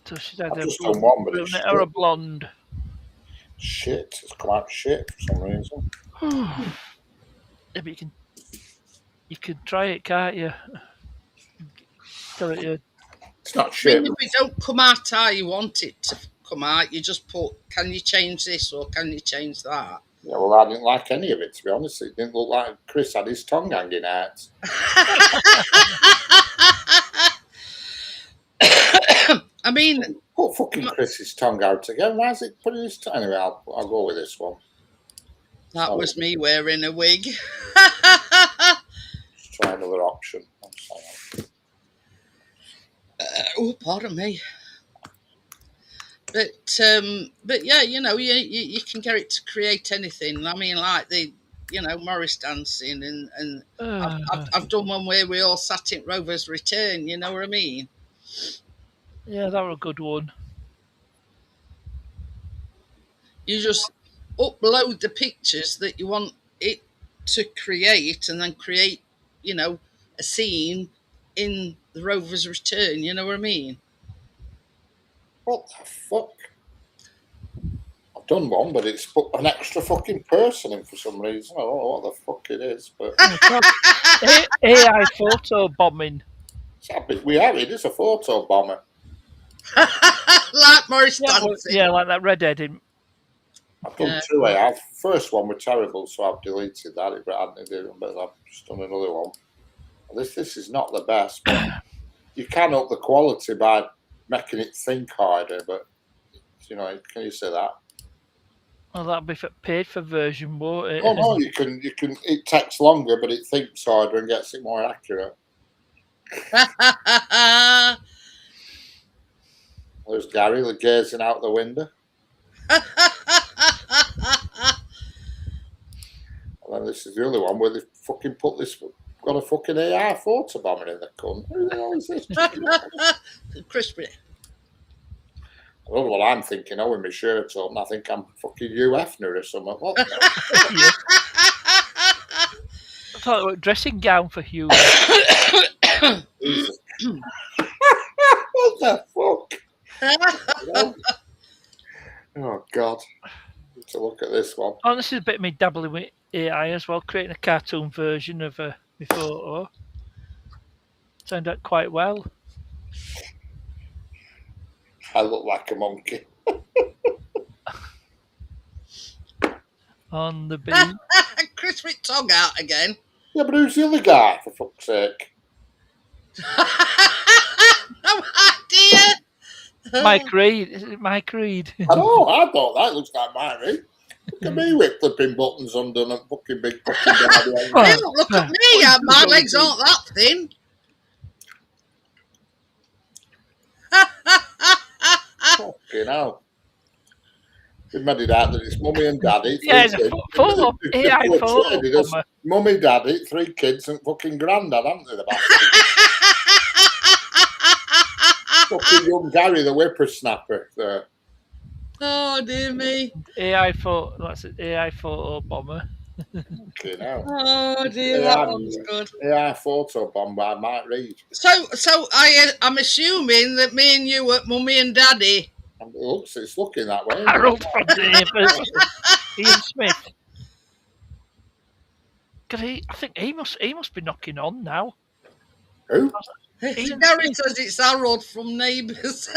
So she's had I've a just done one, but it's brunette or a blonde. shit. It's come out shit for some reason. Yeah, but you can try it, can't you? Tell it you. It's not I shit. mean, if it don't come out how you want it to come out, you just put, can you change this or can you change that? Yeah, well, I didn't like any of it, to be honest. It didn't look like Chris had his tongue hanging out. I mean, Put fucking Chris's tongue out again. Why is it putting his tongue? Anyway, I'll go with this one. that was me wearing a wig. Let's try another option. Oh, pardon me. But yeah, you know, you can get it to create anything. I mean, like the, you know, Morris dancing, and I've done one where we all sat in Rover's Return. You know what I mean? Yeah, that was a good one. You just upload the pictures that you want it to create, and then create, you know, a scene in the Rover's Return. You know what I mean? What the fuck? I've done one, but it's put an extra fucking person in for some reason. I don't know what the fuck it is, but AI photo bombing. we have it. It's a photo bomber. Like Morris dancing. Yeah, like that redhead in. I've done two AI. First one was terrible, so I've deleted that. But I've just done another one. This is not the best, but you can up the quality by making it think harder. But you know, can you say that? Well, that'll be paid for version, won't it? Oh no, you can. It takes longer, but it thinks harder and gets it more accurate. There's Gary gazing out the window. And then this is the other one where they fucking got a fucking AI photo bomber in the cunt. Who the hell is this? Crispy. I don't know what I'm thinking of with my shirt on. I think I'm fucking Hugh Hefner or something. What? I thought it was a dressing gown for Hugh. Jesus. What the fuck? Oh God. To look at this one. Oh, this is a bit of me dabbling with AI as well, creating a cartoon version of my photo. Turned out quite well. I look like a monkey. On the beach. Crispy tongue out again. Yeah, but who's the other guy, for fuck's sake? No idea. Mike Reed. Is it Mike Reed? I know, I thought that looks like Mike Reed. Look at me with flipping buttons undone and fucking big fucking daddy. Hey, look at me. My legs aren't that thin. Fucking hell. We made it out that it's mummy and daddy. Yeah, it's a photo. AI photo. Mummy, daddy, 3 kids, and fucking granddad, haven't they, the bastard? Fucking young Gary, the whippersnapper. There. Oh dear me. AI photo. That's an AI photo bomber. Fucking hell. Oh dear, that one's good. AI photo bomb by Mike Reed. So I'm assuming that me and you were mummy and daddy. It's looking that way. Harold from Neighbours. Ian Smith. Cause I think he must be knocking on now. Who? Gary says it's Harold from Neighbours.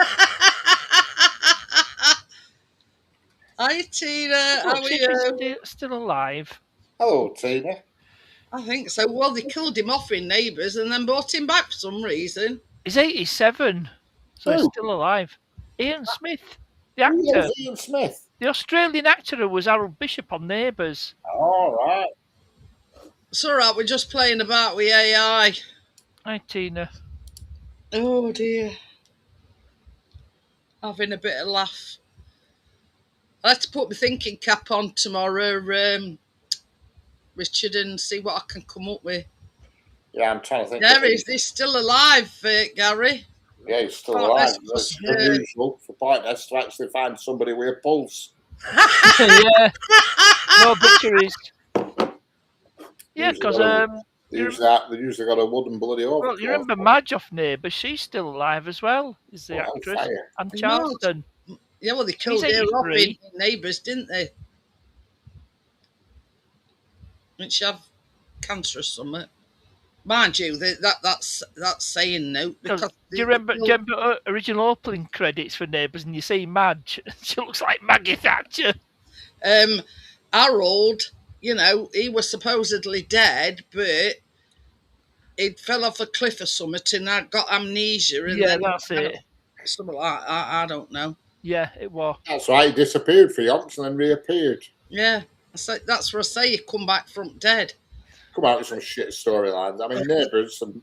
Hi Tina, how are you? Still alive. Hello, Tina. I think so. Well, they killed him off in Neighbours and then brought him back for some reason. He's 87, so he's still alive. Ian Smith, the actor. Ian Smith? The Australian actor who was Harold Bishop on Neighbours. All right. It's all right, we're just playing about with AI. Hi, Tina. Oh, dear. Having a bit of laugh. I'll have to put my thinking cap on tomorrow, Richard, and see what I can come up with. Yeah, I'm trying to think. There is. He's still alive, Gary. Yeah, he's still Part alive. Nest was, That's unusual for Part Nest to actually find somebody with a pulse. Yeah, no obituaries. Yeah, because They usually got a wooden bloody over. well, you remember Madge off Neighbours? She's still alive as well. Is the actress Hellfire. and Charleston? Yeah, well, they killed her off in Neighbours, didn't they? Didn't she have cancer or something? Mind you, that's saying no. Do you remember original opening credits for Neighbours, and you see Madge? She looks like Maggie Thatcher. Harold, he was supposedly dead, but he fell off a cliff or something and got amnesia. And then, that's it. Something like that. I don't know. Yeah, it was. That's right. He disappeared for yonks and then reappeared. Yeah, that's what I say. He come back from dead. Come out with some shit storylines. I mean, Neighbours and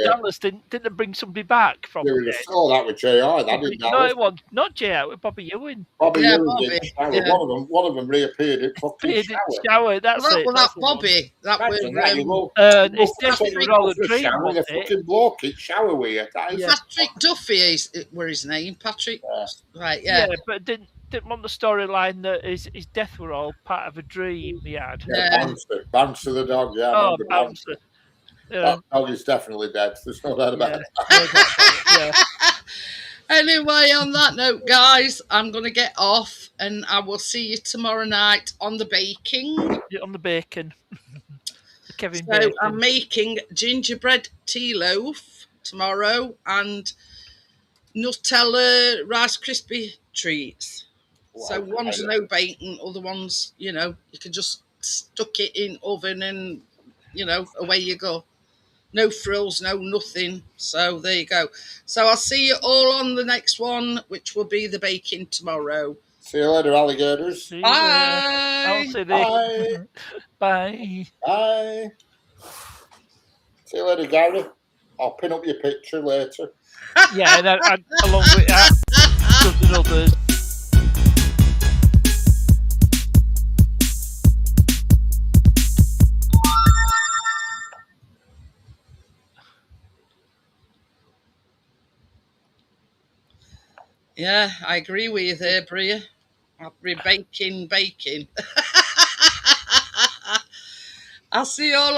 Dallas didn't they bring somebody back from? Yeah, we saw that with JR. That didn't. No, it was not JR. With Bobby Ewing. Bobby Ewing Bobby. did. Yeah. One of them reappeared at fucking shower. That's it. Well, that Bobby. That was. It's definitely Roller Dream. A fucking bloke in shower with you. Patrick Duffy were his name. Patrick. Yeah. Right. Yeah. Yeah, but didn't want the storyline that his death were all part of a dream he had. Yeah, Bouncer the dog. Yeah, I remember Bouncer. That dog is definitely dead. There's no doubt about it. Yeah. Anyway, on that note, guys, I'm going to get off and I will see you tomorrow night on the baking. Yeah, on the bacon. Kevin So Bacon. I'm making gingerbread tea loaf tomorrow and Nutella Rice Krispie treats. Wow. So one's no bacon, other one's, you can just stuck it in oven and, away you go. No frills, no nothing. So there you go. So I'll see you all on the next one, which will be the baking tomorrow. See you later, alligators. See you Bye. later. Bye. Bye. Bye. See you later, Gary. I'll pin up your picture later. Yeah, and along with that, dozen others. Yeah, I agree with you there, Bria. I'll be baking. I'll see you all